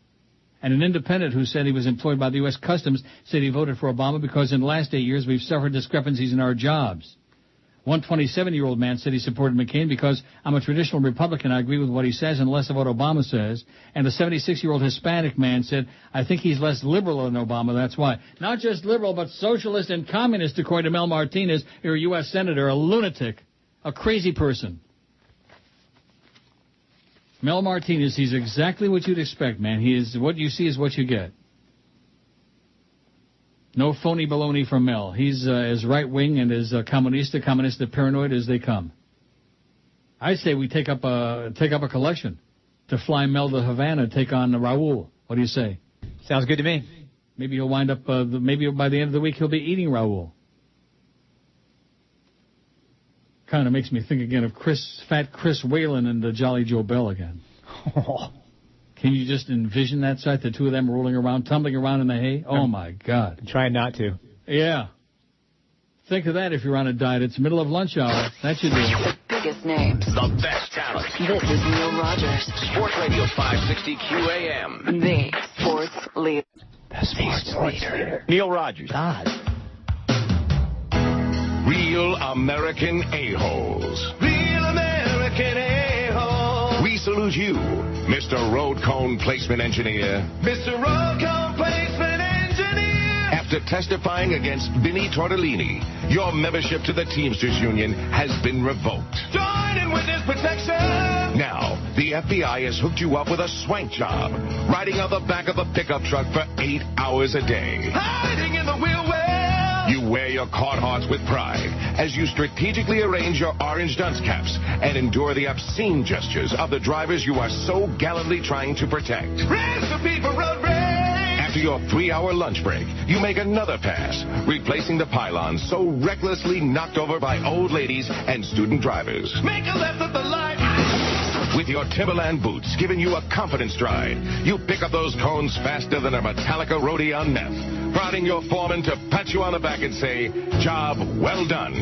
And an independent who said he was employed by the U.S. Customs said he voted for Obama because in the last 8 years we've suffered discrepancies in our jobs. One 27-year-old man said he supported McCain because I'm a traditional Republican. I agree with what he says and less of what Obama says. And the 76-year-old Hispanic man said, I think he's less liberal than Obama. That's why. Not just liberal, but socialist and communist, according to Raul Martinez, your U.S. Senator, a lunatic, a crazy person. Raul Martinez, he's exactly what you'd expect, man. He is what you see is what you get. No phony baloney from Mel. He's as right-wing and as communist paranoid as they come. I say we take up a collection to fly Mel to Havana, take on Raul. What do you say? Sounds good to me. Maybe he'll wind up. Maybe by the end of the week he'll be eating Raul. Kind of makes me think again of Fat Chris Whalen and Jolly Joe Bell again. Can you just envision that sight, the two of them rolling around, tumbling around in the hay? Oh, my God. I'm trying not to. Yeah. Think of that if you're on a diet. It's middle of lunch hour. That should do it. The biggest names. The best talent. This is Neil Rogers. Sports Radio 560 QAM. The sports leader. The sports leader. Neil Rogers. God. Real American a-holes. Real American a-holes. We salute you, Mr. Road Cone Placement Engineer. Mr. Road Cone Placement Engineer. After testifying against Vinnie Tortellini, your membership to the Teamsters Union has been revoked. Join in witness protection. Now, the FBI has hooked you up with a swank job, riding on the back of a pickup truck for 8 hours a day. Hiding in the wheel well. You wear your Carhartts with pride as you strategically arrange your orange dunce caps and endure the obscene gestures of the drivers you are so gallantly trying to protect. Recipe for road rage! After your 3-hour lunch break, you make another pass, replacing the pylons so recklessly knocked over by old ladies and student drivers. Make a left at the light! With your Timberland boots giving you a confident stride, you pick up those cones faster than a Metallica roadie on meth, prodding your foreman to pat you on the back and say, job well done,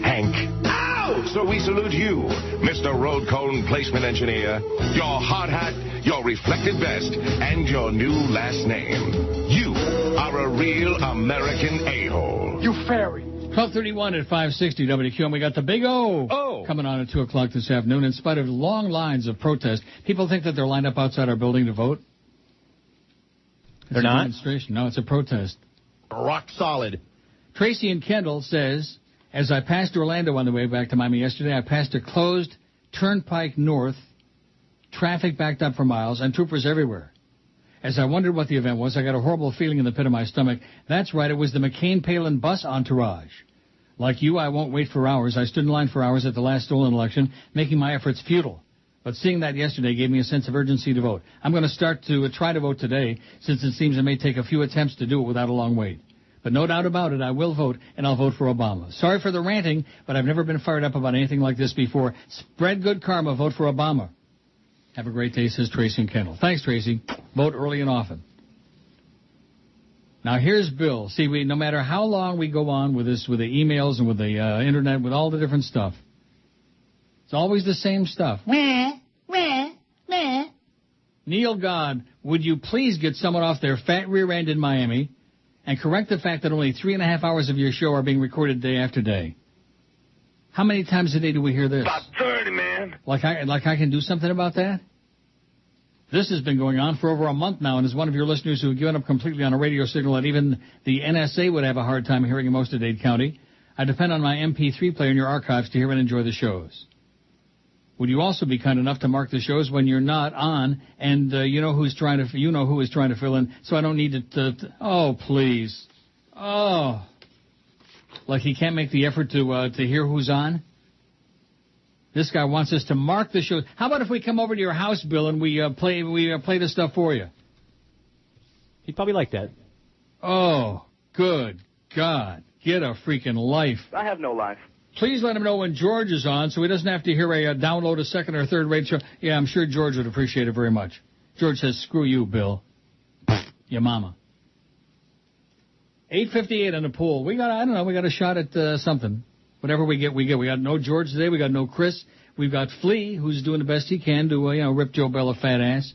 Hank. Ow! So we salute you, Mr. Road Cone Placement Engineer, your hard hat, your reflected vest, and your new last name. You are a real American a-hole. You fairy. 12:31 at 560 WQAM. We got the big O coming on at 2 o'clock this afternoon. In spite of long lines of protest, people think that they're lined up outside our building to vote. They're not? Demonstration. No, it's a protest. Rock solid. Tracy in Kendall says, as I passed Orlando on the way back to Miami yesterday, I passed a closed Turnpike North, traffic backed up for miles, and troopers everywhere. As I wondered what the event was, I got a horrible feeling in the pit of my stomach. That's right, it was the McCain-Palin bus entourage. Like you, I won't wait for hours. I stood in line for hours at the last stolen election, making my efforts futile. But seeing that yesterday gave me a sense of urgency to vote. I'm going to start to try to vote today, since it seems it may take a few attempts to do it without a long wait. But no doubt about it, I will vote, and I'll vote for Obama. Sorry for the ranting, but I've never been fired up about anything like this before. Spread good karma, vote for Obama. Have a great day, says Tracy in Kendall. Thanks, Tracy. Vote early and often. Now, here's Bill. See, no matter how long we go on with this, with the emails and with the internet, with all the different stuff, It's always the same stuff. Neil God, would you please get someone off their fat rear end in Miami and correct the fact that only 3.5 hours of your show are being recorded day after day? How many times a day do we hear this? About 30, man. Like I can do something about that? This has been going on for over a month now, and as one of your listeners who have given up completely on a radio signal that even the NSA would have a hard time hearing in most of Dade County, I depend on my MP3 player in your archives to hear and enjoy the shows. Would you also be kind enough to mark the shows when you're not on, and you know who is trying to fill in, so I don't need to oh, please. Oh. Like he can't make the effort to hear who's on? This guy wants us to mark the shows. How about if we come over to your house, Bill, and we play this stuff for you? He'd probably like that. Oh, good God. Get a freaking life. I have no life. Please let him know when George is on so he doesn't have to hear a download a second or third rate show. Yeah, I'm sure George would appreciate it very much. George says, screw you, Bill. Your mama. 8:58 on the pool. We got a shot at something. Whatever we get, we get. We got no George today. We got no Chris. We've got Flea, who's doing the best he can to, rip Joe Bell a fat ass.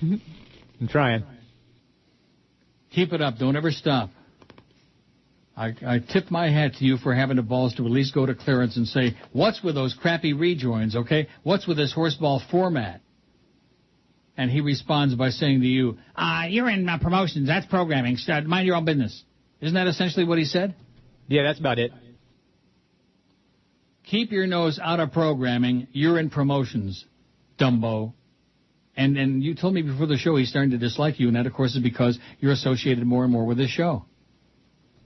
I'm trying. Keep it up. Don't ever stop. I tip my hat to you for having the balls to at least go to clearance and say, what's with those crappy rejoins, okay? What's with this horseball format? And he responds by saying to you, you're in promotions. That's programming. Mind your own business. Isn't that essentially what he said? Yeah, that's about it. Keep your nose out of programming. You're in promotions, Dumbo. And you told me before the show he's starting to dislike you, and that, of course, is because you're associated more and more with this show.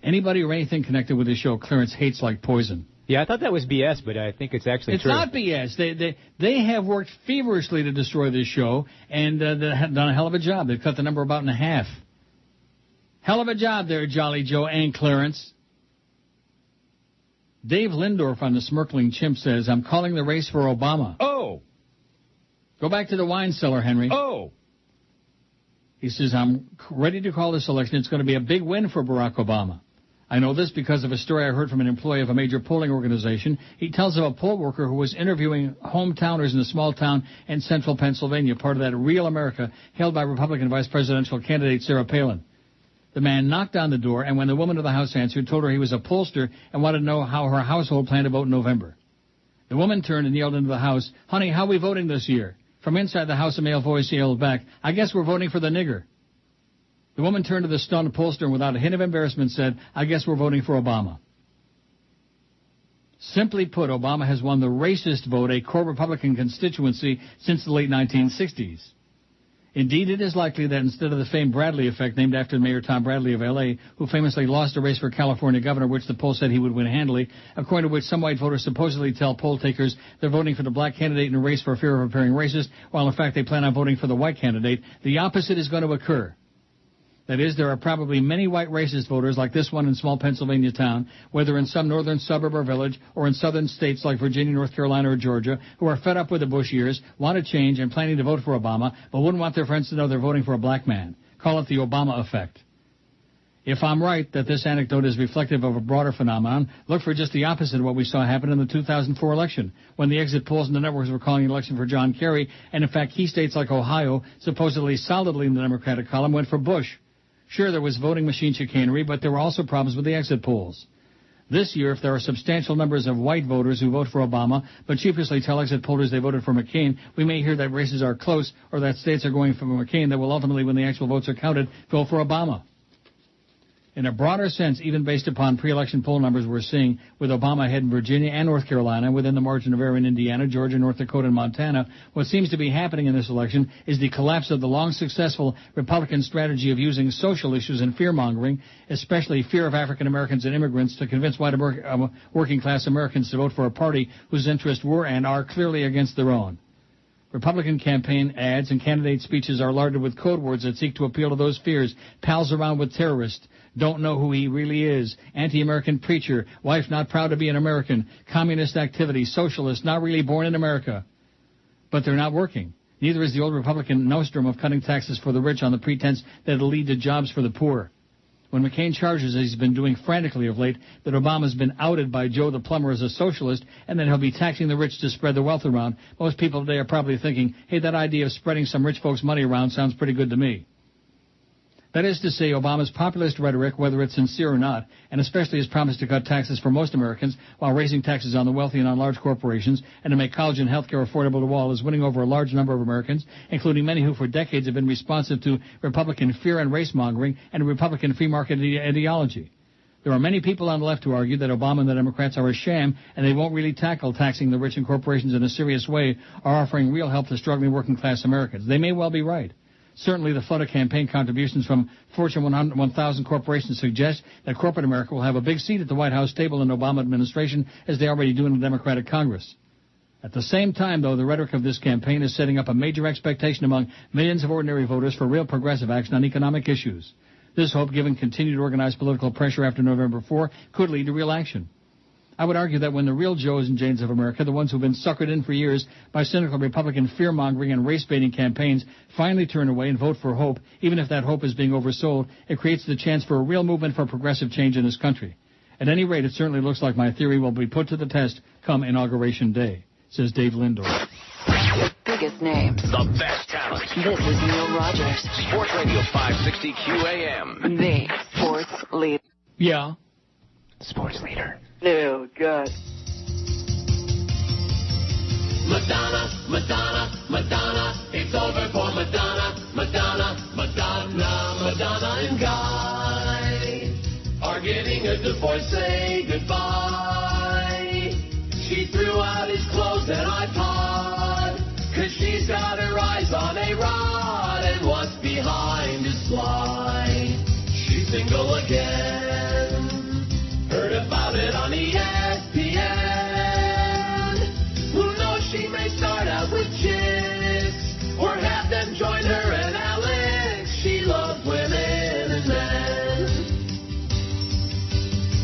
Anybody or anything connected with this show, Clarence hates like poison. Yeah, I thought that was BS, but I think it's actually true. It's not BS. They have worked feverishly to destroy this show, and they have done a hell of a job. They've cut the number about in half. Hell of a job there, Jolly Joe and Clarence. Dave Lindorf on the Smirkling Chimp says, I'm calling the race for Obama. Oh! Go back to the wine cellar, Henry. Oh! He says, I'm ready to call this election. It's going to be a big win for Barack Obama. I know this because of a story I heard from an employee of a major polling organization. He tells of a poll worker who was interviewing hometowners in a small town in central Pennsylvania, part of that real America held by Republican vice presidential candidate Sarah Palin. The man knocked on the door, and when the woman of the house answered, told her he was a pollster and wanted to know how her household planned to vote in November. The woman turned and yelled into the house, honey, how are we voting this year? From inside the house, a male voice yelled back, I guess we're voting for the nigger. The woman turned to the stunned pollster and without a hint of embarrassment said, I guess we're voting for Obama. Simply put, Obama has won the racist vote, a core Republican constituency, since the late 1960s. Indeed, it is likely that instead of the famed Bradley effect, named after Mayor Tom Bradley of L.A., who famously lost a race for California governor, which the poll said he would win handily, according to which some white voters supposedly tell poll takers they're voting for the black candidate in a race for fear of appearing racist, while in fact they plan on voting for the white candidate, the opposite is going to occur. That is, there are probably many white racist voters like this one in small Pennsylvania town, whether in some northern suburb or village, or in southern states like Virginia, North Carolina, or Georgia, who are fed up with the Bush years, want to change, and planning to vote for Obama, but wouldn't want their friends to know they're voting for a black man. Call it the Obama effect. If I'm right that this anecdote is reflective of a broader phenomenon, look for just the opposite of what we saw happen in the 2004 election, when the exit polls and the networks were calling an election for John Kerry, and in fact key states like Ohio, supposedly solidly in the Democratic column, went for Bush. Sure, there was voting machine chicanery, but there were also problems with the exit polls. This year, if there are substantial numbers of white voters who vote for Obama, but sheepishly tell exit pollers they voted for McCain, we may hear that races are close or that states are going for McCain that will ultimately, when the actual votes are counted, go for Obama. In a broader sense, even based upon pre-election poll numbers we're seeing with Obama ahead in Virginia and North Carolina, within the margin of error in Indiana, Georgia, North Dakota, and Montana, what seems to be happening in this election is the collapse of the long successful Republican strategy of using social issues and fear-mongering, especially fear of African Americans and immigrants, to convince white working-class Americans to vote for a party whose interests were and are clearly against their own. Republican campaign ads and candidate speeches are larded with code words that seek to appeal to those fears. Pals around with terrorists, don't know who he really is, anti-American preacher, wife not proud to be an American, communist activity, socialist, not really born in America. But they're not working. Neither is the old Republican nostrum of cutting taxes for the rich on the pretense that it'll lead to jobs for the poor. When McCain charges, as he's been doing frantically of late, that Obama's been outed by Joe the plumber as a socialist and that he'll be taxing the rich to spread the wealth around, most people today are probably thinking, hey, that idea of spreading some rich folks' money around sounds pretty good to me. That is to say, Obama's populist rhetoric, whether it's sincere or not, and especially his promise to cut taxes for most Americans while raising taxes on the wealthy and on large corporations and to make college and health care affordable to all, is winning over a large number of Americans, including many who for decades have been responsive to Republican fear and race-mongering and Republican free market ideology. There are many people on the left who argue that Obama and the Democrats are a sham and they won't really tackle taxing the rich and corporations in a serious way or offering real help to struggling working-class Americans. They may well be right. Certainly the flood of campaign contributions from Fortune 1000 corporations suggest that corporate America will have a big seat at the White House table in the Obama administration, as they already do in the Democratic Congress. At the same time, though, the rhetoric of this campaign is setting up a major expectation among millions of ordinary voters for real progressive action on economic issues. This hope, given continued organized political pressure after November 4, could lead to real action. I would argue that when the real Joes and Janes of America, the ones who've been suckered in for years by cynical Republican fear-mongering and race-baiting campaigns, finally turn away and vote for hope, even if that hope is being oversold, it creates the chance for a real movement for progressive change in this country. At any rate, it certainly looks like my theory will be put to the test come Inauguration Day, says Dave Lindor. Biggest names. The best talent. This is Neil Rogers. Sports Radio 560 QAM. The sports leader. Yeah. Sports leader. Oh, God. Madonna, Madonna, Madonna, it's over for Madonna, Madonna, Madonna, Madonna and Guy are getting a divorce, say goodbye. She threw out his clothes and iPod, 'cause she's got her eyes on a rod and what's behind his slide. She's single again, heard about it on ESPN. Who knows, she may start out with chicks or have them join her and Alex. She loves women and men.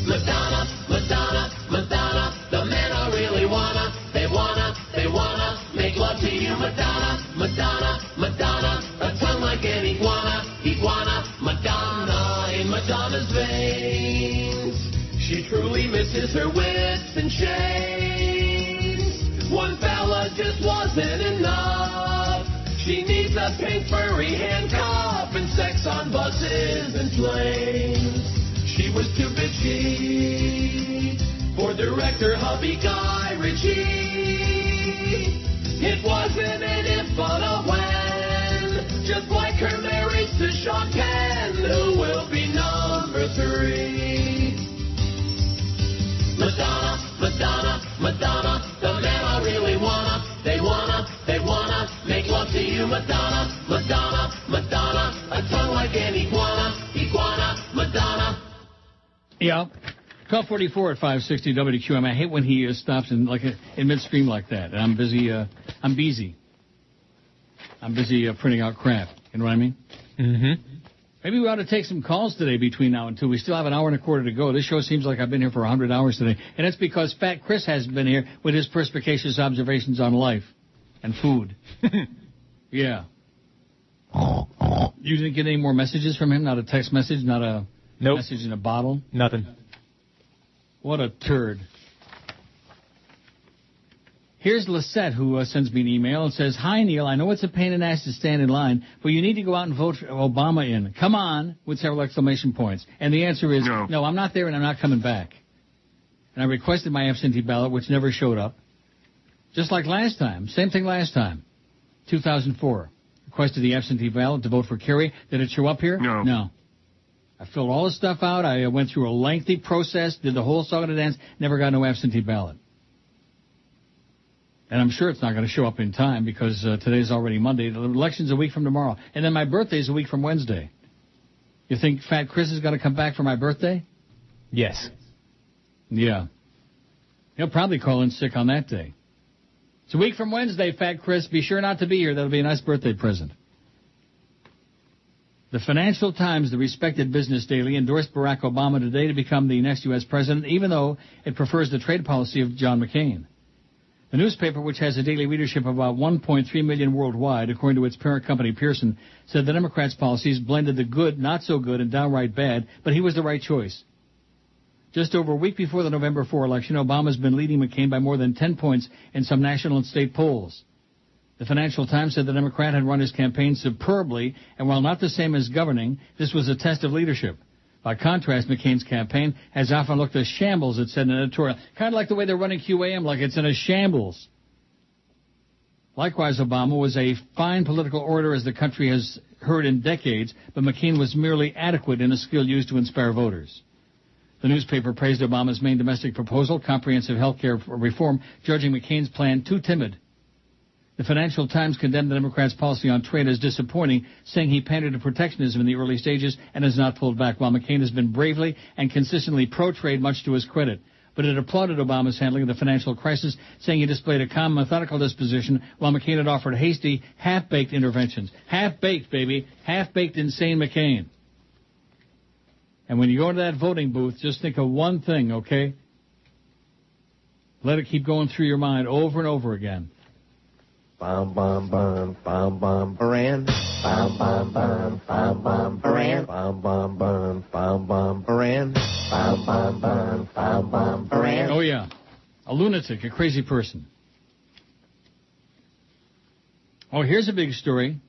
Madonna, Madonna, Madonna, the men I really wanna, they wanna make love to you. Madonna, Madonna, Madonna, a tongue like an iguana, iguana, Madonna, in Madonna's veins. She truly misses her whips and chains. One fella just wasn't enough. She needs a pink furry handcuff and sex on buses and planes. She was too bitchy for director hubby Guy Ritchie. It wasn't an if but a when, just like her marriage to Sean Penn, who will be number 3. Madonna, Madonna, Madonna, the man I really wanna, they wanna make love to you. Madonna, Madonna, Madonna, a tongue like an iguana, iguana, Madonna. Yeah. 1244 at 560 WQM. I hate when he stops in midstream like that. And I'm busy. I'm busy printing out crap. You know what I mean? Mm-hmm. Maybe we ought to take some calls today between now and 2. We still have an hour and a quarter to go. This show seems like I've been here for 100 hours today. And that's because Fat Chris hasn't been here with his perspicacious observations on life and food. Yeah. You didn't get any more messages from him? Not a text message? Not a message in a bottle? Nothing. What a turd. Here's Lisette, who sends me an email and says, "Hi, Neil. I know it's a pain in the ass to stand in line, but you need to go out and vote for Obama in. Come on," with several exclamation points. And the answer is, no, I'm not there and I'm not coming back. And I requested my absentee ballot, which never showed up. Just like last time. Same thing last time. 2004. Requested the absentee ballot to vote for Kerry. Did it show up here? No. I filled all the stuff out. I went through a lengthy process, did the whole song and dance, never got no absentee ballot. And I'm sure it's not going to show up in time because today's already Monday. The election's a week from tomorrow. And then my birthday's a week from Wednesday. You think Fat Chris is going to come back for my birthday? Yes. Yeah. He'll probably call in sick on that day. It's a week from Wednesday, Fat Chris. Be sure not to be here. That'll be a nice birthday present. The Financial Times, the respected business daily, endorsed Barack Obama today to become the next U.S. president, even though it prefers the trade policy of John McCain. The newspaper, which has a daily readership of about 1.3 million worldwide, according to its parent company Pearson, said the Democrats' policies blended the good, not so good, and downright bad, but he was the right choice. Just over a week before the November 4 election, Obama's been leading McCain by more than 10 points in some national and state polls. The Financial Times said the Democrat had run his campaign superbly, and while not the same as governing, this was a test of leadership. By contrast, McCain's campaign has often looked a shambles, it said in an editorial. Kind of like the way they're running QAM, like it's in a shambles. Likewise, Obama was a fine political orator as the country has heard in decades, but McCain was merely adequate in a skill used to inspire voters. The newspaper praised Obama's main domestic proposal, comprehensive health care reform, judging McCain's plan too timid. The Financial Times condemned the Democrats' policy on trade as disappointing, saying he pandered to protectionism in the early stages and has not pulled back, while McCain has been bravely and consistently pro-trade, much to his credit. But it applauded Obama's handling of the financial crisis, saying he displayed a calm, methodical disposition, while McCain had offered hasty, half-baked interventions. Half-baked, baby. Half-baked, insane McCain. And when you go into that voting booth, just think of one thing, okay? Let it keep going through your mind over and over again. Bum bum bum bum bum Baran. Bum bum bum bum bum Baran. Bum bum bum bum bum Baran. Bum bum bum bum bum Baran. Oh yeah, a lunatic, a crazy person. Oh, here's a big story.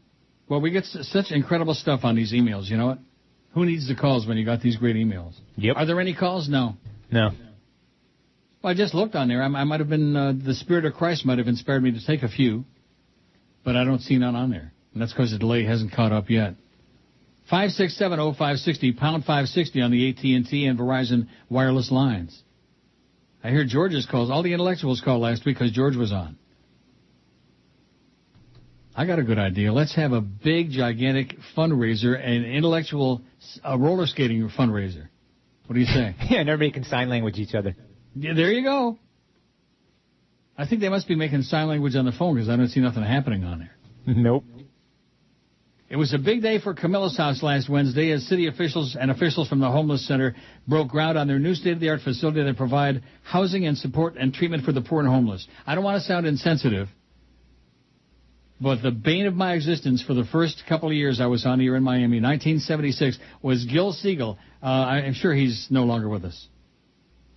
Well, we get such incredible stuff on these emails. You know what? Who needs the calls when you got these great emails? Yep. Are there any calls? No. No. Well, I just looked on there. I might have been the Spirit of Christ might have inspired me to take a few. But I don't see none on there. And that's because the delay hasn't caught up yet. 5670560, pound 560 on the AT&T and Verizon wireless lines. I hear George's calls. All the intellectuals called last week because George was on. I got a good idea. Let's have a big, gigantic fundraiser, an intellectual roller skating fundraiser. What do you say? Yeah, and everybody can sign language each other. Yeah, there you go. I think they must be making sign language on the phone because I don't see nothing happening on there. Nope. It was a big day for Camilla's House last Wednesday as city officials and officials from the homeless center broke ground on their new state-of-the-art facility that provide housing and support and treatment for the poor and homeless. I don't want to sound insensitive, but the bane of my existence for the first couple of years I was on here in Miami, 1976, was Gil Siegel. I'm sure he's no longer with us.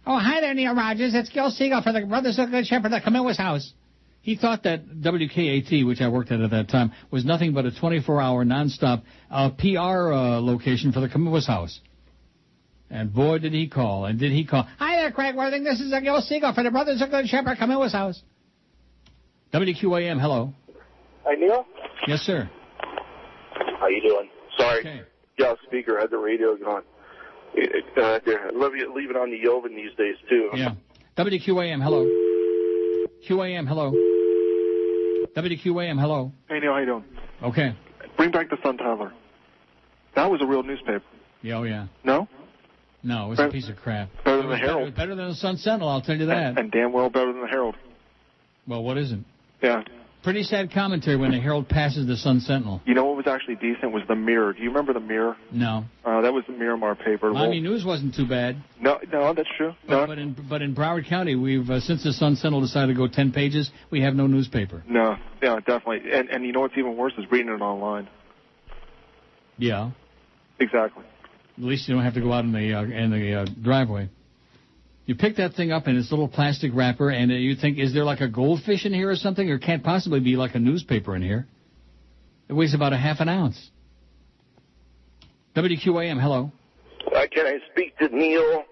Oh, hi there, Neil Rogers. It's Gil Siegel for the Brothers of Good Shepherd at Camilla's House. He thought that WKAT, which I worked at that time, was nothing but a 24-hour, nonstop PR location for the Camilla's House. And boy, did he call, and did he call. Hi there, Craig Worthing. This is Gil Siegel for the Brothers of Good Shepherd at Camilla's House. WQAM, hello. Hi, Neil. Yes, sir. How you doing? Sorry. Okay. Yeah, speaker had the radio on. I love you leaving on the Yovan these days, too. Yeah. WQAM, hello. QAM, hello. WQAM, hello. Hey, Neil, how you doing? Okay. Bring back the Sun Tyler. That was a real newspaper. Yeah, oh, yeah. No? No, it was a piece of crap. Better than the Herald. Better than the Sun Sentinel, I'll tell you that. And damn well better than the Herald. Well, what isn't? Yeah. Pretty sad commentary when the Herald passes the Sun Sentinel. You know what was actually decent was the Mirror. Do you remember the Mirror? No. That was the Miramar paper. Miami News wasn't too bad. No, that's true. But in Broward County, we've since the Sun Sentinel decided to go 10 pages, we have no newspaper. No, yeah, definitely. And you know what's even worse is reading it online. Yeah. Exactly. At least you don't have to go out in the driveway. You pick that thing up in its little plastic wrapper, and you think, is there like a goldfish in here or something? Or can't possibly be like a newspaper in here. It weighs about a half an ounce. WQAM, hello. Can I speak to Neil?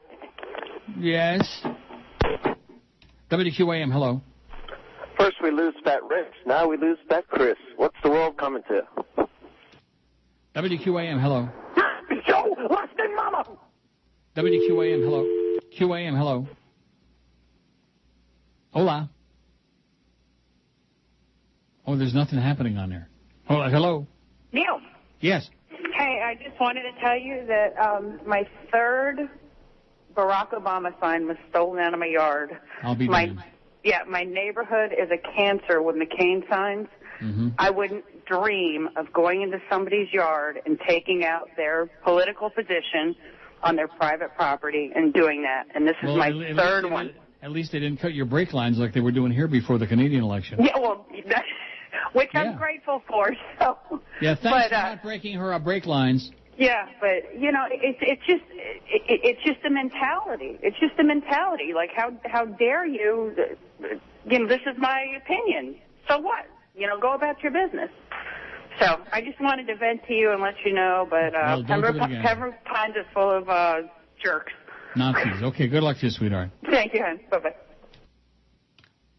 Yes. WQAM, hello. First we lose Fat Rich, now we lose Fat Chris. What's the world coming to? WQAM, hello. Joe, lost in mama! WQAM, hello. QAM, hello. Hola. Oh, there's nothing happening on there. Hola, hello. Neil. Yes. Hey, I just wanted to tell you that my third Barack Obama sign was stolen out of my yard. I'll be damned. Yeah, my neighborhood is a cancer with McCain signs. Mm-hmm. I wouldn't dream of going into somebody's yard and taking out their political position on their private property and doing that. And this is my third one. At least they didn't cut your brake lines like they were doing here before the Canadian election. Yeah, well, which I'm grateful for. So. Yeah, thanks for not breaking her brake lines. Yeah, but you know, it's just a mentality. It's just a mentality. Like, how dare you? You know, this is my opinion. So what? You know, go about your business. So I just wanted to vent to you and let you know. But Pembroke Pines is full of jerks. Nazis. Okay, good luck to you, sweetheart. Thank you, hon. Bye bye.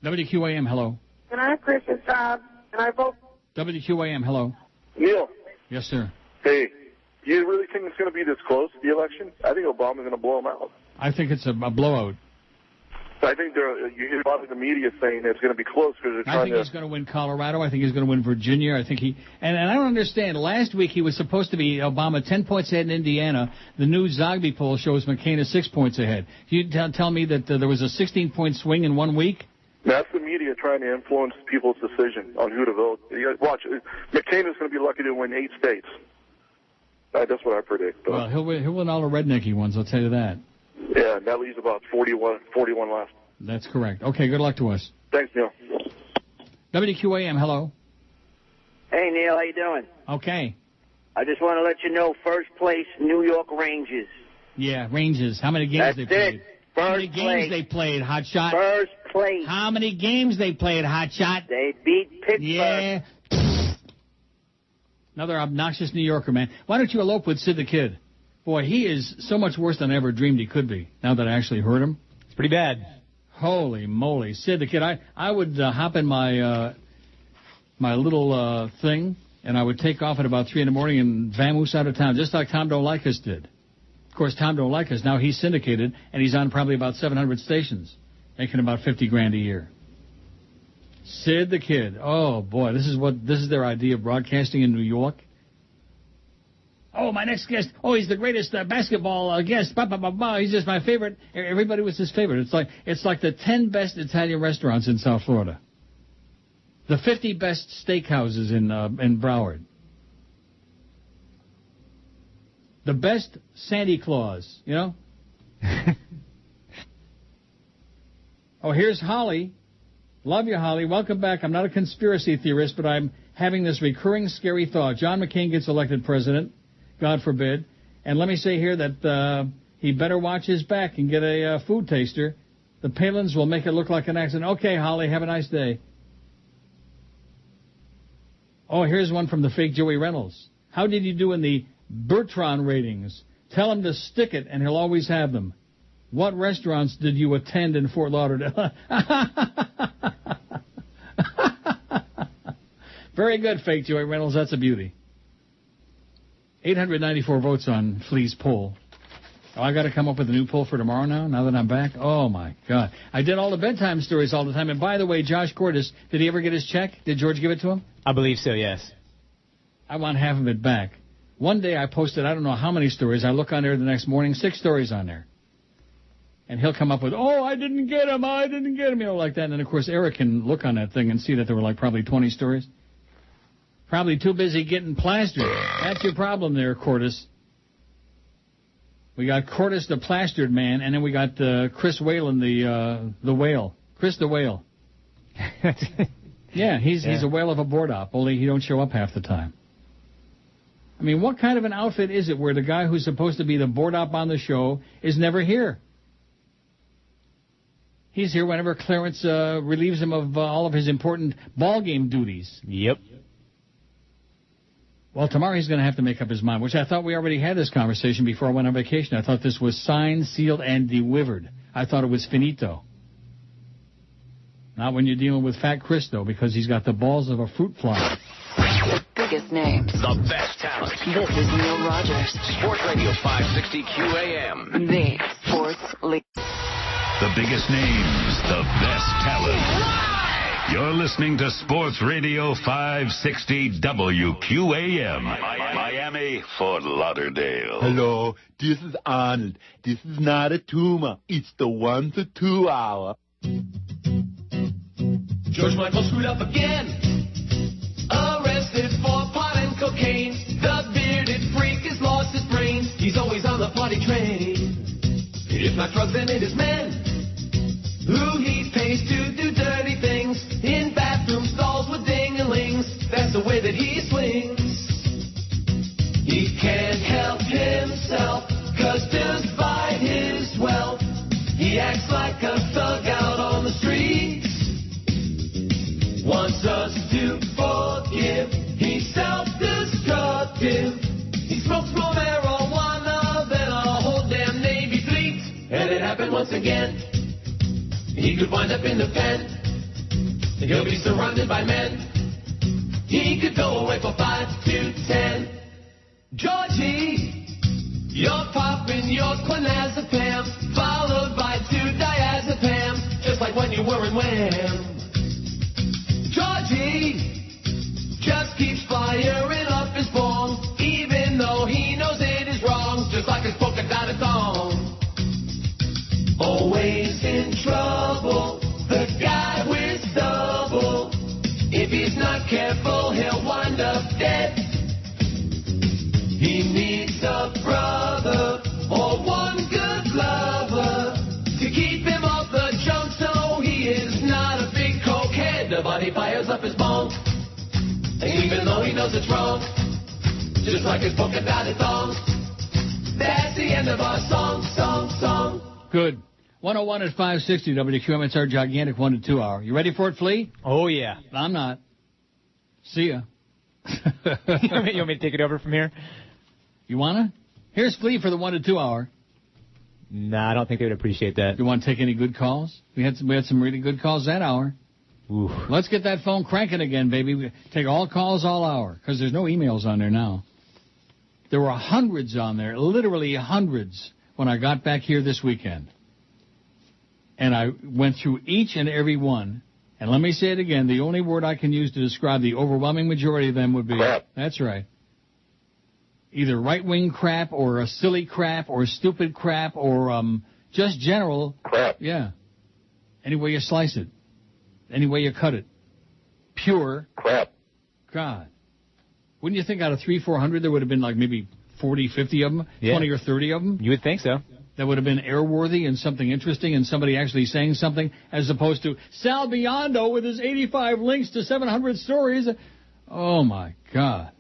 WQAM, hello. Can I have Chris's job? Can I vote? WQAM, hello. Neil. Yes, sir. Hey, do you really think it's going to be this close, the election? I think Obama's going to blow him out. I think it's a blowout. I think you hear a lot of the media saying that it's going to be close because they're trying I think he's going to win Colorado. I think he's going to win Virginia. I think and I don't understand. Last week he was supposed to be Obama 10 points ahead in Indiana. The new Zogby poll shows McCain is 6 points ahead. You tell me that there was a 16-point swing in 1 week? That's the media trying to influence people's decision on who to vote. Watch, McCain is going to be lucky to win 8 states. That's what I predict. But. Well, he'll win all the rednecky ones, I'll tell you that. Yeah, that leaves about 41 left. That's correct. Okay, good luck to us. Thanks, Neil. WQAM, hello. Hey, Neil, how you doing? Okay. I just want to let you know, first place, New York Rangers. Yeah, Rangers. How many games they played? How many games they played, Hotshot? First place. How many games they played, Hotshot? They beat Pittsburgh. Yeah. Another obnoxious New Yorker, man. Why don't you elope with Sid the Kid? Boy, he is so much worse than I ever dreamed he could be, now that I actually heard him. It's pretty bad. Holy moly. Sid the Kid, I would hop in my my little thing, and I would take off at about 3 in the morning and vamoose out of town, just like Tom Don't Like Us did. Of course, Tom Don't Like Us, now he's syndicated, and he's on probably about 700 stations, making about $50,000 a year. Sid the Kid. Oh, boy, this is their idea of broadcasting in New York. Oh, my next guest. Oh, he's the greatest basketball guest. Bah, bah, bah, bah. He's just my favorite. Everybody was his favorite. It's like the 10 best Italian restaurants in South Florida. The 50 best steakhouses in Broward. The best Santa Claus, you know? Oh, here's Holly. Love you, Holly. Welcome back. I'm not a conspiracy theorist, but I'm having this recurring scary thought. John McCain gets elected president. God forbid. And let me say here that he better watch his back and get a food taster. The Palins will make it look like an accident. Okay, Holly, have a nice day. Oh, here's one from the fake Joey Reynolds. How did you do in the Bertrand ratings? Tell him to stick it, and he'll always have them. What restaurants did you attend in Fort Lauderdale? Very good, fake Joey Reynolds. That's a beauty. 894 votes on Flea's poll. Oh, I got to come up with a new poll for tomorrow now that I'm back? Oh, my God. I did all the bedtime stories all the time. And by the way, Josh Cordes, did he ever get his check? Did George give it to him? I believe so, yes. I want half of it back. One day I posted, I don't know how many stories. I look on there the next morning, 6 stories on there. And he'll come up with, oh, I didn't get him, you know, like that. And then, of course, Eric can look on that thing and see that there were like probably 20 stories. Probably too busy getting plastered. That's your problem there, Cordes. We got Cordes the plastered man, and then we got Chris Whalen the whale. Chris the whale. Yeah, he's a whale of a board op, only he don't show up half the time. I mean, what kind of an outfit is it where the guy who's supposed to be the board op on the show is never here? He's here whenever Clarence relieves him of all of his important ball game duties. Yep. Well, tomorrow he's going to have to make up his mind, which I thought we already had this conversation before I went on vacation. I thought this was signed, sealed, and delivered. I thought it was finito. Not when you're dealing with Fat Chris, though, because he's got the balls of a fruit fly. The biggest names. The best talent. This is Neil Rogers. Sports Radio 560 QAM. The Sports Leader. The biggest names, the best talent. You're listening to Sports Radio 560 WQAM. Miami, Fort Lauderdale. Hello, this is Arnold. This is not a tumor. It's the 1 to 2 hour. George Michael screwed up again. Arrested for pot and cocaine. The bearded freak has lost his brain. He's always on the party train. If not drugs, then it is men. Who wants us to forgive. He's self-destructive. He smokes more marijuana than a whole damn Navy fleet. And it happened once again. He could wind up in the pen. He'll be surrounded by men. He could go away for 5 to 10. Georgie, you're popping your clonazepam, followed by 2 diazepams, just like when you were in Wham. Georgie just keeps firing up his bong, even though he knows it is wrong, just like his polka dotted thong. Always in trouble, the guy with stubble. If he's not careful, he'll wind up dead. He needs a brother or one good lover to keep him off the junk, so he is not a big cokehead. But he fires up his bong, even though he knows it's wrong, just like his polka dotted thong. That's the end of our song. Good. 101 at 560 WQM. It's our gigantic 1 to 2 hour. You ready for it, Flea? Oh, yeah. I'm not. See ya. You want me to take it over from here? You wanna? Here's Flea for the 1 to 2 hour. Nah, I don't think they would appreciate that. You want to take any good calls? We had some really good calls that hour. Oof. Let's get that phone cranking again, baby. We take all calls all hour, because there's no emails on there now. There were hundreds on there, literally hundreds, when I got back here this weekend. And I went through each and every one. And let me say it again, the only word I can use to describe the overwhelming majority of them would be... Crap. That's right. Either right-wing crap or a silly crap or stupid crap or just general... Crap. Yeah. Any way you slice it. Any way you cut it. Pure... Crap. God. Wouldn't you think out of 300-400 there would have been like maybe 40, 50 of them? Yeah. 20 or 30 of them? You would think so. That would have been airworthy and something interesting and somebody actually saying something, as opposed to Sal Biondo with his 85 links to 700 stories. Oh, my God.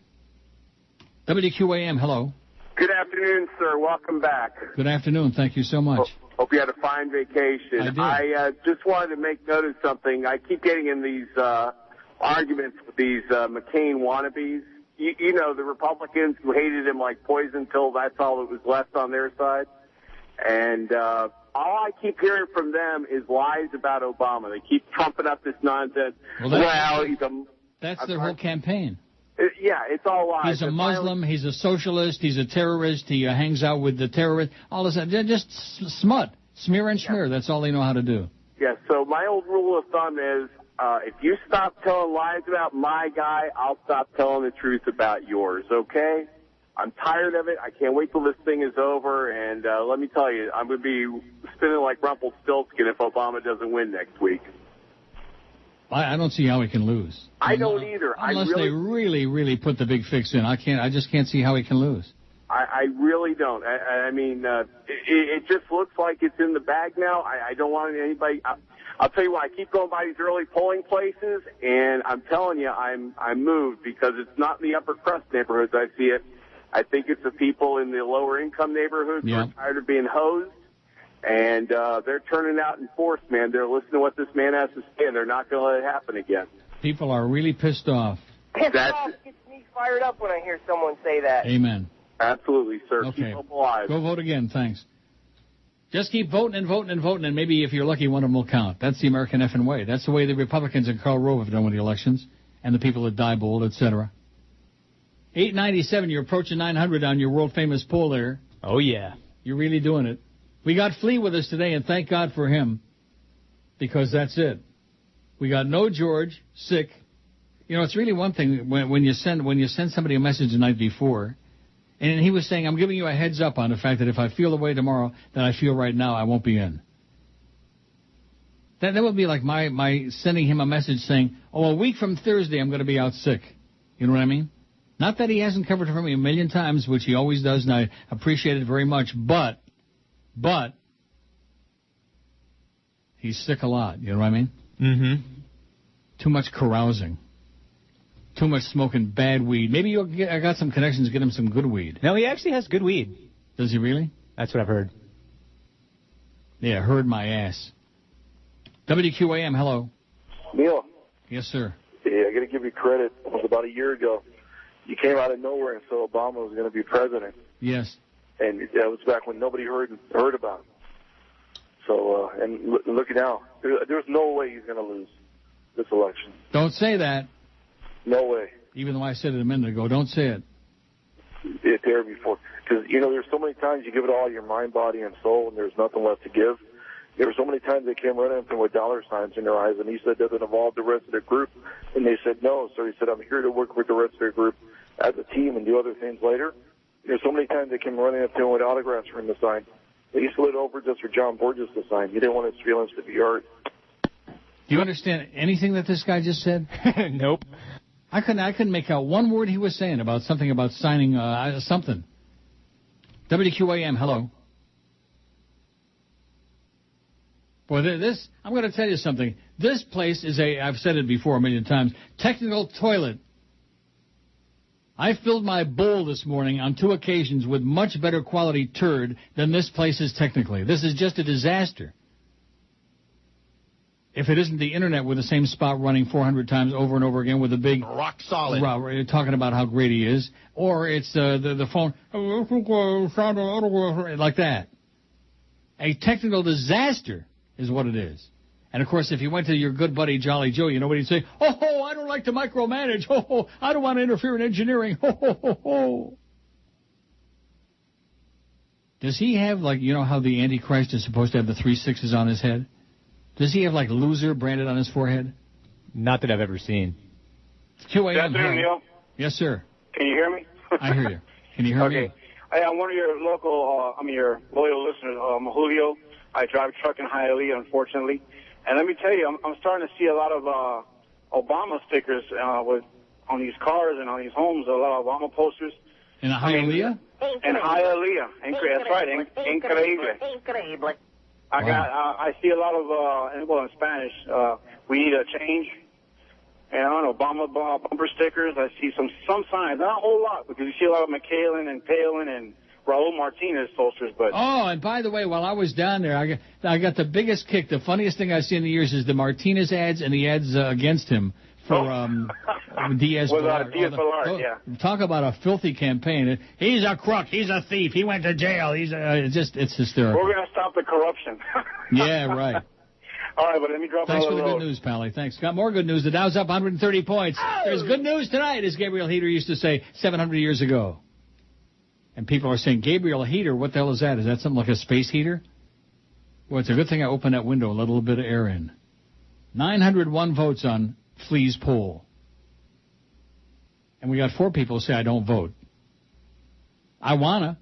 WQAM, hello. Good afternoon, sir. Welcome back. Good afternoon. Thank you so much. Hope you had a fine vacation. I did. I just wanted to make note of something. I keep getting in these arguments with these McCain wannabes. You know, the Republicans who hated him like poison till that's all that was left on their side. And all I keep hearing from them is lies about Obama. They keep trumping up this nonsense. That's their whole campaign. Yeah, it's all lies. He's a Muslim, he's a socialist, he's a terrorist, he hangs out with the terrorists. All this, just smut, smear and smear. That's all they know how to do. Yeah, so my old rule of thumb is if you stop telling lies about my guy, I'll stop telling the truth about yours, okay? I'm tired of it. I can't wait till this thing is over. And let me tell you, I'm going to be spinning like Rumpelstiltskin if Obama doesn't win next week. I don't see how he can lose. I don't either. Unless they really put the big fix in. I just can't see how he can lose. I really don't. I mean, it just looks like it's in the bag now. I don't want anybody. I'll tell you what. I keep going by these early polling places, and I'm telling you, I'm moved because it's not in the upper crust neighborhoods. I see it. I think it's the people in the lower income neighborhoods who are tired of being hosed. And they're turning out in force, man. They're listening to what this man has to say, and they're not going to let it happen again. People are really pissed off. Pissed off gets me fired up when I hear someone say that. Amen. Absolutely, sir. Okay. Keep hope alive. Go vote again, thanks. Just keep voting and voting and voting, and maybe if you're lucky, one of them will count. That's the American effing way. That's the way the Republicans and Karl Rove have done with the elections, and the people at Diebold, etc. 897, you're approaching 900 on your world-famous poll there. Oh, yeah. You're really doing it. We got Flea with us today, and thank God for him, because that's it. We got no George, sick. You know, it's really one thing when you send somebody a message the night before, and he was saying, I'm giving you a heads up on the fact that if I feel the way tomorrow that I feel right now, I won't be in. That would be like my sending him a message saying, a week from Thursday I'm going to be out sick. You know what I mean? Not that he hasn't covered for me a million times, which he always does, and I appreciate it very much, but he's sick a lot, you know what I mean? Mm-hmm. Too much carousing. Too much smoking bad weed. Maybe I got some connections to get him some good weed. No, he actually has good weed. Does he really? That's what I've heard. Yeah, heard my ass. WQAM, hello. Neil. Yes, sir. Yeah, I got to give you credit. It was about a year ago. You came out of nowhere and said Obama was going to be president. Yes. And that was back when nobody heard about him. So, and look now. There's no way he's going to lose this election. Don't say that. No way. Even though I said it a minute ago, don't say it. It there before. Because, there's so many times you give it all your mind, body, and soul, and there's nothing left to give. There were so many times they came running up to him with dollar signs in their eyes, and he said, does it involve the rest of the group? And they said no. So he said, I'm here to work with the rest of their group as a team and do other things later. There's so many times they came running up to him with autographs for him to sign. He slid over just for John Borges to sign. He didn't want his feelings to be hurt. Do you understand anything that this guy just said? Nope. I couldn't make out one word he was saying about something about signing something. WQAM, hello. Boy, I'm going to tell you something. This place is I've said it before a million times, technical toilet. I filled my bowl this morning on 2 occasions with much better quality turd than this place is technically. This is just a disaster. If it isn't the internet with the same spot running 400 times over and over again with a big rock solid talking about how great he is, or it's the phone like that. A technical disaster is what it is. And, of course, if you went to your good buddy Jolly Joe, you know what he'd say? Oh, I don't like to micromanage. Oh, I don't want to interfere in engineering. Oh. Does he have, how the Antichrist is supposed to have the 3 6s on his head? Does he have, loser branded on his forehead? Not that I've ever seen. QAM. Good afternoon, Neil. Yes, sir. Can you hear me? I hear you. Can you hear me? Okay. I'm one of your your loyal listeners, Julio. I drive truck in Hialeah, unfortunately. And let me tell you, I'm starting to see a lot of Obama stickers on these cars and on these homes, a lot of Obama posters. In Hialeah? In Hialeah. That's right. Increíble. I see a lot of, in Spanish, we need a change. And on Obama bumper stickers, I see some signs, not a whole lot, because you see a lot of McCallan and Palin and Raul Martinez posters. But and by the way, while I was down there, I got the biggest kick. The funniest thing I've seen in the years is the Martinez ads and the ads against him for Diaz Balart. Yeah. Talk about a filthy campaign. He's a crook. He's a thief. He went to jail. It's hysterical. We're going to stop the corruption. Yeah, right. All right, but let me drop Thanks for the load. good news, Pally. Thanks. Got more good news. The Dow's up 130 points. There's good news tonight, as Gabriel Heater used to say 700 years ago. And people are saying, Gabriel Heater, what the hell is that? Is that something like a space heater? Well, it's a good thing I opened that window, a little bit of air in. 901 votes on Flea's poll. And we got 4 people say I don't vote. I wanna.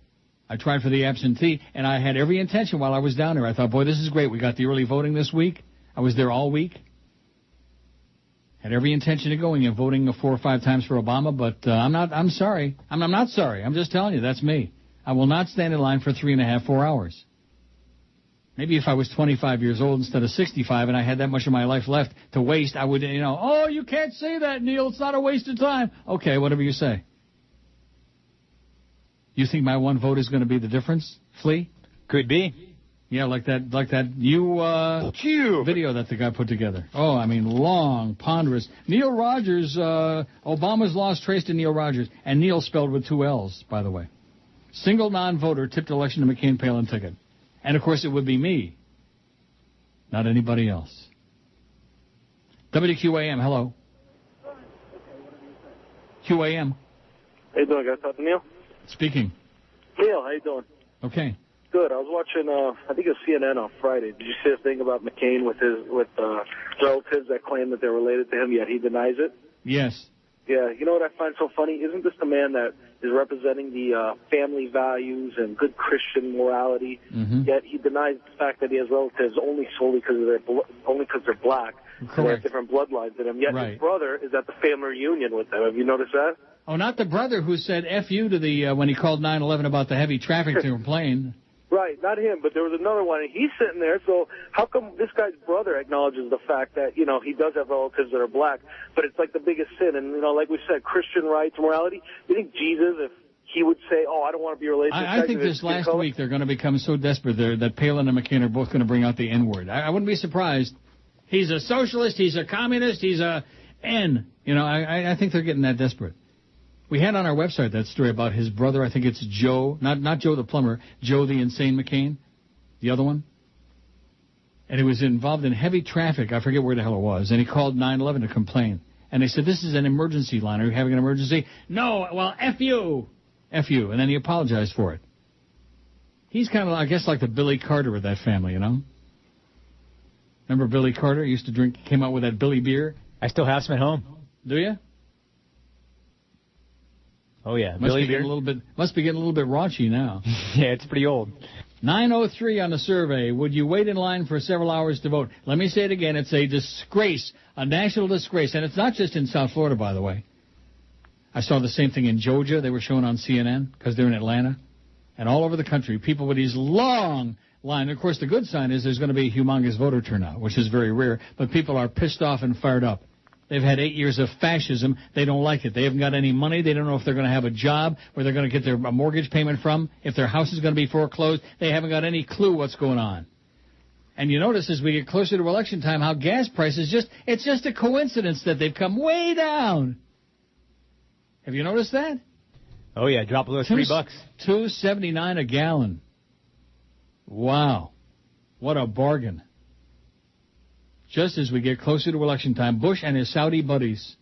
I tried for the absentee, and I had every intention while I was down there. I thought, boy, this is great. We got the early voting this week. I was there all week. Had every intention of going and voting 4 or 5 times for Obama, but I'm sorry. I'm not sorry. I'm just telling you, that's me. I will not stand in line for 3.5, 4 hours. Maybe if I was 25 years old instead of 65 and I had that much of my life left to waste, I would, you can't say that, Neil. It's not a waste of time. Okay, whatever you say. You think my one vote is going to be the difference, Flea? Could be. Yeah, like that video that the guy put together. Oh, I mean, long, ponderous. Neil Rogers, Obama's loss traced to Neil Rogers. And Neil spelled with 2 L's, by the way. Single non-voter tipped election to McCain-Palin ticket. And, of course, it would be me, not anybody else. WQAM, hello. QAM. How you doing, guys? Talk to Neil? Speaking. Neil, how you doing? Okay. Good. I was watching, I think it was CNN on Friday. Did you see the thing about McCain with relatives that claim that they're related to him, yet he denies it? Yes. Yeah. You know what I find so funny? Isn't this the man that is representing the family values and good Christian morality, yet he denies the fact that he has relatives solely because they're black. Correct. They have different bloodlines than him. Yet his brother is at the family reunion with them. Have you noticed that? Oh, not the brother who said F you to the when he called 9/11 about the heavy traffic to a plane. Right, not him, but there was another one, and he's sitting there, so how come this guy's brother acknowledges the fact that, he does have relatives that are black, but it's like the biggest sin, and, like we said, Christian rights, morality, you think Jesus, if he would say, I don't want to be related to I think this last week they're going to become so desperate that Palin and McCain are both going to bring out the N-word. I wouldn't be surprised. He's a socialist. He's a communist. He's a N. You know, I think they're getting that desperate. We had on our website that story about his brother. I think it's Joe, not Joe the plumber, Joe the insane McCain, the other one. And he was involved in heavy traffic. I forget where the hell it was. And he called 911 to complain. And they said, this is an emergency line. Are you having an emergency? No. Well, F you. F you. And then he apologized for it. He's kind of, I guess, like the Billy Carter of that family, you know? Remember Billy Carter? He used to drink, came out with that Billy beer. I still have some at home. Do you? Oh, yeah. Must be getting a little bit raunchy now. Yeah, it's pretty old. 903 on the survey. Would you wait in line for several hours to vote? Let me say it again. It's a disgrace, a national disgrace. And it's not just in South Florida, by the way. I saw the same thing in Georgia. They were showing on CNN because they're in Atlanta. And all over the country, people with these long lines. Of course, the good sign is there's going to be a humongous voter turnout, which is very rare. But people are pissed off and fired up. They've had 8 years of fascism. They don't like it. They haven't got any money. They don't know if they're going to have a job, where they're going to get their mortgage payment from, if their house is going to be foreclosed. They haven't got any clue what's going on. And you notice as we get closer to election time how gas prices it's just a coincidence that they've come way down. Have you noticed that? Oh, yeah, drop below $3. $2.79 a gallon. Wow. What a bargain. Just as we get closer to election time, Bush and his Saudi buddies.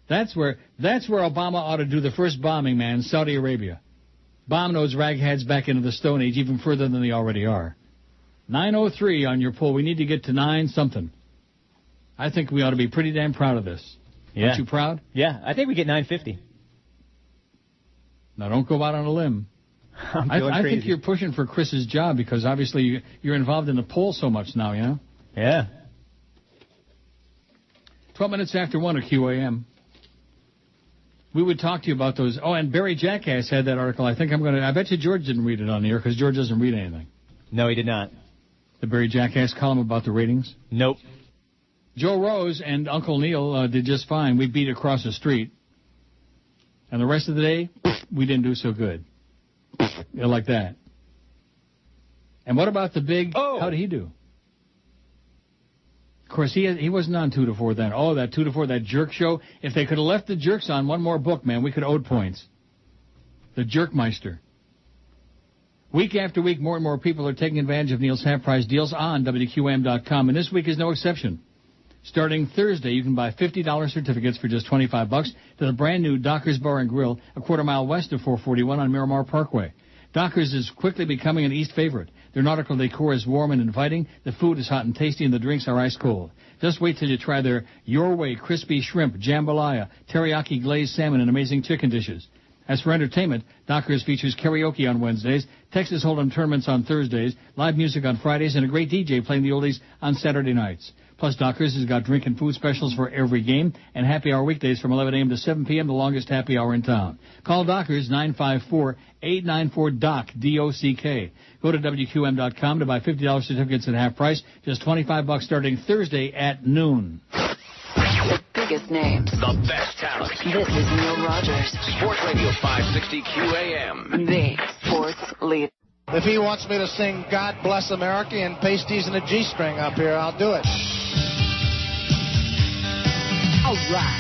That's where Obama ought to do the first bombing, man, Saudi Arabia. Bomb those ragheads back into the Stone Age even further than they already are. 903 on your poll. We need to get to 9-something. I think we ought to be pretty damn proud of this. Yeah. Aren't you proud? Yeah, I think we get 950. Now, don't go out on a limb. I think you're pushing for Chris's job because obviously you're involved in the poll so much now, you know? Yeah. 12 minutes after 1 at QAM. We would talk to you about those. Oh, and Barry Jackass had that article. I bet you George didn't read it on the air because George doesn't read anything. No, he did not. The Barry Jackass column about the ratings? Nope. Joe Rose and Uncle Neil did just fine. We beat across the street. And the rest of the day, we didn't do so good. Like that. And what about the big... Oh. How did he do? Of course, he wasn't on 2 to 4 then. Oh, that 2 to 4, that jerk show. If they could have left the jerks on one more book, man, we could have owed points. The Jerkmeister. Week after week, more and more people are taking advantage of Neil's half-price deals on WQAM.com, and this week is no exception. Starting Thursday, you can buy $50 certificates for just $25 to the brand-new Dockers Bar and Grill, a quarter mile west of 441 on Miramar Parkway. Dockers is quickly becoming an East favorite. Their nautical decor is warm and inviting, the food is hot and tasty, and the drinks are ice cold. Just wait till you try their Your Way crispy shrimp, jambalaya, teriyaki glazed salmon, and amazing chicken dishes. As for entertainment, Dockers features karaoke on Wednesdays, Texas Hold'em tournaments on Thursdays, live music on Fridays, and a great DJ playing the oldies on Saturday nights. Plus, Dockers has got drink and food specials for every game, and happy hour weekdays from 11 a.m. to 7 p.m., the longest happy hour in town. Call Dockers, 954-894-DOC, D-O-C-K. Go to WQM.com to buy $50 certificates at half price, just $25 starting Thursday at noon. The biggest names. The best talent. This is Neil Rogers. Sports Radio 560 QAM. The sports leader. If he wants me to sing God Bless America and pasties and a G-string up here, I'll do it. All right.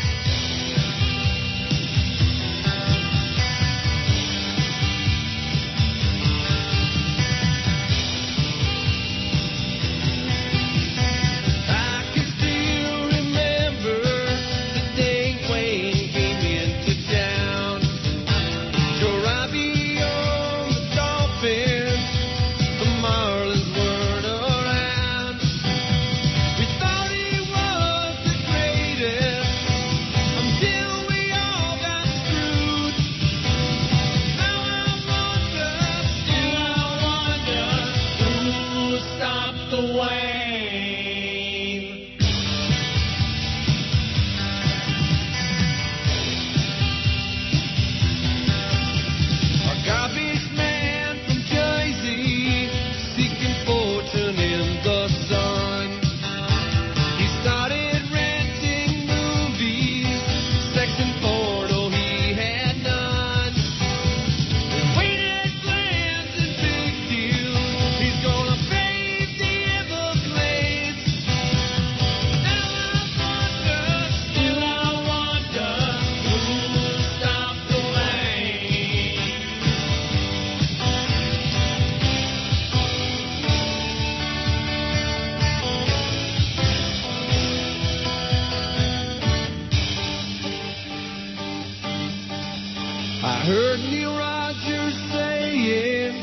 I heard Neil Rogers saying,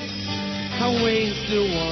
I wasted one